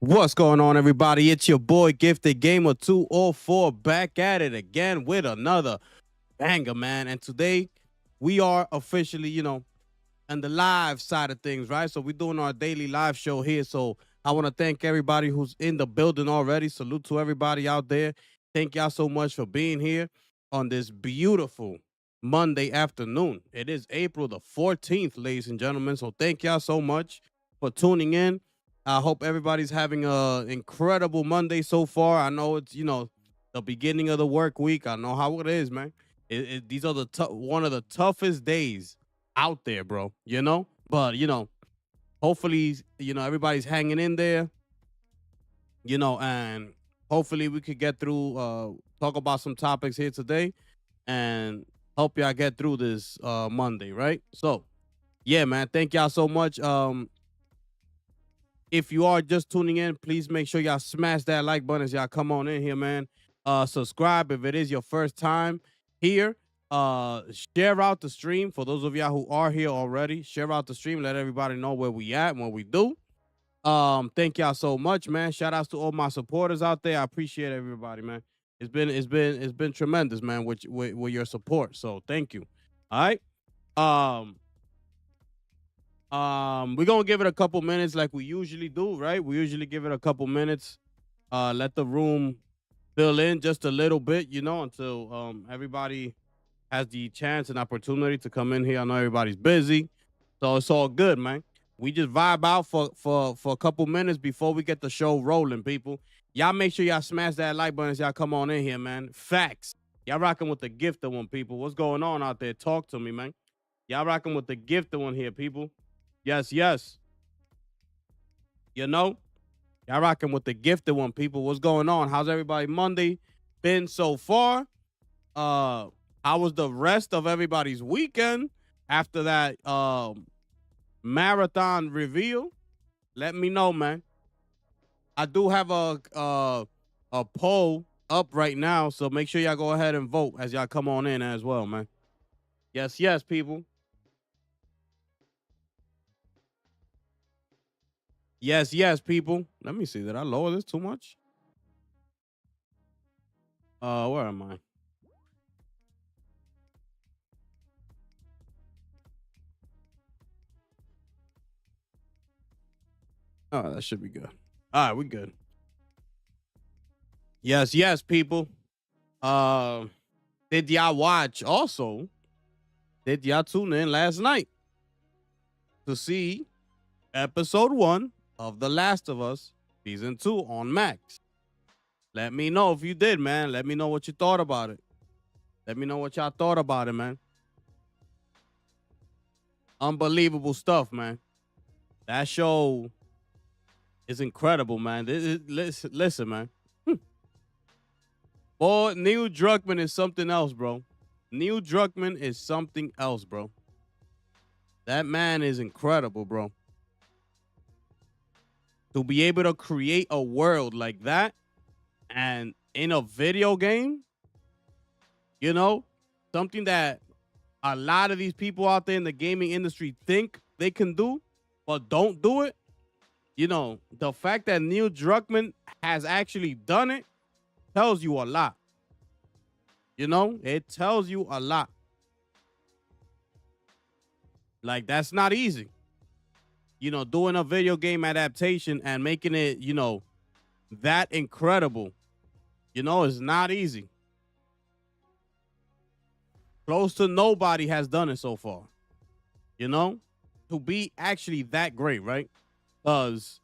What's going on, everybody? It's your boy Gifted Gamer 204 back at it again with another banger, man. And today we are officially, on the live side of things, right? So we're doing our daily live show here. So I want to thank everybody who's in the building already. Salute to everybody out there. Thank y'all so much for being here on this beautiful Monday afternoon. It is April the 14th, ladies and gentlemen. So thank y'all so much for tuning in. I hope everybody's having a incredible Monday so far. I know it's the beginning of the work week. I know how it is, man. These are one of the toughest days out there, bro. But hopefully everybody's hanging in there. And hopefully we could get through. Talk about some topics here today, and help y'all get through this Monday, right? So yeah, man. Thank y'all so much. If you are just tuning in, please make sure y'all smash that like button as y'all come on in here, man. Subscribe if it is your first time here. Share out the stream for those of y'all who are here already. Share out the stream, let everybody know where we at and what we do. Thank y'all so much, man. Shout outs to all my supporters out there. I appreciate everybody, man. It's been tremendous, man, with your support. So thank you. All right. Um, we're gonna give it a couple minutes like we usually do, right? We usually give it a couple minutes, let the room fill in just a little bit, until everybody has the chance and opportunity to come in here. I know everybody's busy, so it's all good, man. We just vibe out for a couple minutes before we get the show rolling, people. Y'all make sure y'all smash that like button as y'all come on in here, man. Facts. Y'all rocking with the gifted one, people. What's going on out there? Talk to me, man. Y'all rocking with the gifted one here, people. Yes, yes. You know, y'all rocking with the gifted one, people. What's going on? How's everybody Monday been so far? How was the rest of everybody's weekend after that marathon reveal? Let me know, man. I do have a poll up right now, so make sure y'all go ahead and vote as y'all come on in as well, man. Yes, yes, people. Yes, yes, people. Let me see. Did I lower this too much? Where am I? Oh, that should be good. All right, we good. Yes, yes, people. Uh, did y'all watch also? Did y'all tune in last night to see episode 1 of The Last of Us season 2 on Max? Let me know if you did, man. Let me know what you thought about it. Let me know what y'all thought about it, man. Unbelievable stuff, man. That show is incredible, man. Listen, man. Boy, Neil Druckmann is something else, bro. Neil Druckmann is something else, bro. That man is incredible, bro. To be able to create a world like that and in a video game, something that a lot of these people out there in the gaming industry think they can do, but don't do it. The fact that Neil Druckmann has actually done it tells you a lot. It tells you a lot. Like, that's not easy. Doing a video game adaptation and making it, that incredible, is not easy. Close to nobody has done it so far. To be actually that great, right? Because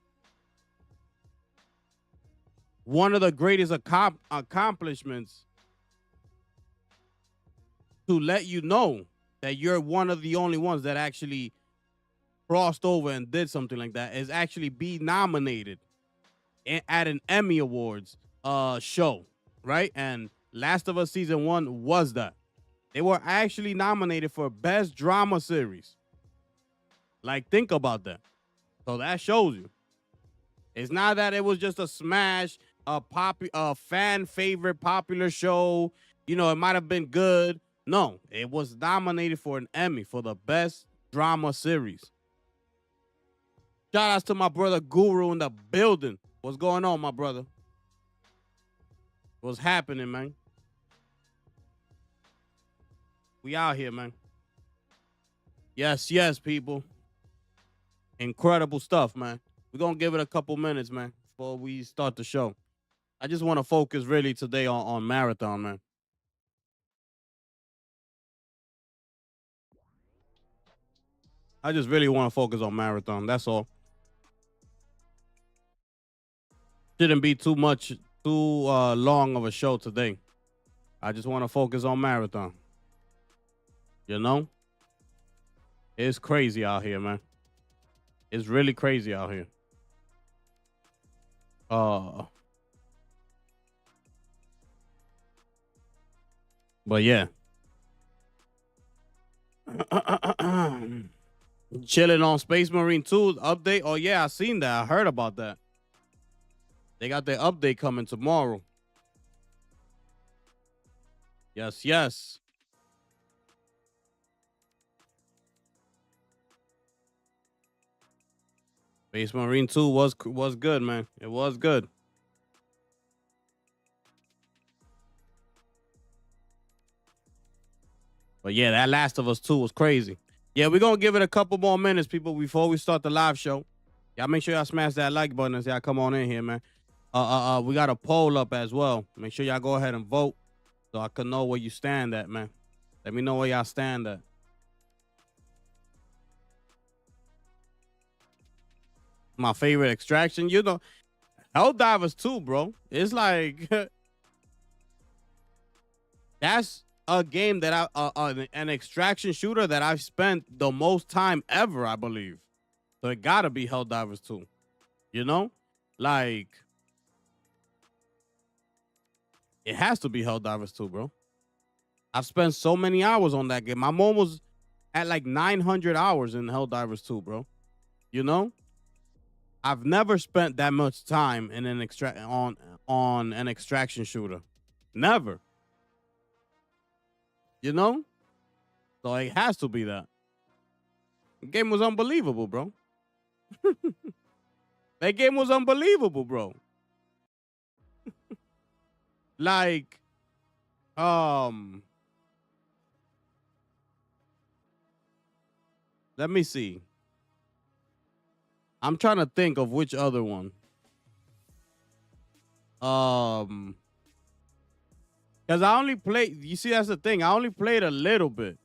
one of the greatest accomplishments to let you know that you're one of the only ones that actually crossed over and did something like that is actually be nominated at an Emmy Awards show, right? And Last of Us season 1 was that. They were actually nominated for Best Drama Series. Like, think about that. So that shows you. It's not that it was just a smash, a fan favorite popular show. It might have been good. No, it was nominated for an Emmy for the Best Drama Series. Shout outs to my brother Guru in the building. What's going on, my brother? What's happening, man? We out here, man. Yes, yes, people. Incredible stuff, man. We're gonna give it a couple minutes, man, before we start the show. I just want to focus really today on marathon, man. I just really want to focus on marathon. That's all. Shouldn't be too long of a show today. I just want to focus on marathon. You know, it's crazy out here, man. It's really crazy out here. Uh, but yeah, chilling on Space Marine 2 update. Oh yeah, I seen that. I heard about that. They got their update coming tomorrow. Yes, yes. Space Marine 2 was good, man. It was good. But yeah, that Last of Us 2 was crazy. Yeah, we're gonna give it a couple more minutes, people, before we start the live show. Y'all make sure y'all smash that like button as y'all come on in here, man. We got a poll up as well. Make sure y'all go ahead and vote so I can know where you stand at, man. Let me know where y'all stand at. My favorite extraction, you know, Helldivers 2, bro. It's like that's a game that an extraction shooter that I've spent the most time ever, I believe. So it gotta be Helldivers 2. You know? Like, it has to be Helldivers 2, bro. I've spent so many hours on that game. I'm almost at like 900 hours in Helldivers 2, bro. You know? I've never spent that much time in an on an extraction shooter. Never. You know? So it has to be that. The game was unbelievable, bro. That game was unbelievable, bro. Like, um, let me see. I'm trying to think of which other one. Because I only played. You see, that's the thing. I only played a little bit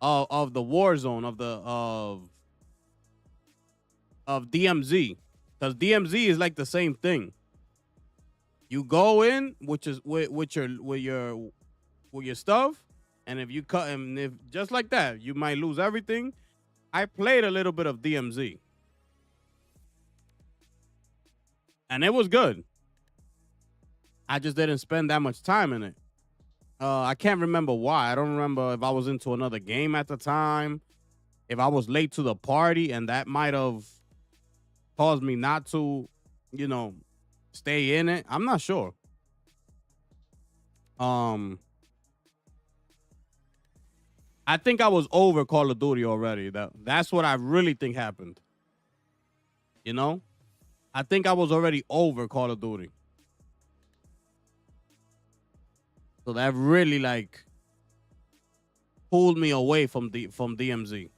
of the Warzone of DMZ, because DMZ is like the same thing. You go in, which is with your stuff, and if you cut and if just like that, you might lose everything. I played a little bit of DMZ, and it was good. I just didn't spend that much time in it. I can't remember why. I don't remember if I was into another game at the time, if I was late to the party, and that might have caused me not to, you know, stay in it. I'm not sure. Um, I think I was over Call of Duty already. That's what I really think happened. You know, I think I was already over Call of Duty. So that really like pulled me away from DMZ.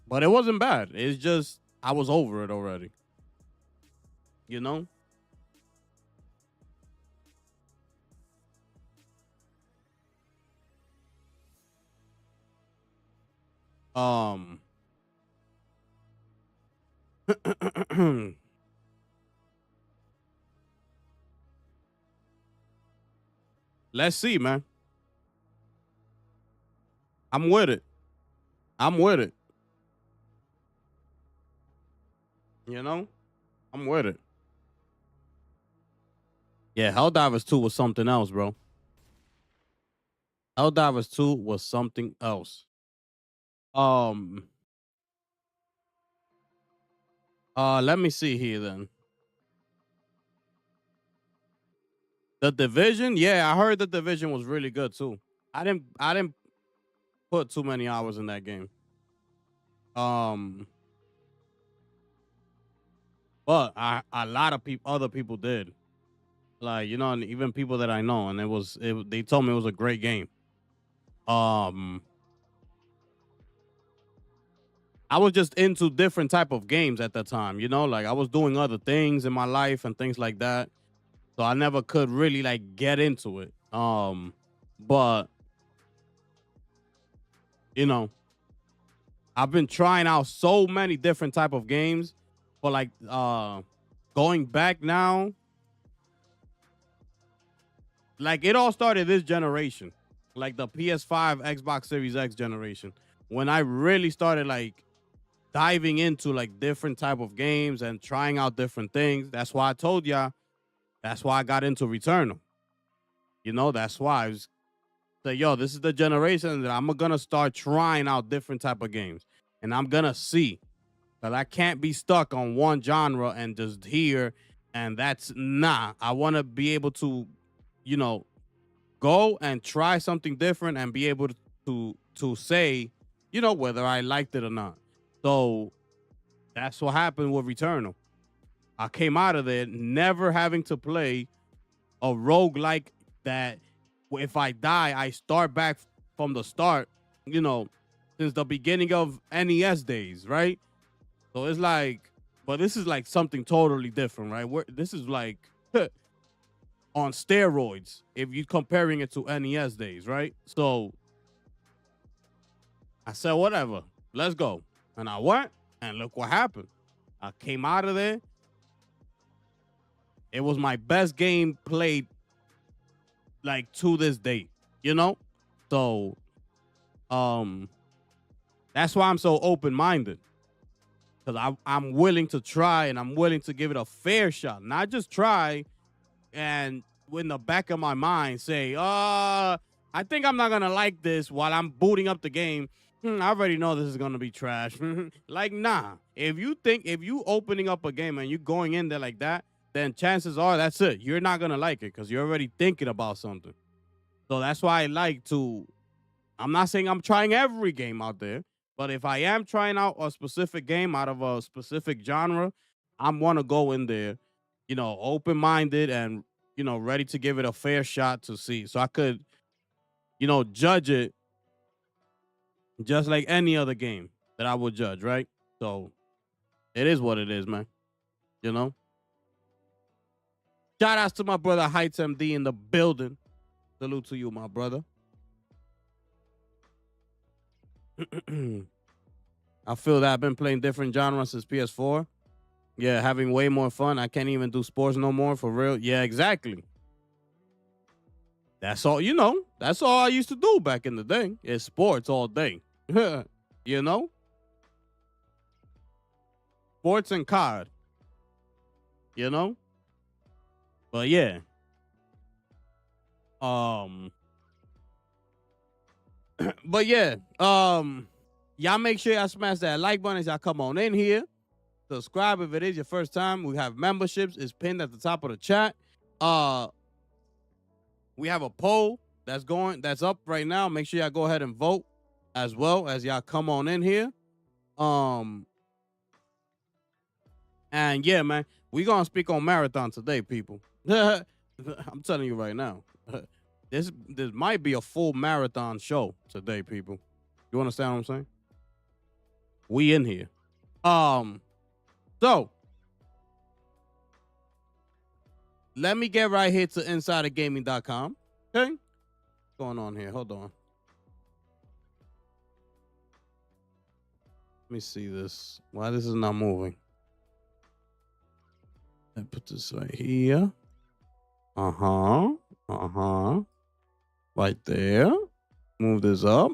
But it wasn't bad. It's just I was over it already. You know? Um Let's see, man. I'm with it. I'm with it. You know? I'm with it. Yeah, Helldivers 2 was something else, bro. Helldivers 2 was something else. Um let me see here then. The Division, yeah, I heard the Division was really good too. I didn't put too many hours in that game. Um but a lot of people, other people did. Like, you know, and even people that I know, and they told me it was a great game. Um, I was just into different type of games at the time, you know, like I was doing other things in my life and things like that. So I never could really like get into it. But you know, I've been trying out so many different type of games, but like going back now, like it all started this generation, like the PS5, Xbox Series X generation, when I really started like diving into like different type of games and trying out different things. That's why I told y'all. That's why I got into Returnal. You know, that's why I was say, yo, this is the generation that I'm gonna start trying out different type of games, and I'm gonna see that I can't be stuck on one genre and just here, and that's nah. I want to be able to, you know, go and try something different and be able to say, you know, whether I liked it or not. So that's what happened with Returnal. I came out of there never having to play a rogue like that. If I die, I start back from the start, you know, since the beginning of NES days, right? So it's like, but this is like something totally different, right? This is like on steroids if you're comparing it to NES days, right? So I said, whatever, let's go. And I went, and look what happened. I came out of there. It was my best game played like to this day, you know? So um that's why I'm so open-minded. Because I'm willing to try and I'm willing to give it a fair shot. Not just try and in the back of my mind say, I think I'm not gonna like this while I'm booting up the game. I already know this is gonna be trash. Like, nah. If you opening up a game and you going in there like that, then chances are that's it. You're not gonna like it because you're already thinking about something. So that's why I like to. I'm not saying I'm trying every game out there, but if I am trying out a specific game out of a specific genre, I'm want to go in there, you know, open minded and you know ready to give it a fair shot to see, so I could, you know, judge it just like any other game that I would judge, right? So it is what it is, man. You know. Shout outs to my brother Heights MD in the building. Salute to you, my brother. I feel that I've been playing different genres since PS4. Yeah, having way more fun. I can't even do sports no more for real. Yeah, exactly. That's all, you know, that's all I used to do back in the day. Is sports all day. You know? Sports and card. You know? But yeah. Um but yeah. Y'all make sure y'all smash that like button as y'all come on in here. Subscribe if it is your first time. We have memberships. It's pinned at the top of the chat. We have a poll that's up right now. Make sure y'all go ahead and vote as well as y'all come on in here. And yeah, man, we gonna speak on Marathon today, people. I'm telling you right now. This might be a full marathon show today, people. You understand what I'm saying? We in here. So let me get right here to insidergaming.com. Okay? What's going on here? Hold on. Let me see this. Why this is not moving? I put this right here. Right there. Move this up.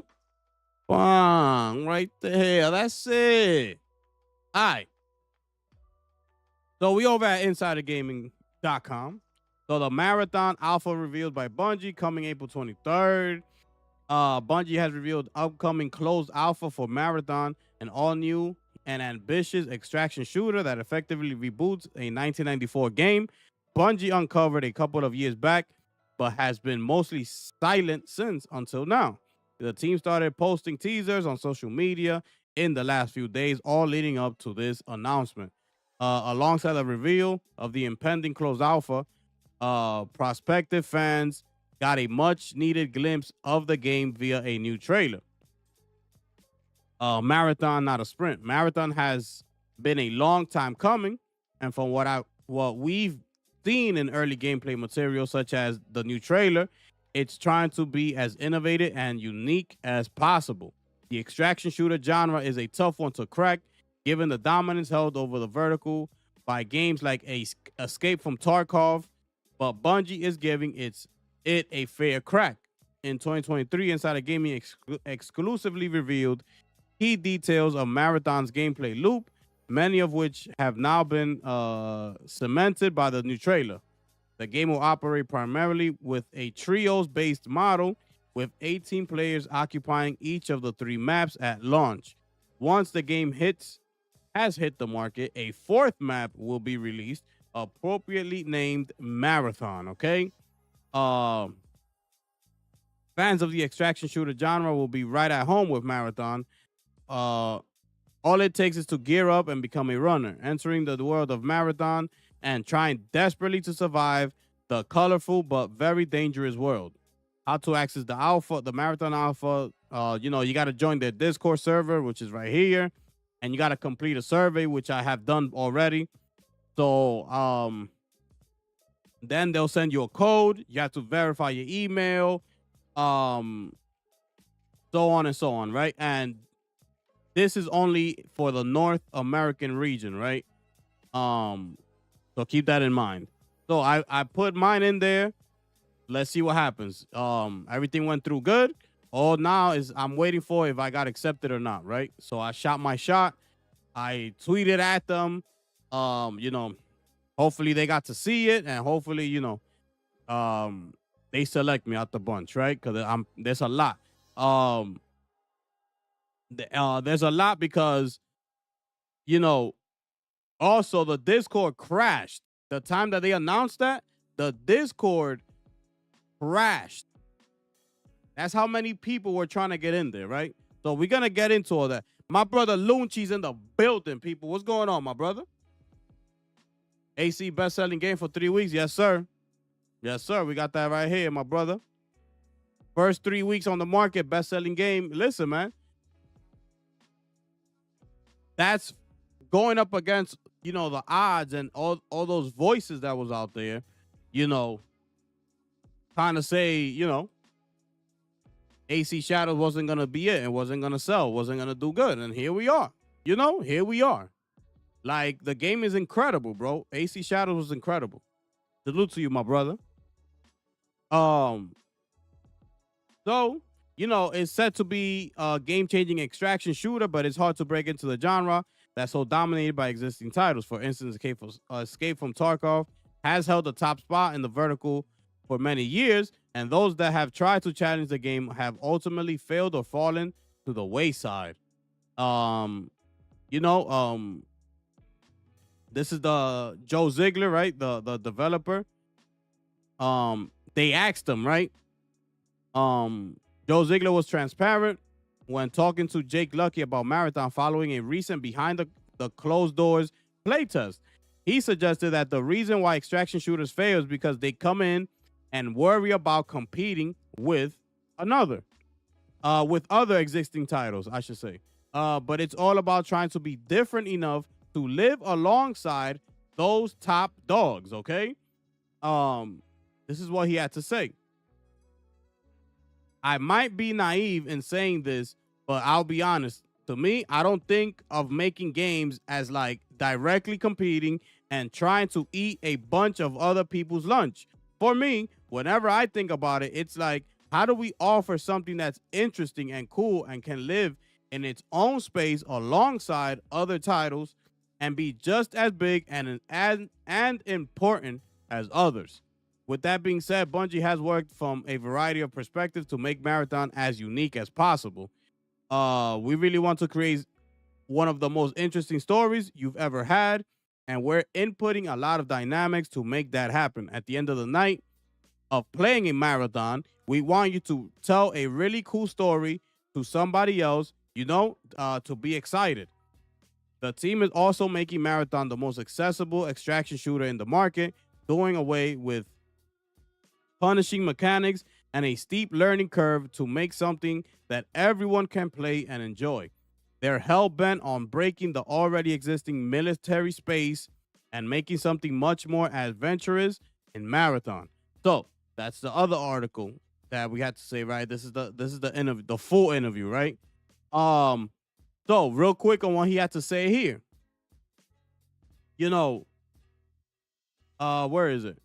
Bang. Right there. That's it. All right. So we over at insidergaming.com. So the Marathon Alpha revealed by Bungie coming April 23rd. Bungie has revealed upcoming closed alpha for Marathon, an all-new and ambitious extraction shooter that effectively reboots a 1994 game Bungie uncovered a couple of years back, but has been mostly silent since until now. The team started posting teasers on social media in the last few days, all leading up to this announcement. alongside the reveal of the impending closed alpha, prospective fans got a much needed glimpse of the game via a new trailer. Marathon, not a sprint. Marathon has been a long time coming, and from what we've seen in early gameplay material, such as the new trailer, it's trying to be as innovative and unique as possible. The extraction shooter genre is a tough one to crack, given the dominance held over the vertical by games like Escape from Tarkov, but Bungie is giving it a fair crack. In 2023, Insider Gaming exclusively revealed key details of Marathon's gameplay loop, many of which have now been cemented by the new trailer. The game will operate primarily with a trios-based model, with 18 players occupying each of the 3 maps at launch. Once the game has hit the market, a 4th map will be released, appropriately named Marathon. Okay, fans of the extraction shooter genre will be right at home with Marathon. All it takes is to gear up and become a runner, entering the world of Marathon and trying desperately to survive the colorful but very dangerous world. How to access the Marathon Alpha? You got to join their Discord server, which is right here, and you got to complete a survey, which I have done already. So, then they'll send you a code. You have to verify your email, so on and so on, right? And this is only for the North American region, right? So keep that in mind. So I put mine in there. Let's see what happens. Everything went through good. All now is I'm waiting for if I got accepted or not, right? So I shot my shot. I tweeted at them. Hopefully they got to see it, and hopefully, they select me out the bunch, right? Because there's a lot. There's a lot because, also the Discord crashed. The time that they announced that, the Discord crashed. That's how many people were trying to get in there, right? So we're going to get into all that. My brother Lunchi's in the building, people. What's going on, my brother? AC best-selling game for 3 weeks. Yes, sir. Yes, sir. We got that right here, my brother. First 3 weeks on the market, best-selling game. Listen, man. That's going up against, the odds and all those voices that was out there, trying to say, AC Shadows wasn't going to be it. It wasn't going to sell. Wasn't going to do good. And here we are. Here we are. Like, the game is incredible, bro. AC Shadows was incredible. Salute to you, my brother. So, it's set to be a game-changing extraction shooter, but it's hard to break into the genre that's so dominated by existing titles. For instance, Escape from Tarkov has held the top spot in the vertical for many years, and those that have tried to challenge the game have ultimately failed or fallen to the wayside. This is the Joe Ziegler, right? The developer. They asked him, right? Joe Ziegler was transparent when talking to Jake Lucky about Marathon following a recent behind the closed doors playtest. He suggested that the reason why extraction shooters fail is because they come in and worry about competing with other existing titles, I should say. But it's all about trying to be different enough to live alongside those top dogs, okay? This is what he had to say. I might be naive in saying this, but I'll be honest. To me, I don't think of making games as like directly competing and trying to eat a bunch of other people's lunch. For me, whenever I think about it, it's like, how do we offer something that's interesting and cool and can live in its own space alongside other titles and be just as big and important as others? With that being said, Bungie has worked from a variety of perspectives to make Marathon as unique as possible. We really want to create one of the most interesting stories you've ever had, and we're inputting a lot of dynamics to make that happen. At the end of the night of playing a Marathon, we want you to tell a really cool story to somebody else, to be excited. The team is also making Marathon the most accessible extraction shooter in the market, doing away with punishing mechanics and a steep learning curve to make something that everyone can play and enjoy. They're hell bent on breaking the already existing military space and making something much more adventurous in Marathon. So that's the other article that we had to say, right? This is the interview, the full interview, right? Um, so real quick on what he had to say here. You know, where is it?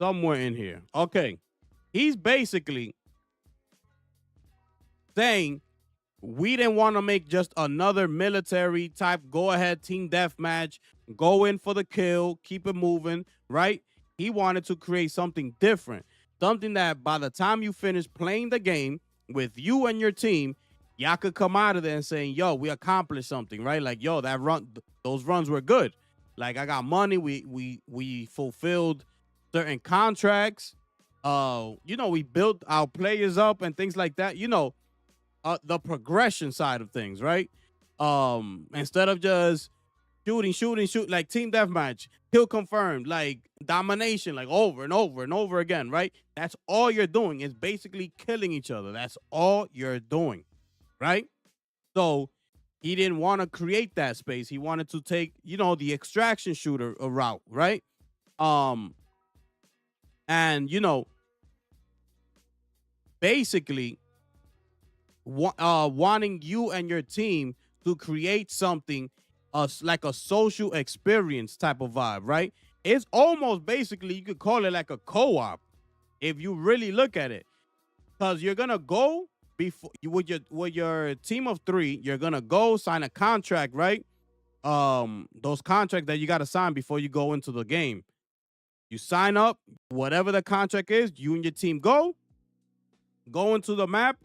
Somewhere in here. Okay. He's basically saying we didn't want to make just another military type go ahead team deathmatch, go in for the kill, keep it moving, right? He wanted to create something different, something that by the time you finish playing the game with you and your team, y'all could come out of there and saying, yo, we accomplished something, right? Like, yo, those runs were good. Like, I got money, we fulfilled certain contracts. We built our players up and things like that. The progression side of things, right? Instead of just shoot like team deathmatch, kill confirmed, like domination, like over and over and over again, right? That's all you're doing is basically killing each other. That's all you're doing, right? So he didn't want to create that space. He wanted to take, the extraction shooter route, right? And basically wanting you and your team to create something like a social experience type of vibe, right? It's almost basically, you could call it like a co-op if you really look at it, because you're gonna go before with your team of 3. You're gonna go sign a contract, right? Those contracts that you got to sign before you go into the game. You sign up, whatever the contract is, you and your team go into the map,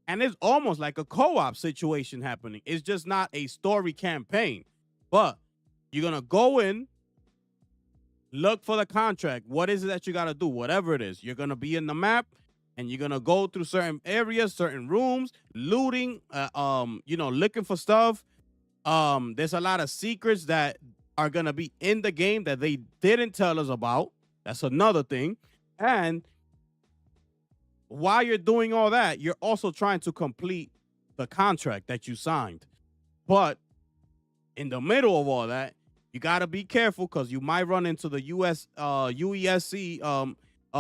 and it's almost like a co-op situation happening. It's just not a story campaign, but you're going to go in, look for the contract. What is it that you got to do? Whatever it is, you're going to be in the map, and you're going to go through certain areas, certain rooms, looting, looking for stuff. There's a lot of secrets that are going to be in the game that they didn't tell us about. That's another thing. And while you're doing all that, you're also trying to complete the contract that you signed. But in the middle of all that, you got to be careful because you might run into the UESC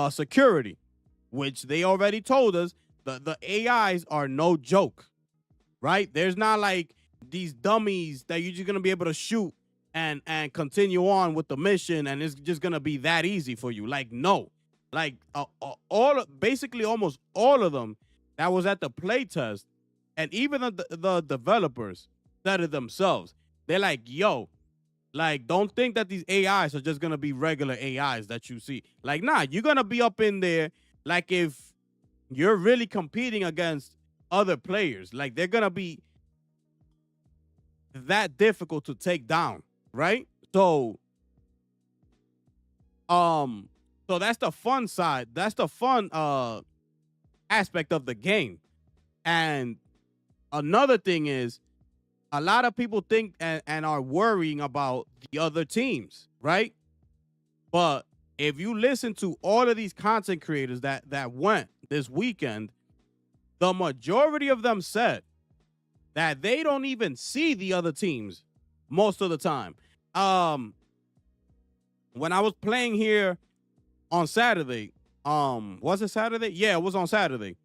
security, which they already told us the AIs are no joke, right? There's not like these dummies that you're just going to be able to shoot and continue on with the mission, and it's just going to be that easy for you. Like, no. Like basically almost all of them that was at the play test, and even the developers said it themselves. They're like, yo, like, don't think that these AIs are just gonna be regular AIs that you see. Like, nah, you're gonna be up in there. Like, if you're really competing against other players, like, they're gonna be that difficult to take down, right? So that's the fun side. That's the fun aspect of the game. And another thing is, a lot of people think and are worrying about the other teams, right? But if you listen to all of these content creators that went this weekend, the majority of them said that they don't even see the other teams most of the time. When I was playing here on Saturday, was it Saturday? Yeah, it was on Saturday.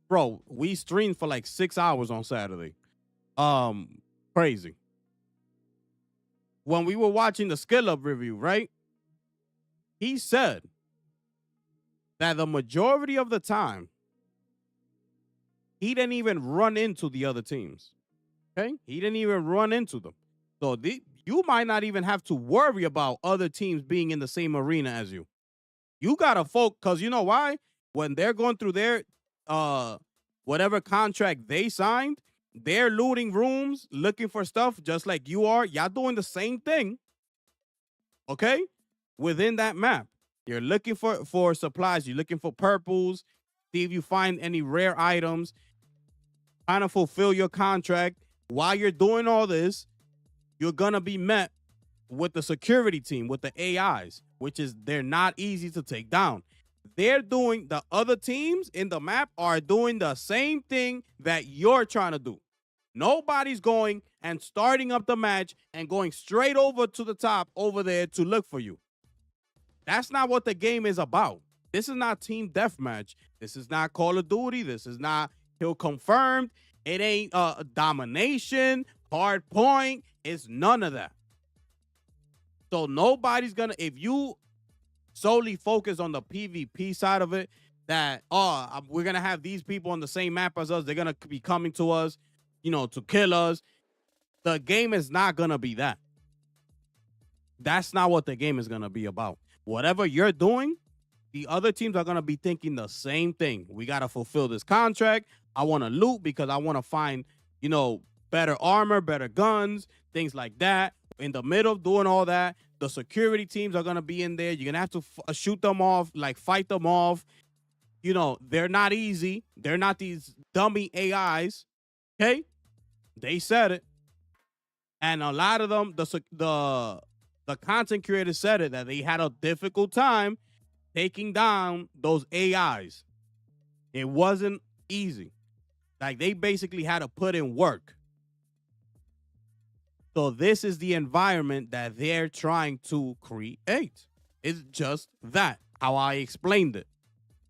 Bro, we streamed for like 6 hours on Saturday. Crazy. When we were watching the Skill Up review, right? He said that the majority of the time, he didn't even run into the other teams. Okay? He didn't even run into them. So you might not even have to worry about other teams being in the same arena as you. You gotta focus, because you know why? When they're going through their whatever contract they signed, they're looting rooms, looking for stuff just like you are. Y'all doing the same thing. Okay? Within that map. You're looking for supplies, you're looking for purples, see if you find any rare items, trying to fulfill your contract. While you're doing all this, you're gonna be met with the security team, with the AIs, which is they're not easy to take down. The other teams in the map are doing the same thing that you're trying to do. Nobody's going and starting up the match and going straight over to the top over there to look for you. That's not what the game is about. This is not team deathmatch. This is not Call of Duty. This is not Kill Confirmed. It ain't domination, hard point. It's none of that. So nobody's gonna, if you solely focus on the PvP side of it, that we're gonna have these people on the same map as us, they're gonna be coming to us, to kill us. The game is not gonna be that. That's not what the game is gonna be about. Whatever you're doing, the other teams are gonna be thinking the same thing. We gotta fulfill this contract. I want to loot because I want to find, better armor, better guns, things like that. In the middle, doing all that, the security teams are gonna be in there. You're gonna have to shoot them off, like fight them off. They're not easy. They're not these dummy AIs. Okay, they said it, and a lot of them, the content creators said it, that they had a difficult time taking down those AIs. It wasn't easy. Like, they basically had to put in work. So this is the environment that they're trying to create. It's just that, how I explained it.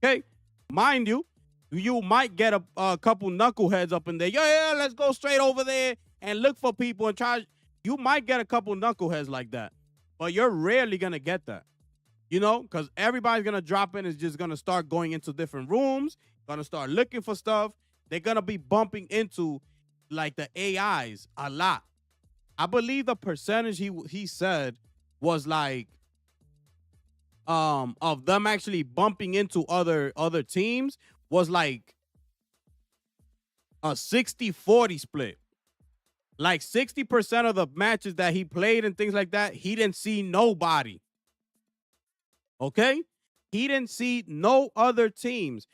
Okay, mind you, you might get a couple knuckleheads up in there. Yeah, let's go straight over there and look for people and try. You might get a couple knuckleheads like that, but you're rarely going to get that. Because everybody's going to drop in, is just going to start going into different rooms, going to start looking for stuff. They're going to be bumping into, like, the AIs a lot. I believe the percentage he said was, like, of them actually bumping into other teams was, like, a 60-40 split. Like, 60% of the matches that he played and things like that, he didn't see nobody. Okay? He didn't see no other teams.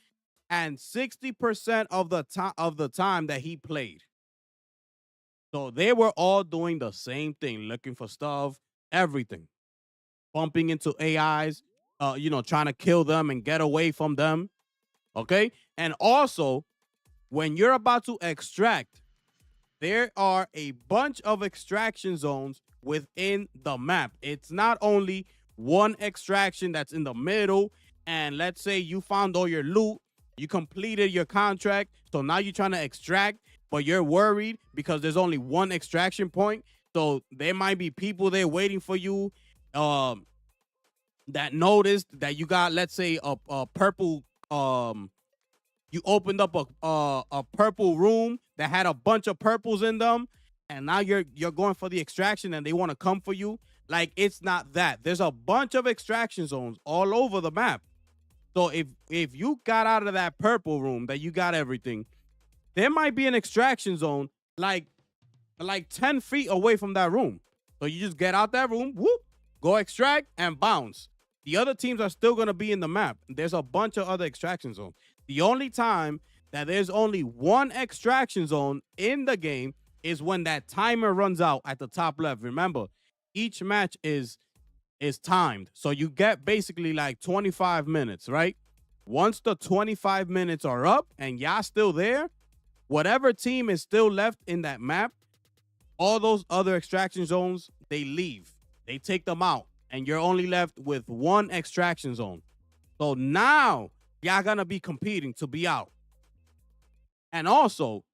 And 60% of the time that he played. So they were all doing the same thing, looking for stuff, everything. Bumping into AIs, trying to kill them and get away from them. Okay? And also, when you're about to extract, there are a bunch of extraction zones within the map. It's not only one extraction that's in the middle, and let's say you found all your loot, you completed your contract, so now you're trying to extract, but you're worried because there's only one extraction point. So there might be people there waiting for you that noticed that you got, let's say, a purple, you opened up a purple room that had a bunch of purples in them, and now you're going for the extraction and they want to come for you. Like, it's not that. There's a bunch of extraction zones all over the map. So if you got out of that purple room that you got everything, there might be an extraction zone like 10 feet away from that room. So you just get out that room, whoop, go extract and bounce. The other teams are still going to be in the map. There's a bunch of other extraction zones. The only time that there's only one extraction zone in the game is when that timer runs out at the top left. Remember, each match is timed. So you get basically like 25 minutes, right? Once the 25 minutes are up and y'all still there, whatever team is still left in that map, all those other extraction zones, they leave. They take them out. And you're only left with one extraction zone. So now y'all gonna be competing to be out. And also,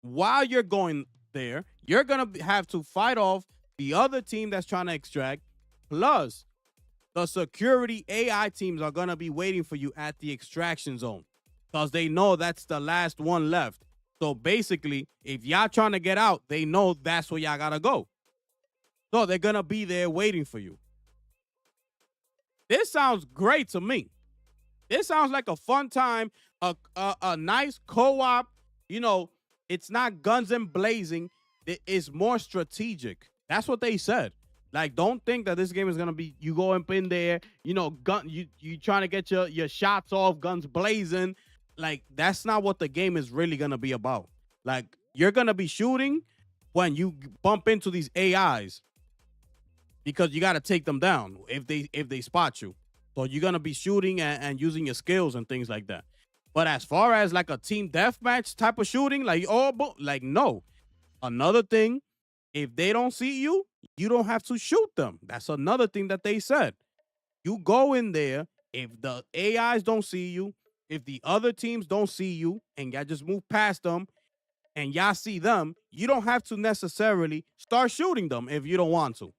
while you're going there, you're gonna have to fight off the other team that's trying to extract. Plus, the security AI teams are gonna be waiting for you at the extraction zone because they know that's the last one left. So basically, if y'all trying to get out, they know that's where y'all gotta go. So they're gonna be there waiting for you. This sounds great to me. This sounds like a fun time, a nice co-op. It's not guns and blazing. It's more strategic. That's what they said. Like, don't think that this game is gonna be you go up in there, you trying to get your shots off, guns blazing. like that's not what the game is really gonna be about. Like you're gonna be shooting when you bump into these AIs because you got to take them down if they spot you. So you're gonna be shooting and using your skills and things like that. But as far as like a team deathmatch type of shooting, like like no. Another thing, if they don't see you, you don't have to shoot them. That's another thing that they said. You go in there. If the AIs don't see you, if the other teams don't see you, and y'all just move past them, and y'all see them, you don't have to necessarily start shooting them if you don't want to.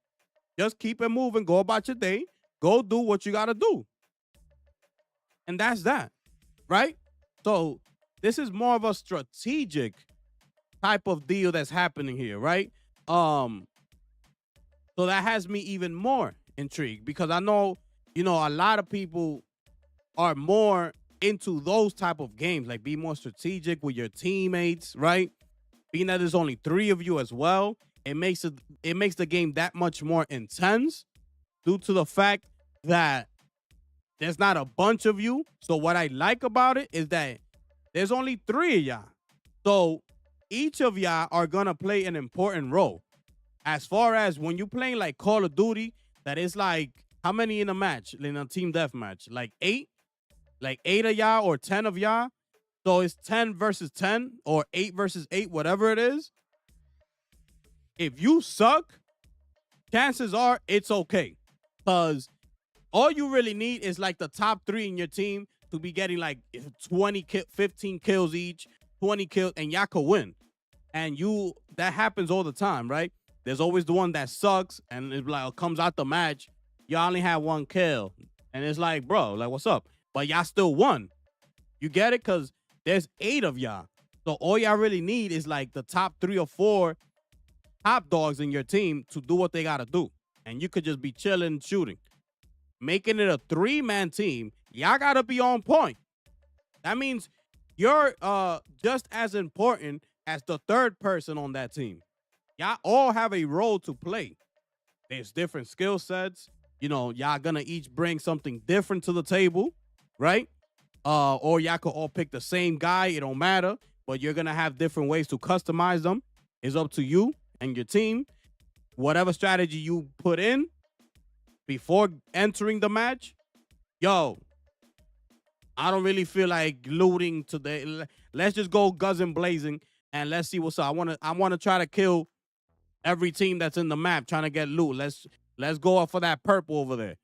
Just keep it moving. Go about your day. Go do what you got to do. And that's that, right? So this is more of a strategic type of deal that's happening here, right? So that has me even more intrigued because I know, a lot of people are more into those type of games, like be more strategic with your teammates, right? Being that there's only 3 of you as well, it makes the game that much more intense due to the fact that there's not a bunch of you. So what I like about it is that there's only 3 of y'all. So each of y'all are gonna play an important role. As far as when you're playing like Call of Duty, that is like how many in a match, in a team deathmatch? Like 8? Like 8 of y'all or 10 of y'all? So it's 10 versus 10 or 8 versus 8, whatever it is. If you suck, chances are it's okay. Because all you really need is like the top 3 in your team to be getting like 15 kills each, 20 kills, and y'all could win. And that happens all the time, right? There's always the one that sucks, and it's like comes out the match, y'all only have 1 kill. And it's like, bro, like, what's up? But y'all still won. You get it? Because there's 8 of y'all. So all y'all really need is like the top 3 or 4 top dogs in your team to do what they got to do. And you could just be chilling, shooting. Making it a 3-man team, y'all got to be on point. That means you're just as important as the 3rd person on that team. Y'all all have a role to play. There's different skill sets. Y'all gonna each bring something different to the table, right? Or y'all could all pick the same guy. It don't matter. But you're gonna have different ways to customize them. It's up to you and your team. Whatever strategy you put in before entering the match, I don't really feel like looting today. Let's just go guns and blazing and let's see what's up. I wanna try to kill every team that's in the map trying to get loot. Let's go up for that purple over there.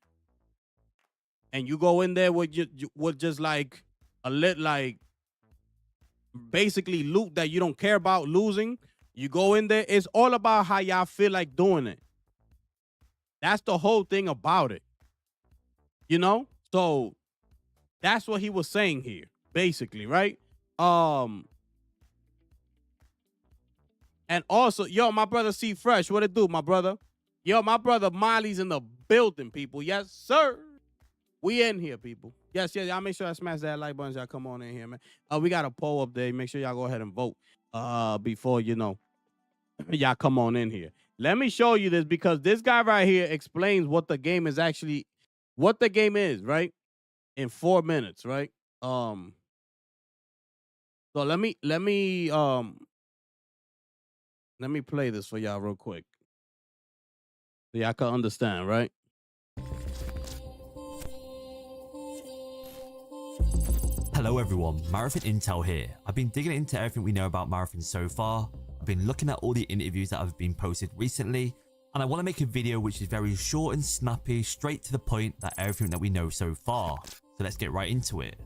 And you go in there with just like a like basically loot that you don't care about losing. You go in there. It's all about how y'all feel like doing it. That's the whole thing about it. So that's what he was saying here, basically, right? And also, my brother C Fresh, what it do, my brother? My brother Miley's in the building, people. Yes, sir. We in here, people. Yes, y'all make sure I smash that like button. Y'all come on in here, man. We got a poll up there. Make sure y'all go ahead and vote before, y'all come on in here. Let me show you this because this guy right here explains what the game is actually, right? In 4 minutes, right? So let me play this for y'all real quick so y'all can understand, right? Hello everyone, Marathon Intel here. I've been digging into everything we know about Marathon so far. I've been looking at all the interviews that have been posted recently, and I want to make a video which is very short and snappy, straight to the point, that everything that we know so far. So let's get right into it.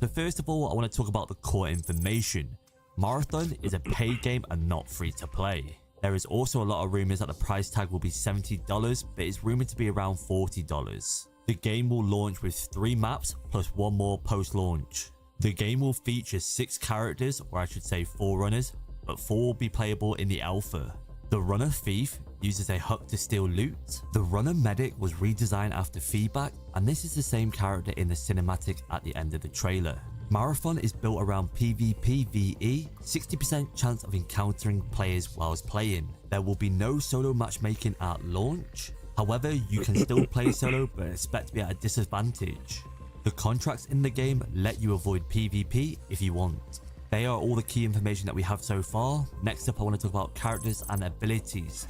So first of all, I want to talk about the core information. Marathon is a paid game and not free to play. There is also a lot of rumors that the price tag will be $70, but it's rumored to be around $40. The game will launch with 3 maps plus 1 more post-launch. The game will feature 6 characters, or I should say 4 runners, but 4 will be playable in the alpha. The runner thief uses a hook to steal loot. The runner medic was redesigned after feedback, and this is the same character in the cinematic at the end of the trailer. Marathon is built around PvPvE, 60% chance of encountering players whilst playing. There will be no solo matchmaking at launch. However, you can still play solo, but expect to be at a disadvantage. The contracts in the game let you avoid PvP if you want. They are all the key information that we have so far. Next up, I want to talk about characters and abilities.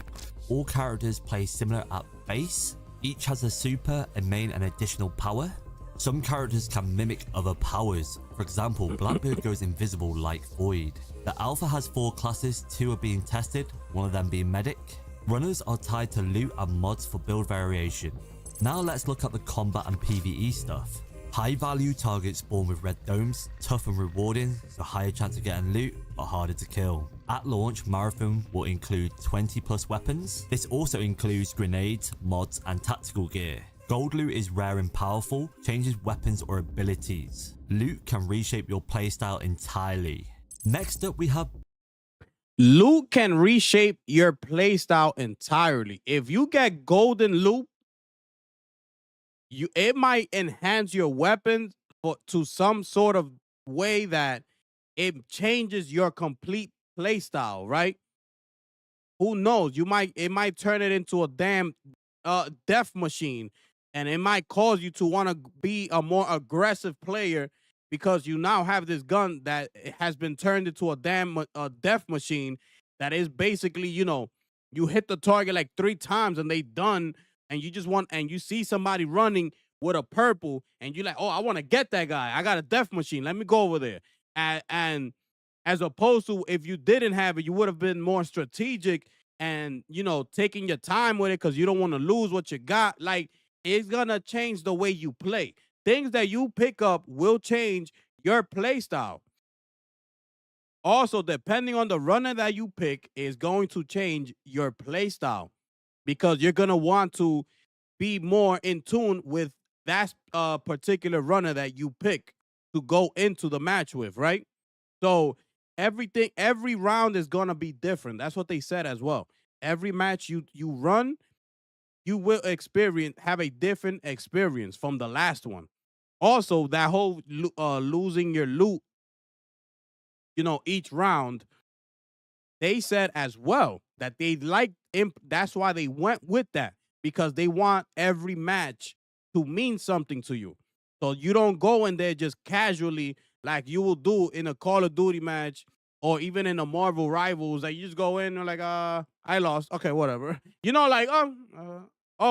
All characters play similar at base. Each has a super, a main, and additional power. Some characters can mimic other powers. For example, Blackbeard goes invisible like Void. The alpha has 4 classes, 2 are being tested, one of them being medic. Runners are tied to loot and mods for build variation. Now let's look at the combat and PvE stuff. High value targets spawn with red domes, tough and rewarding, so higher chance of getting loot, but harder to kill. At launch, Marathon will include 20 plus weapons. This also includes grenades, mods, and tactical gear. Gold loot is rare and powerful, changes weapons or abilities. Loot can reshape your playstyle entirely. Next up, we have Loot can reshape your playstyle entirely. If you get golden loot, it might enhance your weapons to some sort of way that it changes your complete playstyle, right? Who knows? It might turn it into a damn death machine, and it might cause you to want to be a more aggressive player because you now have this gun that has been turned into a damn death machine that is basically, you hit the target like 3 times and they done, and you see somebody running with a purple and you're like, oh, I want to get that guy. I got a death machine. Let me go over there. And as opposed to if you didn't have it, you would have been more strategic and, taking your time with it because you don't want to lose what you got. Like, it's going to change the way you play. Things that you pick up will change your play style. Also, depending on the runner that you pick is going to change your play style because you're going to want to be more in tune with that particular runner that you pick to go into the match with, right? So every round is going to be different. That's what they said as well. Every match you run, you will have a different experience from the last one. Also, that whole losing your loot, each round, they said as well that that's why they went with that, because they want every match to mean something to you. So you don't go in there just casually like you will do in a Call of Duty match or even in a Marvel Rivals. Like you just go in and like, I lost. Okay, whatever. Like,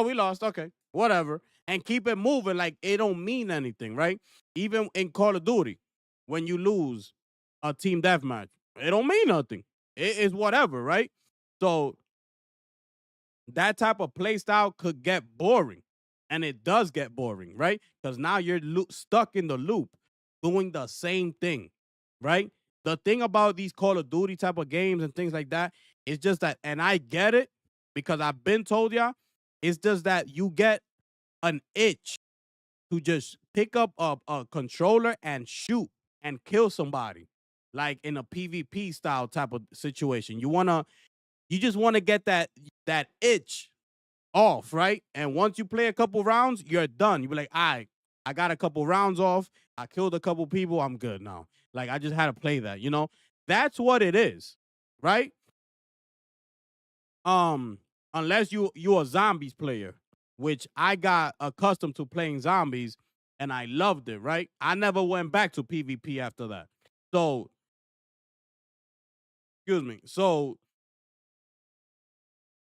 we lost. Okay, whatever. And keep it moving like it don't mean anything, right? Even in Call of Duty, when you lose a team deathmatch, it don't mean nothing. It is whatever, right? So that type of play style could get boring. And it does get boring, right? Because now you're stuck in the loop doing the same thing, right? The thing about these Call of Duty type of games and things like that is just that, and I get it because I've been told y'all, it's just that you get an itch to just pick up a controller and shoot and kill somebody, like in a PvP style type of situation. You just want to get that itch off, right? And once you play a couple rounds, you're done. You be like, I got a couple rounds off. I killed a couple people. I'm good now. Like, I just had to play that, That's what it is, right? Unless you're a zombies player, which I got accustomed to playing zombies and I loved it, right? I never went back to PvP after that. So, excuse me. So,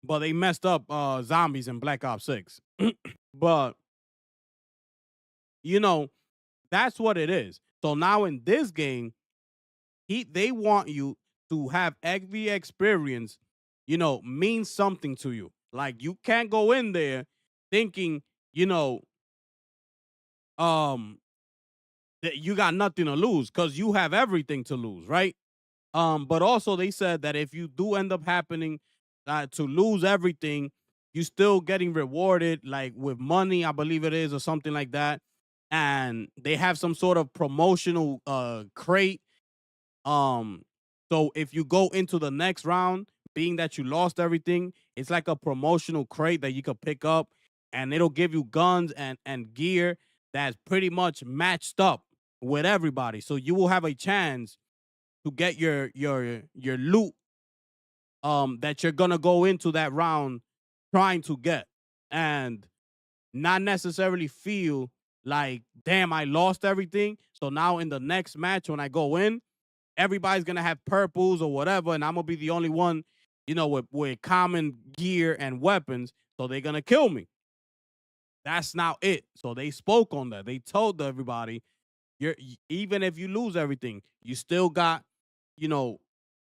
but they messed up zombies in Black Ops 6. But, that's what it is. So now in this game, they want you to have every experience, mean something to you. Like you can't go in there thinking, that you got nothing to lose because you have everything to lose, right? But also they said that if you do end up happening to lose everything, you still getting rewarded like with money, I believe it is, or something like that. And they have some sort of promotional crate. So if you go into the next round, being that you lost everything, it's like a promotional crate that you could pick up, and it'll give you guns and gear that's pretty much matched up with everybody. So you will have a chance to get your loot that you're gonna go into that round trying to get, and not necessarily feel like, damn, I lost everything. So now in the next match, when I go in, everybody's gonna have purples or whatever, and I'm gonna be the only one, with common gear and weapons. So they're gonna kill me. That's not it. So they spoke on that. They told everybody, even if you lose everything, you still got, you know,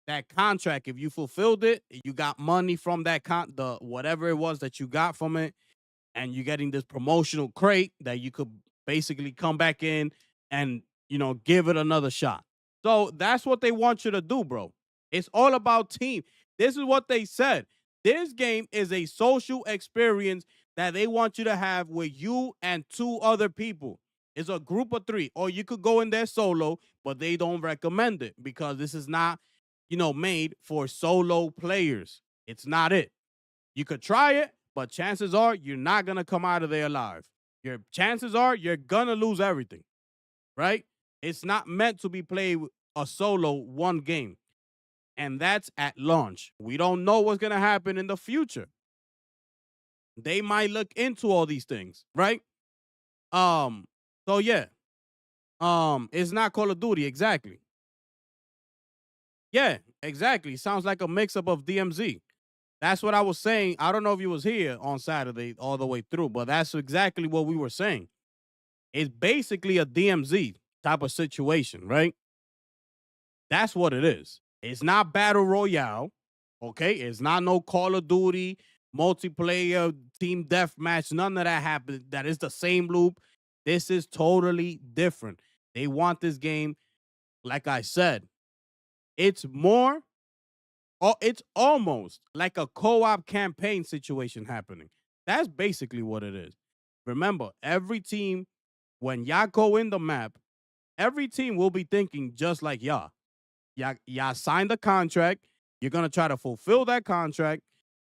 that contract. If you fulfilled it, you got money from that the whatever it was that you got from it, and you're getting this promotional crate that you could basically come back in and give it another shot. So that's what they want you to do, bro. It's all about team. This is what they said. This game is a social experience that they want you to have with you and 2 other people. It's a group of 3, or you could go in there solo, but they don't recommend it because this is not, made for solo players. It's not it. You could try it, but chances are you're not going to come out of there alive. Your chances are you're going to lose everything, right? It's not meant to be played a solo one game. And that's at launch. We don't know what's going to happen in the future. They might look into all these things, right? So yeah. It's not Call of Duty, exactly. Yeah, exactly. Sounds like a mix-up of DMZ. That's what I was saying. I don't know if you was here on Saturday all the way through, but that's exactly what we were saying. It's basically a DMZ type of situation, right? That's what it is. It's not Battle Royale, okay? It's not no Call of Duty, multiplayer, team deathmatch. None of that happened. That is the same loop. This is totally different. They want this game, like I said, it's almost like a co-op campaign situation happening. That's basically what it is. Remember, every team, when y'all go in the map, every team will be thinking just like y'all. Y'all signed the contract. You're going to try to fulfill that contract.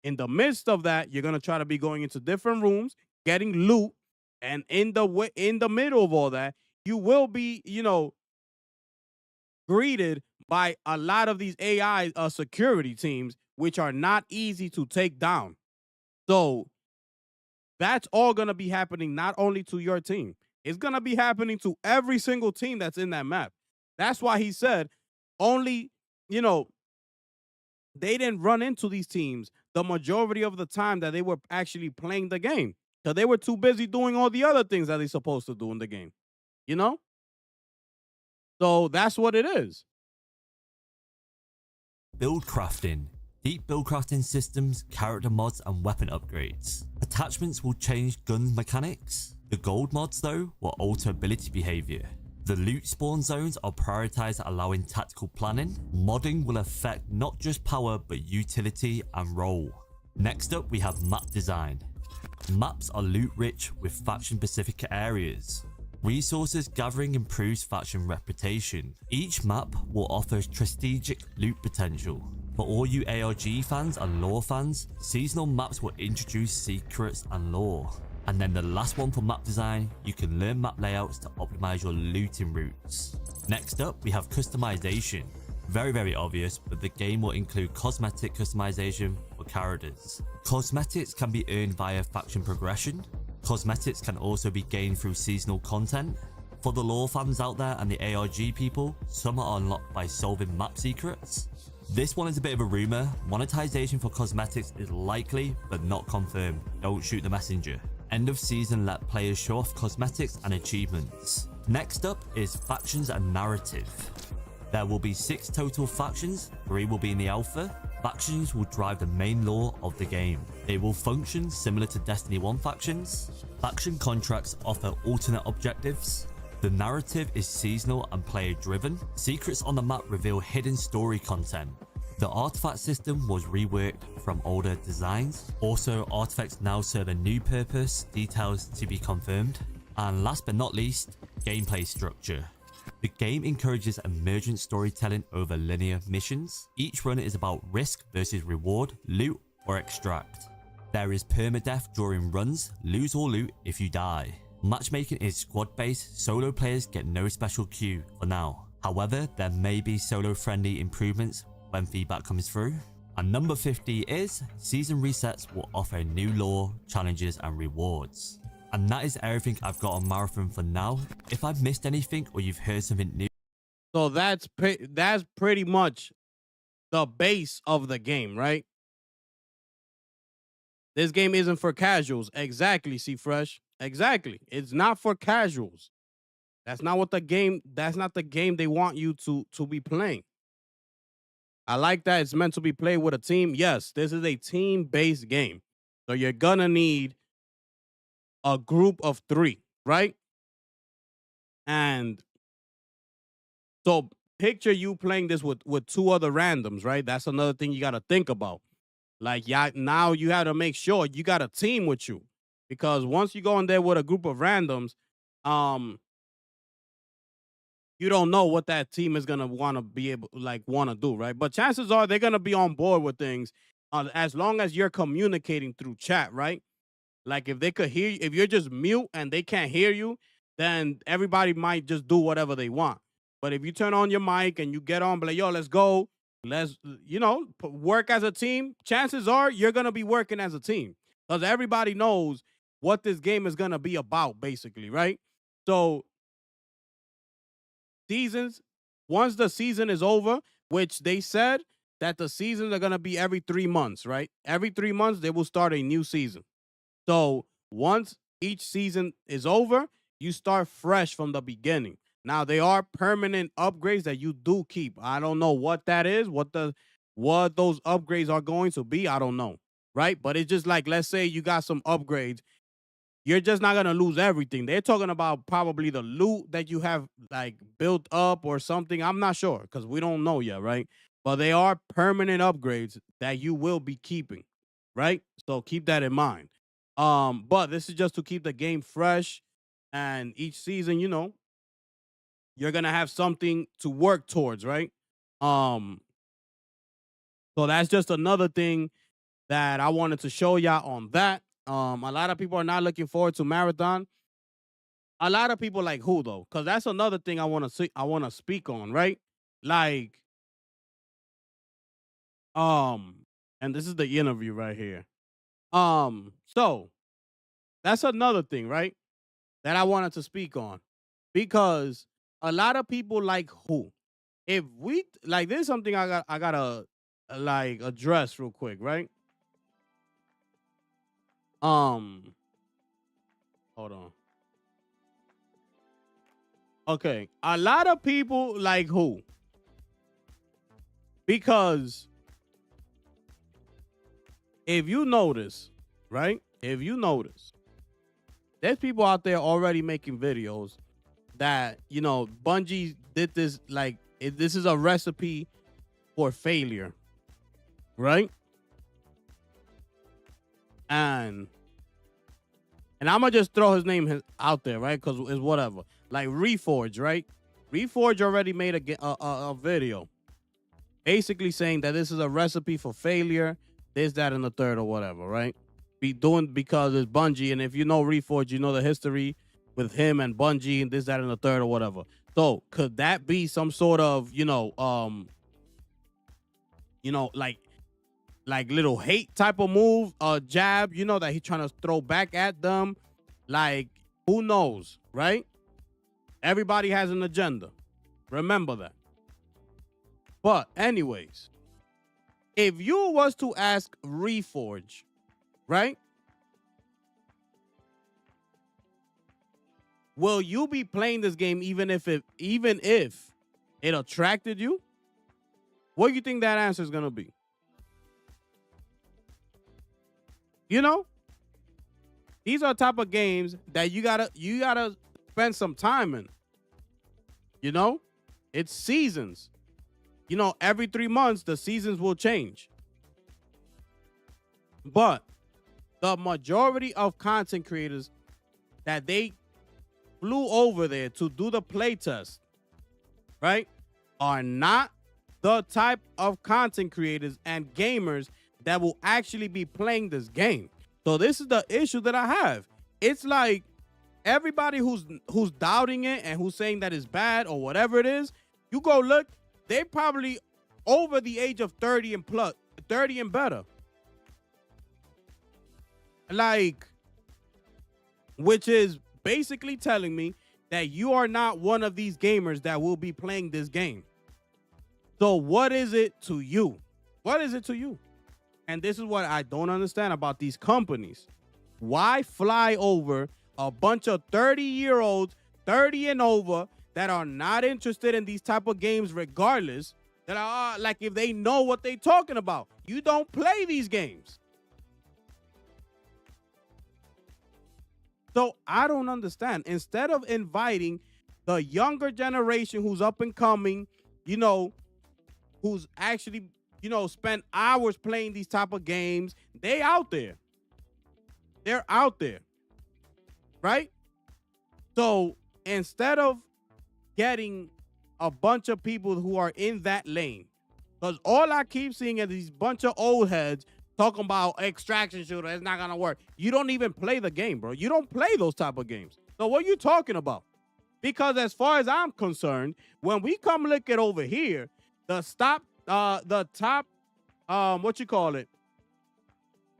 In the midst of that, you're going to try to be going into different rooms, getting loot. And in the middle of all that, you will be, greeted by a lot of these AI security teams, which are not easy to take down. So that's all going to be happening not only to your team. It's going to be happening to every single team that's in that map. That's why he said only, they didn't run into these teams the majority of the time that they were actually playing the game. So they were too busy doing all the other things that they're supposed to do in the game, So that's what it is. Build crafting. Deep build crafting systems, character mods, and weapon upgrades. Attachments will change gun mechanics. The gold mods, though, will alter ability behavior. The loot spawn zones are prioritized, allowing tactical planning. Modding will affect not just power, but utility and role. Next up, we have map design. Maps are loot rich with faction specific areas. Resources gathering improves faction reputation. Each map will offer strategic loot potential. For all you ARG fans and lore fans, seasonal maps will introduce secrets and lore. And then the last one for map design, you can learn map layouts to optimize your looting routes. Next up, we have customization. Very obvious, but the game will include cosmetic customization for characters. Cosmetics can be earned via faction progression. Cosmetics can also be gained through seasonal content. For the lore fans out there and the ARG people, some are unlocked by solving map secrets. This one is a bit of a rumor. Monetization for cosmetics is likely, but not confirmed. Don't shoot the messenger. End of season let players show off cosmetics and achievements. Next up is factions and narrative. There will be 6 total factions, 3 will be in the alpha. Factions will drive the main lore of the game. They will function similar to Destiny 1 factions. Faction contracts offer alternate objectives. The narrative is seasonal and player driven. Secrets on the map reveal hidden story content. The artifact system was reworked from older designs. Also, artifacts now serve a new purpose, details to be confirmed. And last but not least, gameplay structure. The game encourages emergent storytelling over linear missions. Each run is about risk versus reward, loot or extract. There is permadeath during runs, lose or loot if you die. Matchmaking is squad based, solo players get no special queue for now. However, there may be solo friendly improvements when feedback comes through. And number 50 is season resets will offer new lore, challenges and rewards. And that is everything I've got on Marathon for now. If I've missed anything or you've heard something new, So that's pretty much the base of the game, right? This game isn't for casuals. Exactly, C Fresh. Exactly. It's not for casuals. That's not what the game, that's not the game they want you to be playing. I like that it's meant to be played with a team. Yes, this is a team-based game. So you're gonna need a group of 3, right? And so picture you playing this with 2 other randoms, right? That's another thing you got to think about. Like, yeah, now you have to make sure you got a team with you, because once you go in there with a group of randoms, um, you don't know what that team is gonna want to be able, like, want to do, right? But chances are they're gonna be on board with things, as long as you're communicating through chat, right? Like, if they could hear you, if you're just mute and they can't hear you, then everybody might just do whatever they want. But if you turn on your mic and you get on, be like, yo, let's go, let's, work as a team, chances are you're going to be working as a team, because everybody knows what this game is going to be about, basically, right? So, seasons, once the season is over, which they said that the seasons are going to be every 3 months, right? Every 3 months, they will start a new season. So once each season is over, you start fresh from the beginning. Now, they are permanent upgrades that you do keep. I don't know what that is, what those upgrades are going to be. I don't know, right? But it's just like, let's say you got some upgrades. You're just not gonna lose everything. They're talking about probably the loot that you have, like, built up or something. I'm not sure because we don't know yet, right? But they are permanent upgrades that you will be keeping, right? So keep that in mind. But this is just to keep the game fresh, and each season, you're gonna have something to work towards, right? Um, so that's just another thing that I wanted to show y'all on that. A lot of people are not looking forward to Marathon. A lot of people, like, who though? Because that's another thing I want to see. I want to speak on, right? Like, and this is the interview right here. So that's another thing, right? That I wanted to speak on, because a lot of people, like, who, if we, like, there's something I gotta, like, address real quick, right? Um, Hold on. Okay, a lot of people, like, who, because if you notice, right? If you notice, there's people out there already making videos that, Bungie did this, like, this is a recipe for failure, right? And I'm gonna just throw his name out there, right? Because it's whatever. Like Reforge, right? Reforge already made a video basically saying that this is a recipe for failure, this, that, and the third, or whatever, right? Because it's Bungie, and if you know Reforge, you know the history with him and Bungie and this, that, and the third, or whatever. So could that be some sort of, like little hate type of move, jab, that he's trying to throw back at them? Like, who knows, right? Everybody has an agenda. Remember that. But anyways, if you was to ask Reforge, right? Will you be playing this game even if it attracted you? What do you think that answer is gonna be? These are type of games that you gotta spend some time in. It's seasons. Every 3 months the seasons will change. But the majority of content creators that they flew over there to do the playtest, right, are not the type of content creators and gamers that will actually be playing this game. So this is the issue that I have. It's like everybody who's doubting it and who's saying that it's bad or whatever it is, you go look, they probably over the age of 30 and plus, 30 and better. Like, which is basically telling me that you are not one of these gamers that will be playing this game. So what is it to you? What is it to you? And this is what I don't understand about these companies. Why fly over a bunch of 30-year-olds, 30 and over, that are not interested in these type of games regardless, that are like, if they know what they talking about? You don't play these games. So I don't understand. Instead of inviting the younger generation who's up and coming, who's actually, spent hours playing these type of games, they out there. They're out there, right? So instead of getting a bunch of people who are in that lane, because all I keep seeing is these bunch of old heads talking about extraction shooter, it's not gonna work. You don't even play the game, bro. You don't play those type of games. So what are you talking about? Because as far as I'm concerned, when we come look at over here, the top,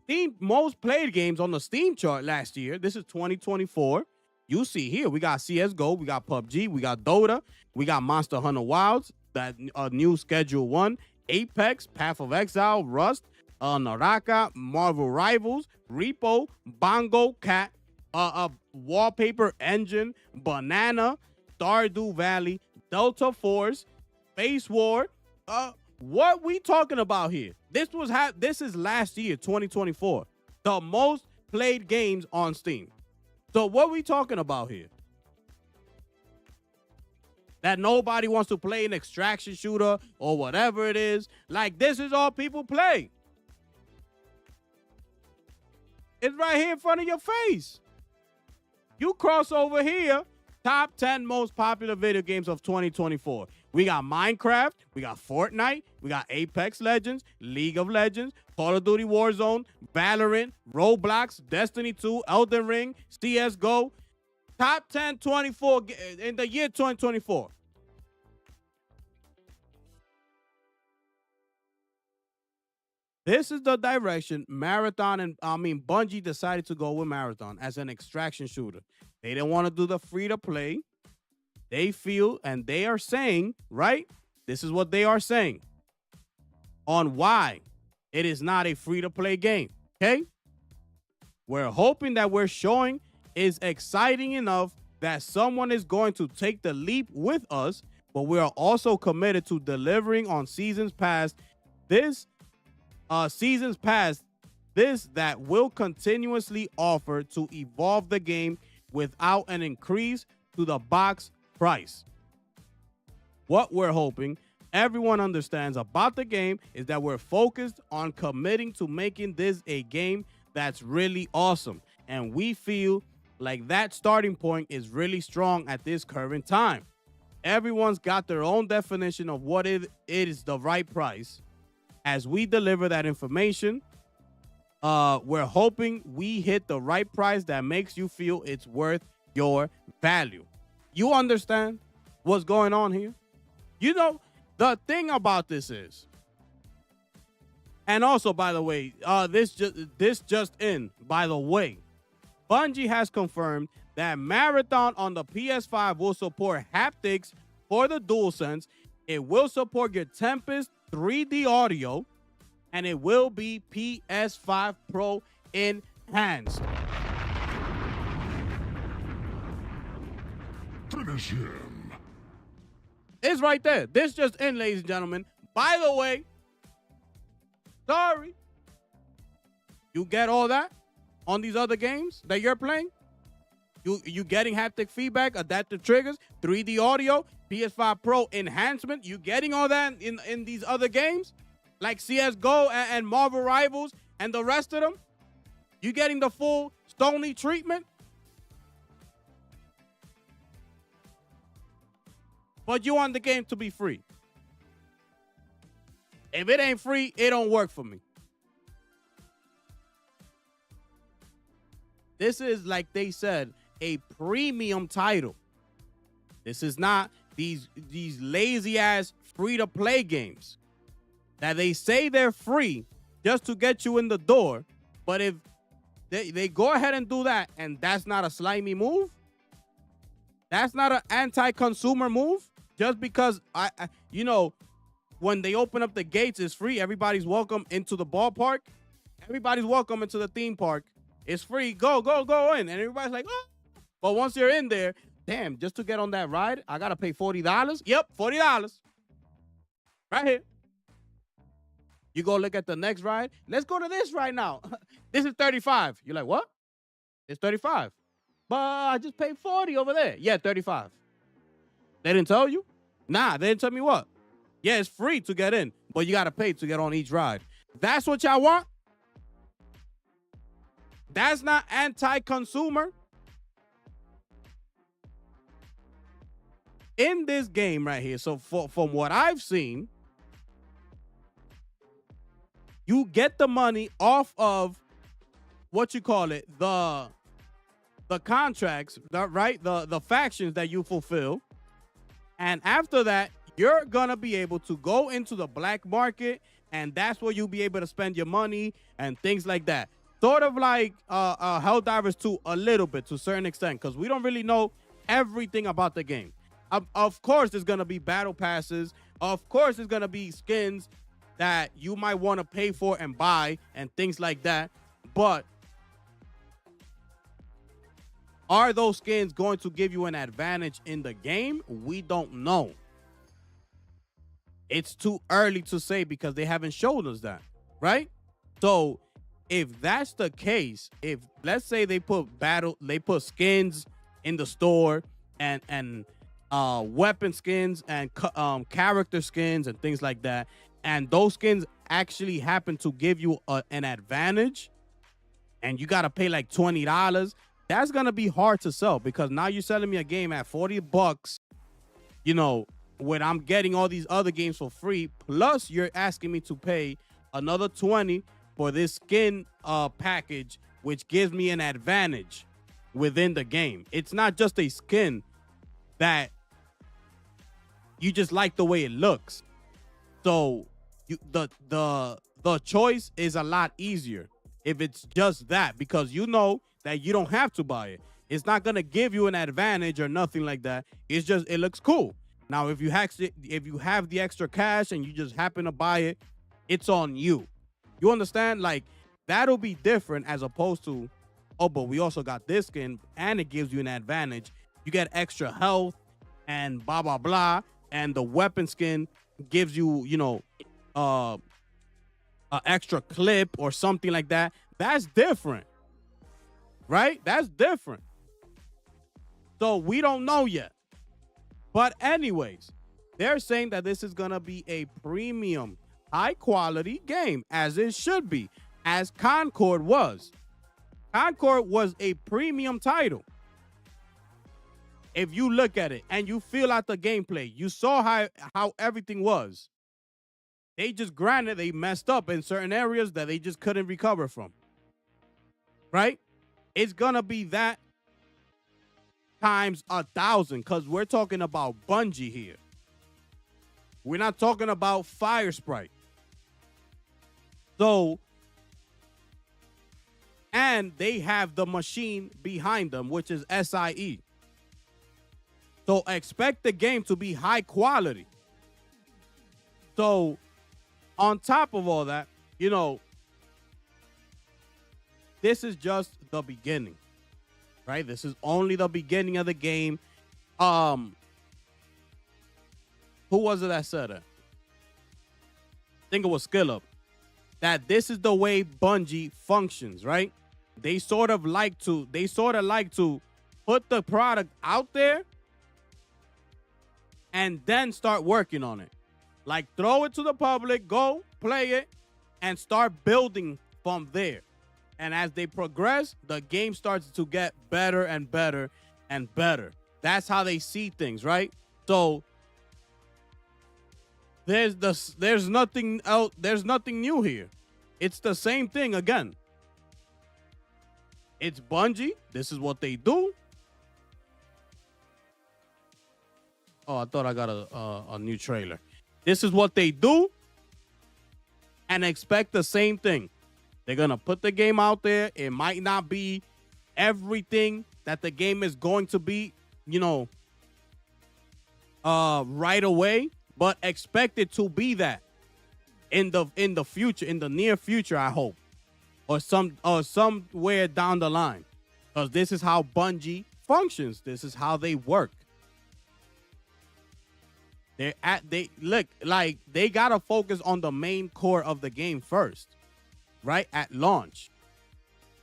Steam most played games on the Steam chart last year. This is 2024. You see here, we got CSGO, we got PUBG, we got Dota, we got Monster Hunter Wilds, that new Schedule 1, Apex, Path of Exile, Rust, Naraka, Marvel Rivals, Repo, Bongo Cat, Wallpaper Engine, Banana, Stardew Valley, Delta Force, Space War. What we talking about here? This is last year, 2024. The most played games on Steam. So what we talking about here? That nobody wants to play an extraction shooter or whatever it is. Like, this is all people play. It's right here in front of your face. You cross over here, top 10 most popular video games of 2024. We got Minecraft, we got Fortnite, we got Apex Legends, League of Legends, Call of Duty Warzone, Valorant, Roblox, Destiny 2, Elden Ring, CSGO. Top 10 24 in the year 2024. This is the direction Bungie decided to go with Marathon as an extraction shooter. They didn't want to do the free to play. They feel, and they are saying, right? This is what they are saying on why it is not a free to play game. Okay? We're hoping that we're showing is exciting enough that someone is going to take the leap with us, but we are also committed to delivering on seasons past. This that will continuously offer to evolve the game without an increase to the box price. What we're hoping everyone understands about the game is that we're focused on committing to making this a game that's really awesome. And we feel like that starting point is really strong at this current time. Everyone's got their own definition of what it is the right price. As we deliver that information, we're hoping we hit the right price that makes you feel it's worth your value. You understand what's going on here? The thing about this is, and also, by the way, this just in, by the way, Bungie has confirmed that Marathon on the PS5 will support haptics for the DualSense. It will support your Tempest 3D audio, and it will be PS5 Pro enhanced. Finish him. It's right there. This just in, ladies and gentlemen. By the way, sorry, you get all that on these other games that you're playing? You getting haptic feedback, adaptive triggers, 3D audio, PS5 Pro enhancement? You getting all that in these other games? Like CSGO and Marvel Rivals and the rest of them? You getting the full Stony treatment? But you want the game to be free. If it ain't free, it don't work for me. This is, like they said, a premium title. This is not these lazy ass free to play games that they say they're free just to get you in the door. But if they go ahead and do that, and that's not a slimy move. That's not an anti-consumer move. Just because you know, when they open up the gates, it's free. Everybody's welcome into the ballpark. Everybody's welcome into the theme park. It's free. Go in. And everybody's like, oh. But once you're in there, damn, just to get on that ride, I gotta pay $40. Yep, $40. Right here. You go look at the next ride. Let's go to this right now. This is $35. You're like, what? It's $35. But I just paid $40 over there. Yeah, $35. They didn't tell you? Nah, they didn't tell me what. Yeah, it's free to get in, but you gotta pay to get on each ride. That's what y'all want? That's not anti-consumer. In this game right here, so from what I've seen, you get the money off of what you call it, the contracts, right? The factions that you fulfill. And after that, you're going to be able to go into the black market, and that's where you'll be able to spend your money and things like that. Sort of like Helldivers 2 a little bit to a certain extent, because we don't really know everything about the game. Of course, there's going to be battle passes. Of course, there's going to be skins that you might want to pay for and buy and things like that. But are those skins going to give you an advantage in the game? We don't know. It's too early to say because they haven't shown us that, right? So if that's the case, if let's say they put skins in the store and weapon skins and character skins and things like that, and those skins actually happen to give you an advantage, and you got to pay like $20, that's going to be hard to sell, because now you're selling me a game at $40, you know, when I'm getting all these other games for free, plus you're asking me to pay another $20 for this skin package, which gives me an advantage within the game. It's not just a skin that you just like the way it looks. So the choice is a lot easier if it's just that, because you know that you don't have to buy it. It's not gonna give you an advantage or nothing like that. It's just, it looks cool. Now, if you have the extra cash and you just happen to buy it, it's on you. You understand? Like, that'll be different as opposed to, oh, but we also got this skin and it gives you an advantage. You get extra health and blah, blah, blah. And the weapon skin gives you, you know, an extra clip or something like that. That's different, right? That's different. So we don't know yet. But anyways, they're saying that this is going to be a premium, high-quality game, as it should be, as Concord was. Concord was a premium title. If you look at it and you feel out the gameplay, you saw how everything was. They just, granted, they messed up in certain areas that they just couldn't recover from. Right? It's going to be that times 1,000, because we're talking about Bungie here. We're not talking about Fire Sprite. So, and they have the machine behind them, which is SIE. So expect the game to be high quality. So on top of all that, you know, this is just the beginning, right? This is only the beginning of the game. Who was it that said it? I think it was Skillup. That this is the way Bungie functions, right? They sort of like to put the product out there and then start working on it. Like, throw it to the public, go play it, and start building from there. And as they progress, the game starts to get better and better and better. That's how they see things, right? So there's nothing else, there's nothing new here. It's the same thing again. It's Bungie. This is what they do. Oh, I thought I got a new trailer. This is what they do, and expect the same thing. They're going to put the game out there. It might not be everything that the game is going to be, right away, but expect it to be that in the future, in the near future, I hope, or somewhere down the line, because this is how Bungie functions. This is how they work. They gotta focus on the main core of the game first, right? At launch.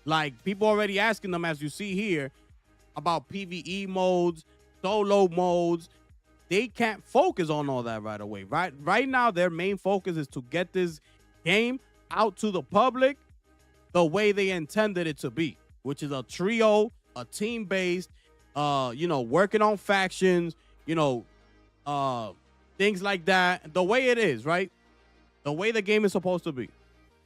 Like, people already asking them, as you see here, about PvE modes, solo modes. They can't focus on all that right away. Right now, their main focus is to get this game out to the public the way they intended it to be, which is a trio, a team-based, working on factions, things like that. The way it is, right? The way the game is supposed to be.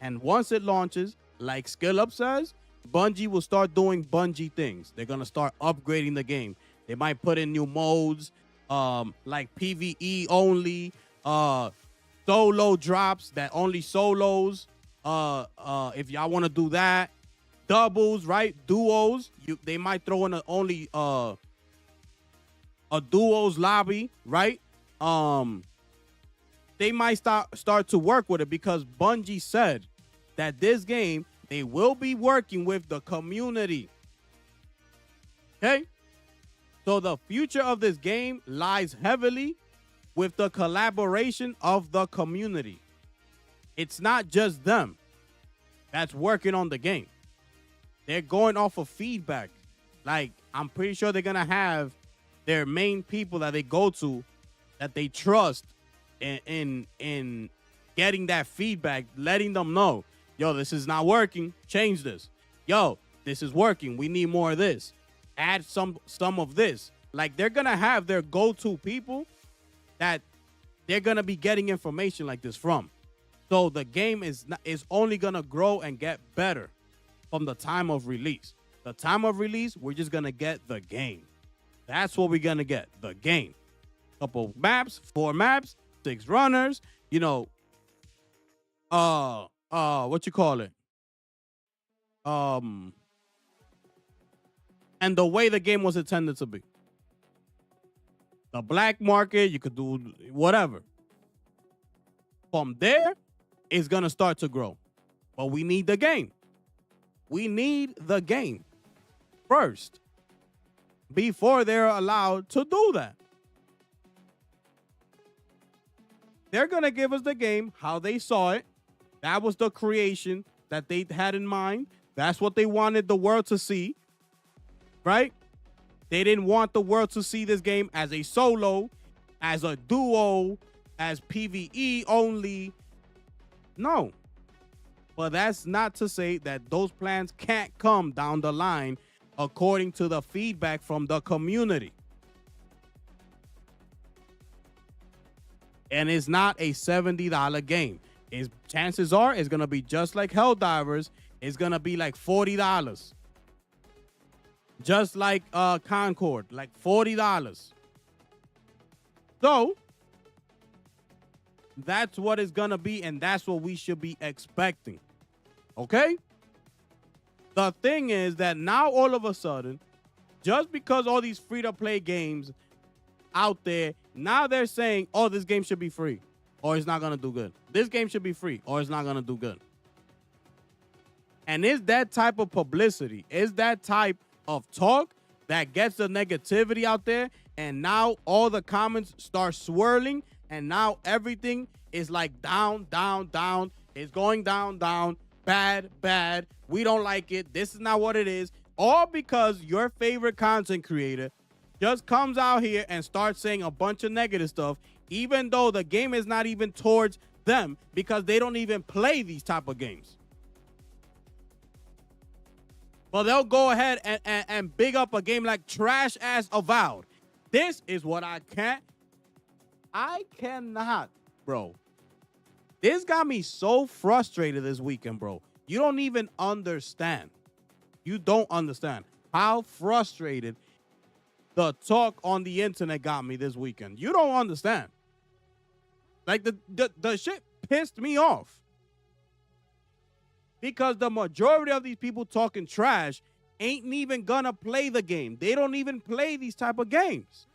And once it launches, like SkillUp says, Bungie will start doing Bungie things. They're going to start upgrading the game. They might put in new modes, like PvE only, solo drops that only solos. If y'all want to do that, doubles, right? Duos. They might throw in a duos lobby, right? They might start to work with it, because Bungie said that this game, they will be working with the community. Okay? So the future of this game lies heavily with the collaboration of the community. It's not just them that's working on the game. They're going off of feedback. Like, I'm pretty sure they're going to have their main people that they go to, that they trust in getting that feedback, letting them know, yo, this is not working. Change this. Yo, this is working. We need more of this. Add some of this. Like, they're going to have their go-to people that they're going to be getting information like this from. So the game is only going to grow and get better from the time of release. The time of release, we're just going to get the game. That's what we're going to get, the game. Couple maps, 4 maps, 6 runners, what you call it? And the way the game was intended to be. The black market, you could do whatever. From there, it's going to start to grow. But we need the game. We need the game first before they're allowed to do that. They're going to give us the game how they saw it. That was the creation that they had in mind. That's what they wanted the world to see, right? They didn't want the world to see this game as a solo, as a duo, as PvE only. No. But that's not to say that those plans can't come down the line according to the feedback from the community. And it's not a $70 game. Chances are it's going to be just like Helldivers. It's going to be like $40. Just like Concord, like $40. So that's what it's going to be, and that's what we should be expecting. Okay? The thing is that now all of a sudden, just because all these free-to-play games out there, now they're saying, oh, this game should be free or it's not going to do good. This game should be free or it's not going to do good. And it's that type of publicity, is that type of talk that gets the negativity out there, and now all the comments start swirling, and now everything is like down, down, down. It's going down, down, bad, bad. We don't like it. This is not what it is. All because your favorite content creator just comes out here and starts saying a bunch of negative stuff, even though the game is not even towards them, because they don't even play these type of games. But they'll go ahead and big up a game like trash ass Avowed. This is what I cannot, bro. This got me so frustrated this weekend, bro. You don't even understand. You don't understand how frustrated the talk on the internet got me this weekend. You don't understand. Like, the shit pissed me off. because the majority of these people talking trash ain't even gonna play the game. They don't even play these type of games.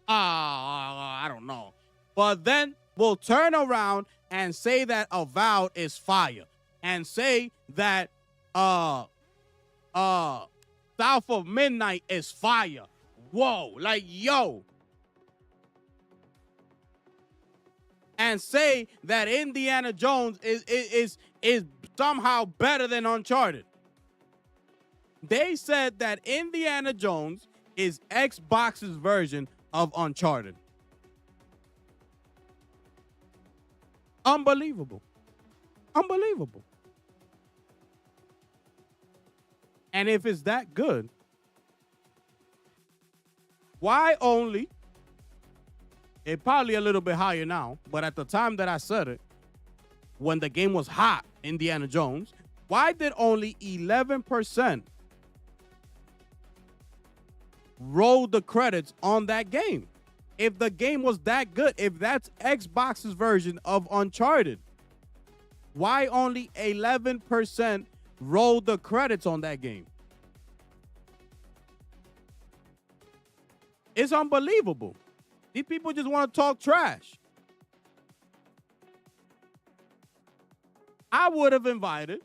I don't know. But then we'll turn around and say that Avowed is fire, and say that South of Midnight is fire. Whoa, like, yo. And say that Indiana Jones is somehow better than Uncharted. They said that Indiana Jones is Xbox's version of Uncharted. Unbelievable. Unbelievable. And if it's that good, why only, it's probably a little bit higher now, but at the time that I said it, when the game was hot, Indiana Jones, why did only 11% roll the credits on that game? If the game was that good, if that's Xbox's version of Uncharted, why only 11% rolled the credits on that game? It's unbelievable. These people just want to talk trash. I would have invited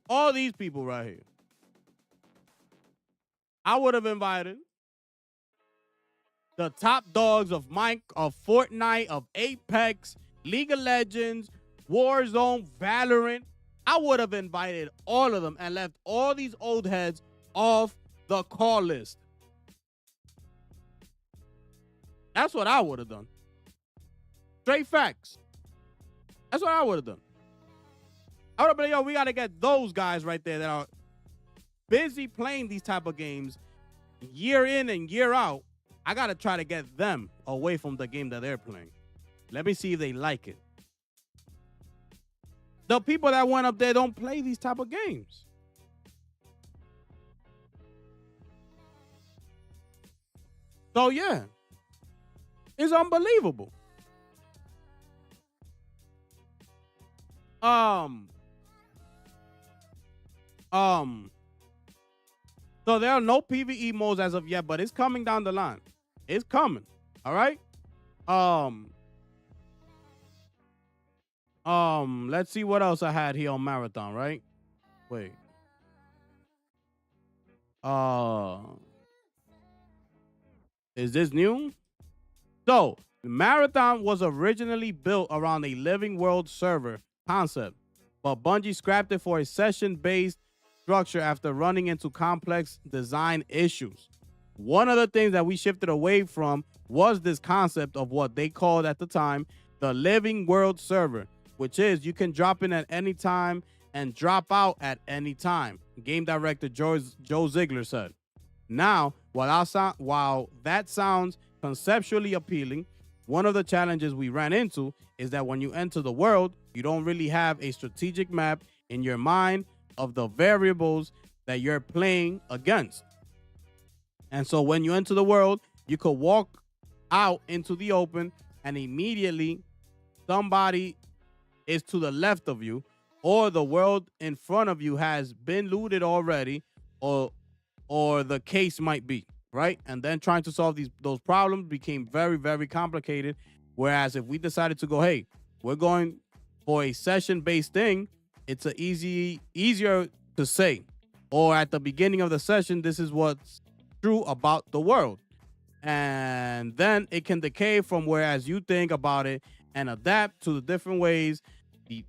all these people right here. I would have invited the top dogs of Fortnite, of Apex, League of Legends, Warzone, Valorant. I would have invited all of them and left all these old heads off the call list. That's what I would have done. Straight facts. That's what I would have done. I would have been, yo, we got to get those guys right there that are busy playing these type of games year in and year out. I got to try to get them away from the game that they're playing. Let me see if they like it. The people that went up there don't play these type of games. So, yeah. It's unbelievable. So there are no PvE modes as of yet, but it's coming down the line. It's coming. All right. Let's see what else I had here on Marathon, right? Wait. Is this new? So, Marathon was originally built around a living world server concept, but Bungie scrapped it for a session-based structure after running into complex design issues. One of the things that we shifted away from was this concept of what they called at the time the living world server, which is you can drop in at any time and drop out at any time. Game director Joe Ziegler said. Now, while that sounds conceptually appealing, one of the challenges we ran into is that when you enter the world, you don't really have a strategic map in your mind of the variables that you're playing against. And so when you enter the world, you could walk out into the open and immediately somebody is to the left of you, or the world in front of you has been looted already, or the case might be, right? And then trying to solve those problems became very, very complicated. Whereas if we decided to go, hey, we're going for a session-based thing, it's easier to say. Or at the beginning of the session, this is what's true about the world. And then it can decay from whereas you think about it and adapt to the different ways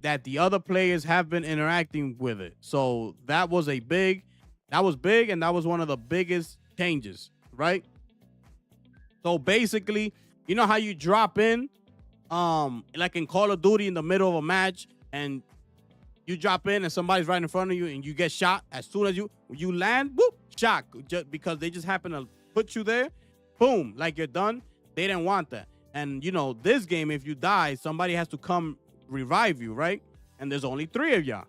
that the other players have been interacting with it. So that was big, and that was one of the biggest changes, right? So basically, you know how you drop in, like in Call of Duty in the middle of a match, and you drop in and somebody's right in front of you and you get shot as soon as you land, boop, shot, just because they just happen to put you there, boom, like you're done. They didn't want that. And you know, this game, if you die, somebody has to come revive you, right? And there's only 3 of y'all.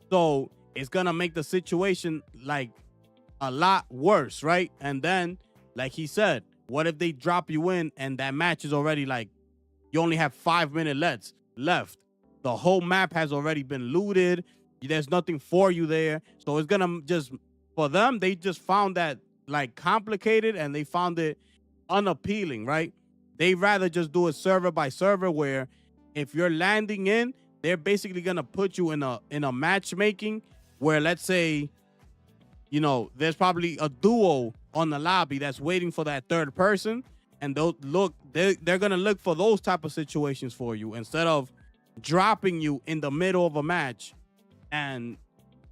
So it's gonna make the situation like a lot worse, right? And then, like he said, what if they drop you in and that match is already like you only have 5 minutes left. The whole map has already been looted. There's nothing for you there. So it's gonna just, for them, they just found that like complicated and they found it unappealing, right? They rather just do it server by server where if you're landing in, they're basically gonna put you in a matchmaking where, let's say, you know, there's probably a duo on the lobby that's waiting for that third person, and they're gonna look for those type of situations for you instead of dropping you in the middle of a match and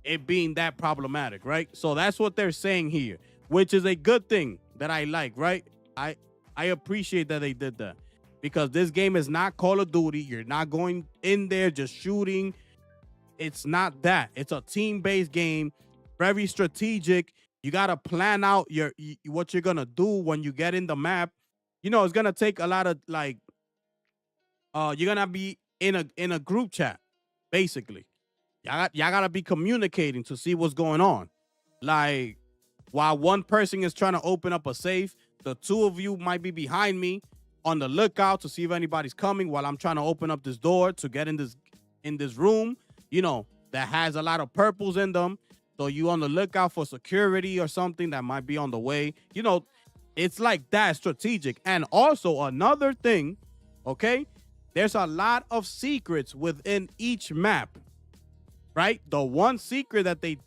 it being that problematic, right? So that's what they're saying here, which is a good thing that I like, right? I appreciate that they did that, because this game is not Call of Duty. You're not going in there just shooting. It's not that. It's a team-based game, very strategic. You got to plan out what you're going to do when you get in the map. You know, it's going to take a lot of, like, you're going to be in a group chat, basically. Y'all got to be communicating to see what's going on. Like, while one person is trying to open up a safe, the two of you might be behind me on the lookout to see if anybody's coming while I'm trying to open up this door to get in this room, you know, that has a lot of purples in them. So you on the lookout for security or something that might be on the way. You know, it's like that, strategic. And also another thing, okay, there's a lot of secrets within each map, right? The one secret that they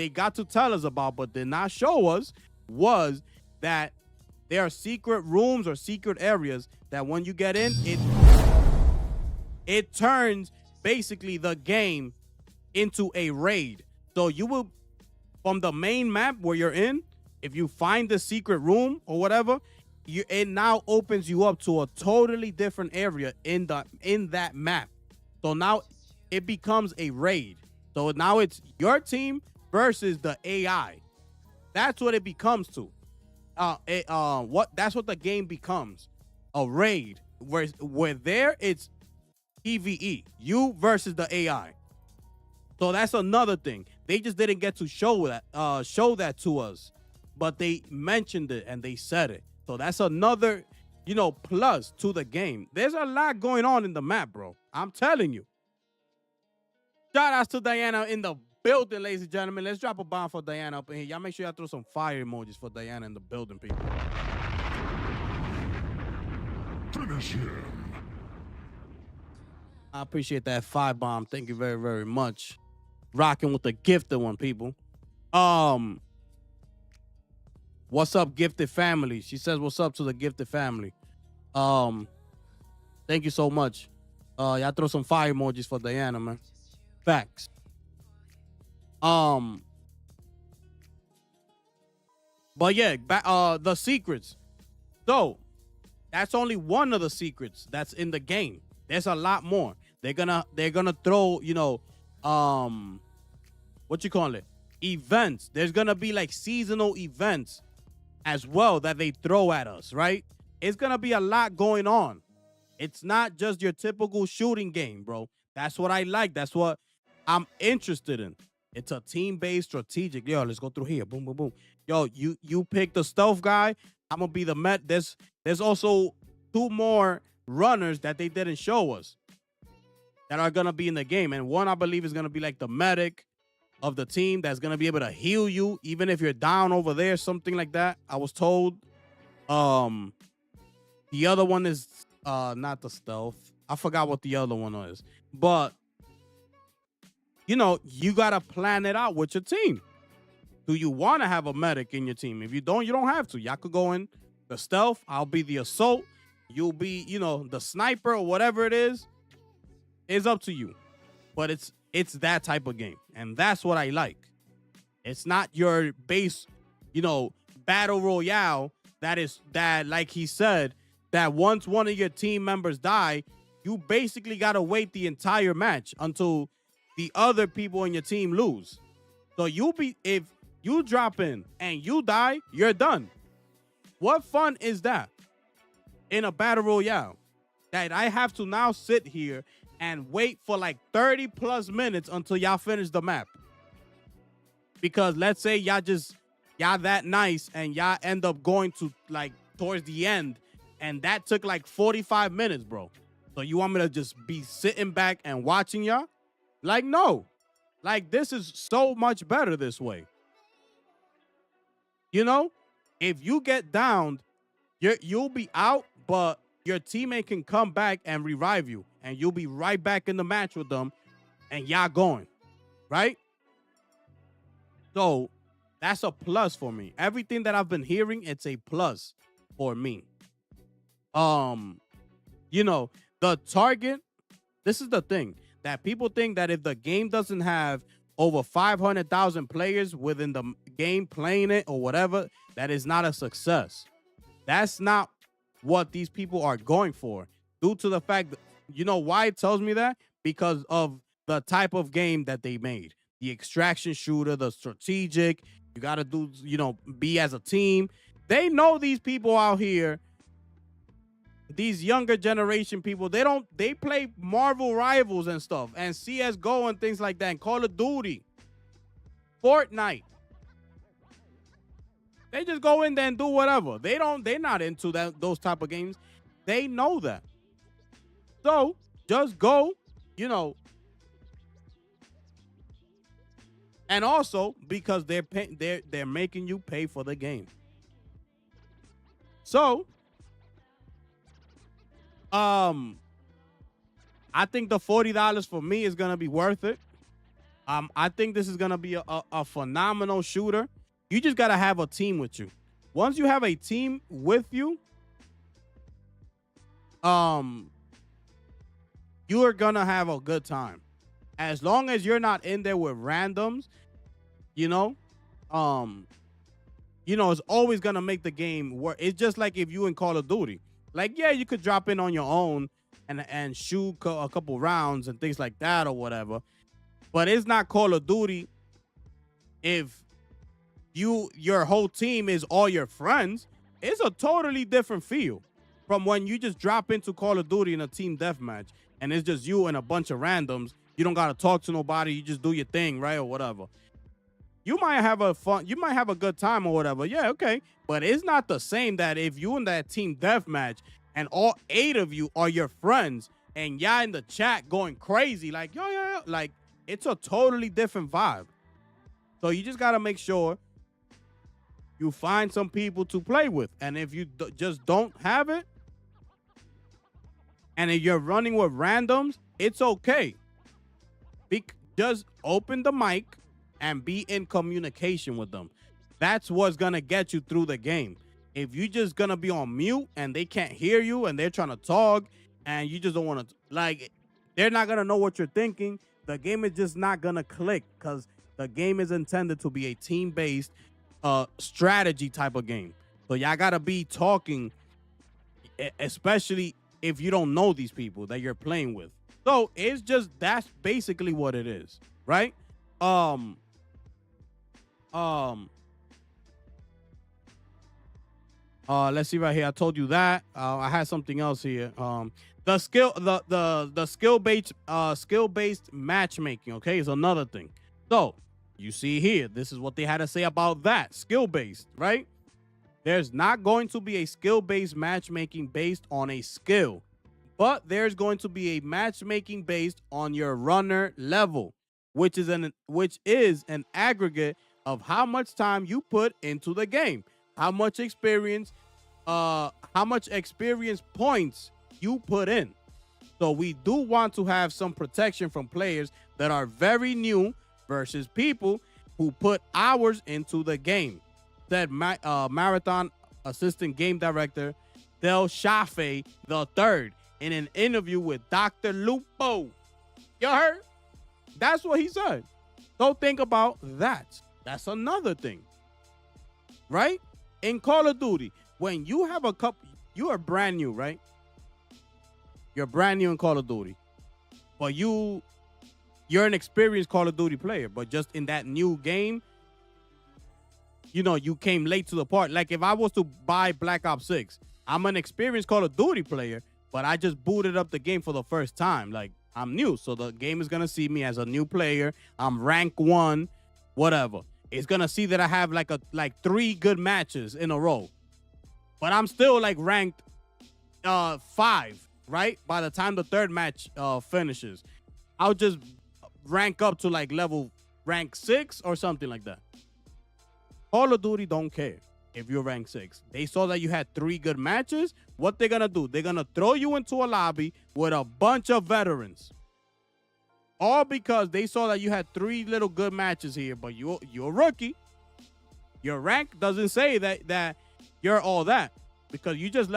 got to tell us about but did not show us was that there are secret rooms or secret areas that when you get in, it turns basically the game into a raid. So you will, from the main map where you're in, if you find the secret room or whatever, it now opens you up to a totally different area in that map. So now it becomes a raid. So now it's your team versus the AI. That's what it becomes to. That's what the game becomes, a raid where there it's PvE, you versus the AI. So that's another thing. They just didn't get to show that to us, but they mentioned it and they said it. So that's another, you know, plus to the game. There's a lot going on in the map, bro. I'm telling you. Shout outs to Diana in the building, ladies and gentlemen. Let's drop a bomb for Diana up in here. Y'all make sure y'all throw some fire emojis for Diana in the building, people. Finish him. I appreciate that fire bomb. Thank you very, very much. Rocking with the gifted one, people. What's up, gifted family? She says, what's up to the gifted family? Thank you so much. Y'all throw some fire emojis for Diana, man. Facts. But yeah, the secrets. So that's only one of the secrets that's in the game. There's a lot more. They're gonna throw, you know, what you call it? Events. There's gonna be like seasonal events as well that they throw at us, right? It's gonna be a lot going on. It's not just your typical shooting game, bro. That's what I like. That's what I'm interested in. It's a team-based strategic. Yo, let's go through here. Boom, boom, boom. Yo, you pick the stealth guy. I'm gonna be the met. There's also 2 more runners that they didn't show us that are gonna be in the game, and one I believe is gonna be like the medic of the team that's gonna be able to heal you even if you're down over there, something like that. I was told. The other one is not the stealth. I forgot what the other one is, but you know, you got to plan it out with your team. Do you want to have a medic in your team? If you don't have to. Y'all could go in the stealth. I'll be the assault. You'll be, you know, the sniper or whatever it is. It's up to you. But it's that type of game. And that's what I like. It's not your base, you know, battle royale that, like he said, that once one of your team members die, you basically got to wait the entire match until the other people in your team lose. So if you drop in and you die, you're done. What fun is that in a battle royale? That I have to now sit here and wait for like 30 plus minutes until y'all finish the map. Because let's say y'all that nice and y'all end up going to like towards the end, and that took like 45 minutes, bro. So you want me to just be sitting back and watching y'all? Like, no. Like, this is so much better this way. You know, if you get downed, you'll be out, but your teammate can come back and revive you, and you'll be right back in the match with them, and y'all going, right? So that's a plus for me. Everything that I've been hearing, it's a plus for me. You know, the target, this is the thing, that people think that if the game doesn't have over 500,000 players within the game playing it or whatever, that is not a success. That's not what these people are going for, due to the fact that, you know why it tells me that? Because of the type of game that they made. The extraction shooter, the strategic, you got to do, you know, be as a team. They know these people out here, these younger generation people, they play Marvel Rivals and stuff, and CSGO and things like that, and Call of Duty, Fortnite. They just go in there and do whatever. They're not into those type of games. They know that. So just go, you know. And also because they're making you pay for the game. So I think the $40 for me is gonna be worth it. I think this is gonna be a phenomenal shooter. You just gotta have a team with you. Once you have a team with you, you are gonna have a good time. As long as you're not in there with randoms, you know, it's always gonna make the game work. It's just like if you in Call of Duty. Like, yeah, you could drop in on your own and shoot a couple rounds and things like that or whatever. But it's not Call of Duty if your whole team is all your friends. It's a totally different feel from when you just drop into Call of Duty in a team deathmatch and it's just you and a bunch of randoms. You don't gotta talk to nobody. You just do your thing, right, or whatever. You might have a good time or whatever. Yeah, okay. But it's not the same that if you in that team deathmatch and all 8 of you are your friends and y'all in the chat going crazy, like, yo, like, it's a totally different vibe. So you just gotta make sure you find some people to play with. And if you just don't have it, and if you're running with randoms, it's okay. Just open the mic and be in communication with them. That's what's gonna get you through the game. If you just gonna be on mute and they can't hear you and they're trying to talk and you just don't want to, like, they're not gonna know what you're thinking, the game is just not gonna click, because the game is intended to be a team-based strategy type of game. So y'all gotta be talking, especially if you don't know these people that you're playing with. So it's just, that's basically what it is, right? Let's see right here. I told you that. I had something else here. The skill-based matchmaking, okay, is another thing. So you see here, this is what they had to say about that. Skill-based, right? There's not going to be a skill-based matchmaking based on a skill, but there's going to be a matchmaking based on your runner level, which is an aggregate of how much time you put into the game, how much experience points you put in. So we do want to have some protection from players that are very new versus people who put hours into the game, said Marathon Assistant Game Director Del Shafe III in an interview with Dr. Lupo. You heard? That's what he said. So think about that. That's another thing, right? In Call of Duty, when you have you are brand new, right? You're brand new in Call of Duty, but you're an experienced Call of Duty player, but just in that new game, you came late to the party. Like if I was to buy Black Ops 6, I'm an experienced Call of Duty player, but I just booted up the game for the first time. Like, I'm new, so the game is gonna see me as a new player. I'm rank 1, whatever. It's gonna see that I have like 3 good matches in a row, but I'm still like ranked 5 right? By the time the third match finishes, I'll just rank up to like rank 6 or something like that. Call of Duty don't care if you're rank 6. They saw that you had 3 good matches. What they're gonna do? They're gonna throw you into a lobby with a bunch of veterans. All because they saw that you had 3 little good matches here, but you're a rookie. Your rank doesn't say that you're all that, because you just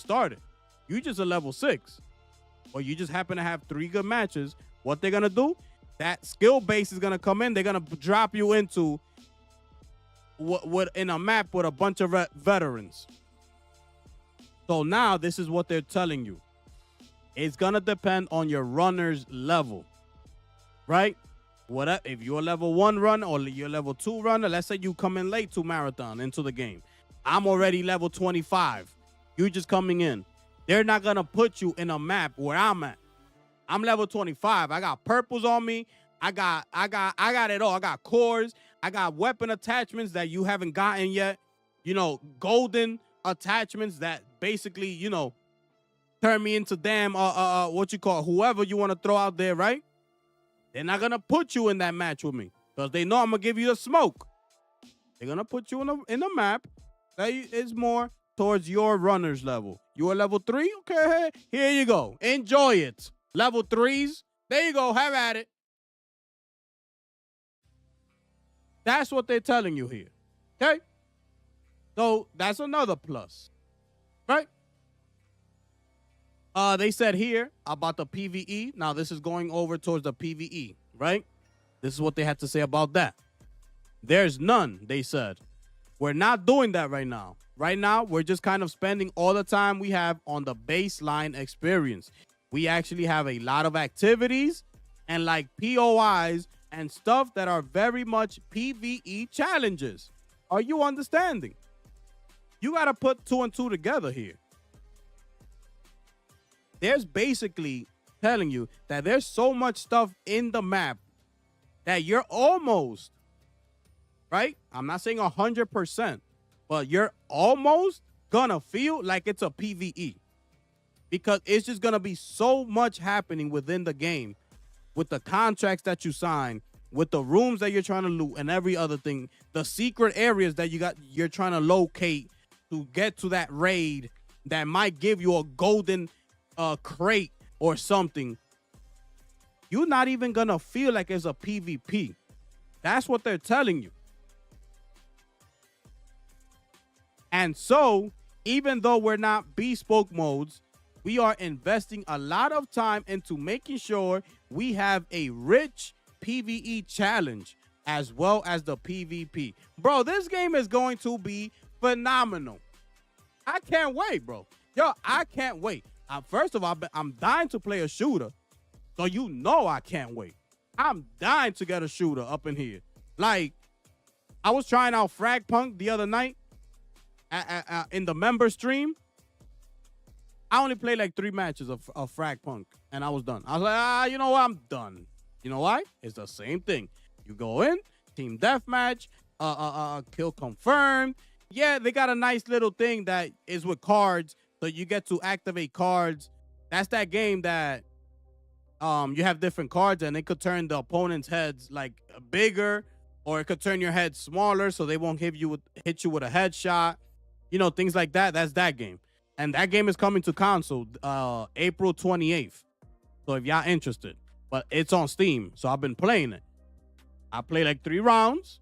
started. You just a level 6. Or you just happen to have 3 good matches. What they're gonna do? That skill base is gonna come in. They're gonna drop you into what in a map with a bunch of veterans. So now this is what they're telling you. It's gonna depend on your runner's level, right? What if you're a level 1 runner or you're a level 2 runner? Let's say you come in late to Marathon into the game. I'm already level 25. You just coming in. They're not gonna put you in a map where I'm at. I'm level 25. I got purples on me. I got it all. I got cores. I got weapon attachments that you haven't gotten yet. You know, golden attachments that basically, you know, turn me into damn whoever you want to throw out there, right? They're not gonna put you in that match with me because they know I'm gonna give you the smoke. They're gonna put you in a map that is more towards your runner's level. You are level 3? Okay, here you go. Enjoy it. Level 3s, there you go. Have at it. That's what they're telling you here. Okay? So that's another plus, right? They said here about the PvE. Now this is going over towards the PvE, right? This is what they had to say about that. There's none, they said. We're not doing that right now. Right now, we're just kind of spending all the time we have on the baseline experience. We actually have a lot of activities and like POIs and stuff that are very much PvE challenges. Are you understanding? You got to put 2 and 2 together here. There's basically telling you that there's so much stuff in the map that you're almost, right? I'm not saying 100%, but you're almost gonna feel like it's a PvE. Because it's just going to be so much happening within the game with the contracts that you sign, with the rooms that you're trying to loot and every other thing, the secret areas that you're trying to locate to get to that raid that might give you a golden crate or something. You're not even going to feel like it's a PvP. That's what they're telling you. And so, even though we're not bespoke modes, we are investing a lot of time into making sure we have a rich PvE challenge as well as the PvP. Bro, this game is going to be phenomenal. I can't wait, bro. Yo, I can't wait. First of all, I'm dying to play a shooter. So you know I can't wait. I'm dying to get a shooter up in here. Like, I was trying out Fragpunk the other night in the member stream. I only played like 3 matches of Fragpunk, and I was done. I was like, you know what? I'm done. You know why? It's the same thing. You go in, team deathmatch, kill confirmed. Yeah, they got a nice little thing that is with cards, so you get to activate cards. That's that game that you have different cards, and it could turn the opponent's heads like bigger, or it could turn your head smaller, so they won't hit you with a headshot. You know, things like that. That's that game. And that game is coming to console April 28th. So if y'all interested. But it's on Steam. So I've been playing it. I played like 3 rounds.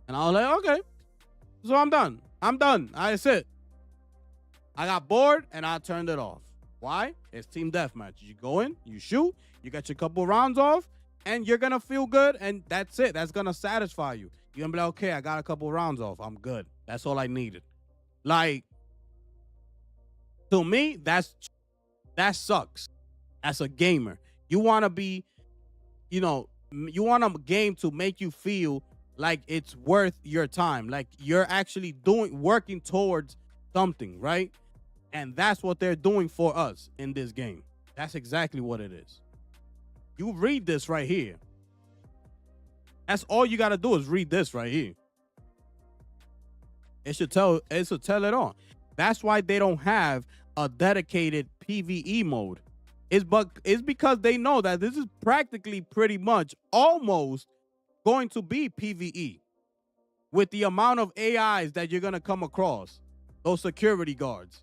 And I was like, okay. So I'm done. That's it. I got bored and I turned it off. Why? It's team deathmatch. You go in, you shoot, you get your couple rounds off, and you're going to feel good. And that's it. That's going to satisfy you. You're going to be like, okay, I got a couple rounds off. I'm good. That's all I needed. Like, to me, that sucks. As a gamer, you want to be, you know, you want a game to make you feel like it's worth your time, like you're actually working towards something, right? And that's what they're doing for us in this game. That's exactly what it is. You read this right here. That's all you got to do is read this right here. It should tell it all. That's why they don't have a dedicated PvE mode. It's because they know that this is practically pretty much almost going to be PvE with the amount of AIs that you're going to come across, those security guards.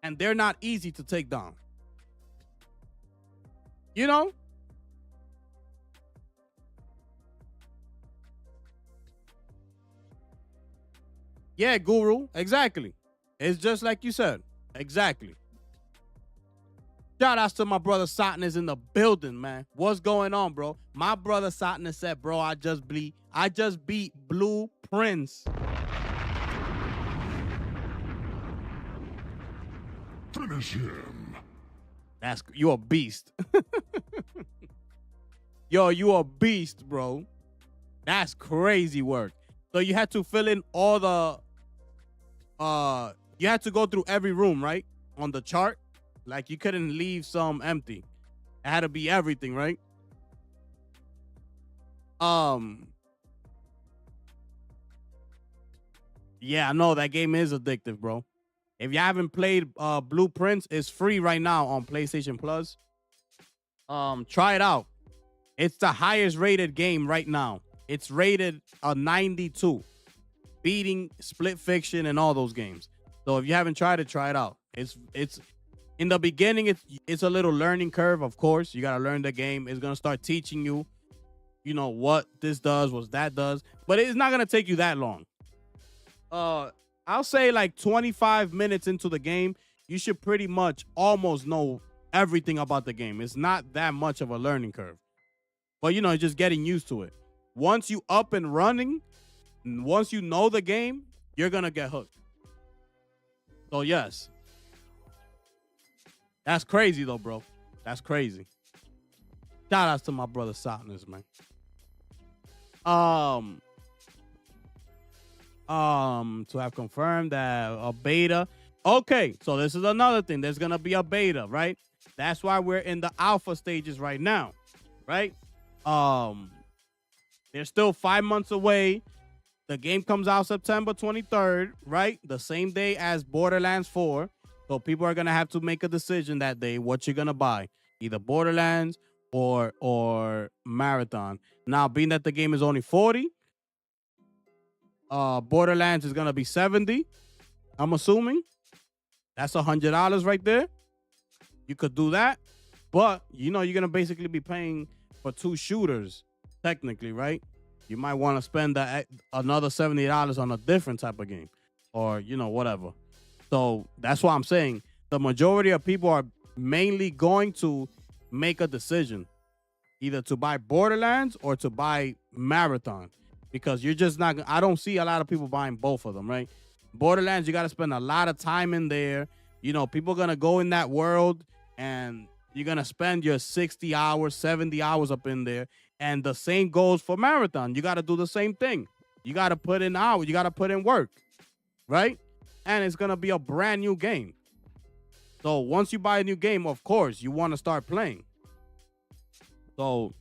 And they're not easy to take down. You know? Yeah, Guru. Exactly. It's just like you said. Exactly. Shout outs to my brother Satnus in the building, man. What's going on, bro? My brother Satnus said, bro, I just beat Blue Prince. Finish him. You a beast. Yo, you a beast, bro. That's crazy work. So you had to fill in all the you had to go through every room, right? On the chart. Like you couldn't leave some empty. It had to be everything, right? Yeah, I know that game is addictive, bro. If you haven't played Blueprints, it's free right now on PlayStation Plus. Try it out. It's the highest rated game right now. It's rated a 92, beating Split Fiction and all those games. So if you haven't tried it, try it out. It's in the beginning, it's a little learning curve, of course. You gotta learn the game. It's gonna start teaching you, you know, what this does, what that does. But it's not gonna take you that long. I'll say like 25 minutes into the game, you should pretty much almost know everything about the game. It's not that much of a learning curve. But, you know, just getting used to it. Once you up and running, once you know the game, you're going to get hooked. So, yes. That's crazy, though, bro. That's crazy. Shout outs to my brother Satnus, man. To have confirmed that a beta. Okay, so this is another thing. There's gonna be a beta, right? That's why we're in the alpha stages right now, right? They're still 5 months away. The game comes out September 23rd, right? The same day as Borderlands 4. So people are gonna have to make a decision that day what you're gonna buy, either Borderlands or Marathon. Now, being that the game is only 40. Borderlands is gonna be 70. I'm assuming that's $100 right there. You could do that, but you know you're gonna basically be paying for two shooters, technically, right? You might want to spend another $70 on a different type of game, or you know whatever. So that's why I'm saying the majority of people are mainly going to make a decision, either to buy Borderlands or to buy Marathon. Because you're just not, I don't see a lot of people buying both of them, right? Borderlands, you got to spend a lot of time in there. You know, people are going to go in that world and you're going to spend your 60 hours, 70 hours up in there. And the same goes for Marathon. You got to do the same thing. You got to put in hours. You got to put in work, right? And it's going to be a brand new game. So once you buy a new game, of course, you want to start playing. So,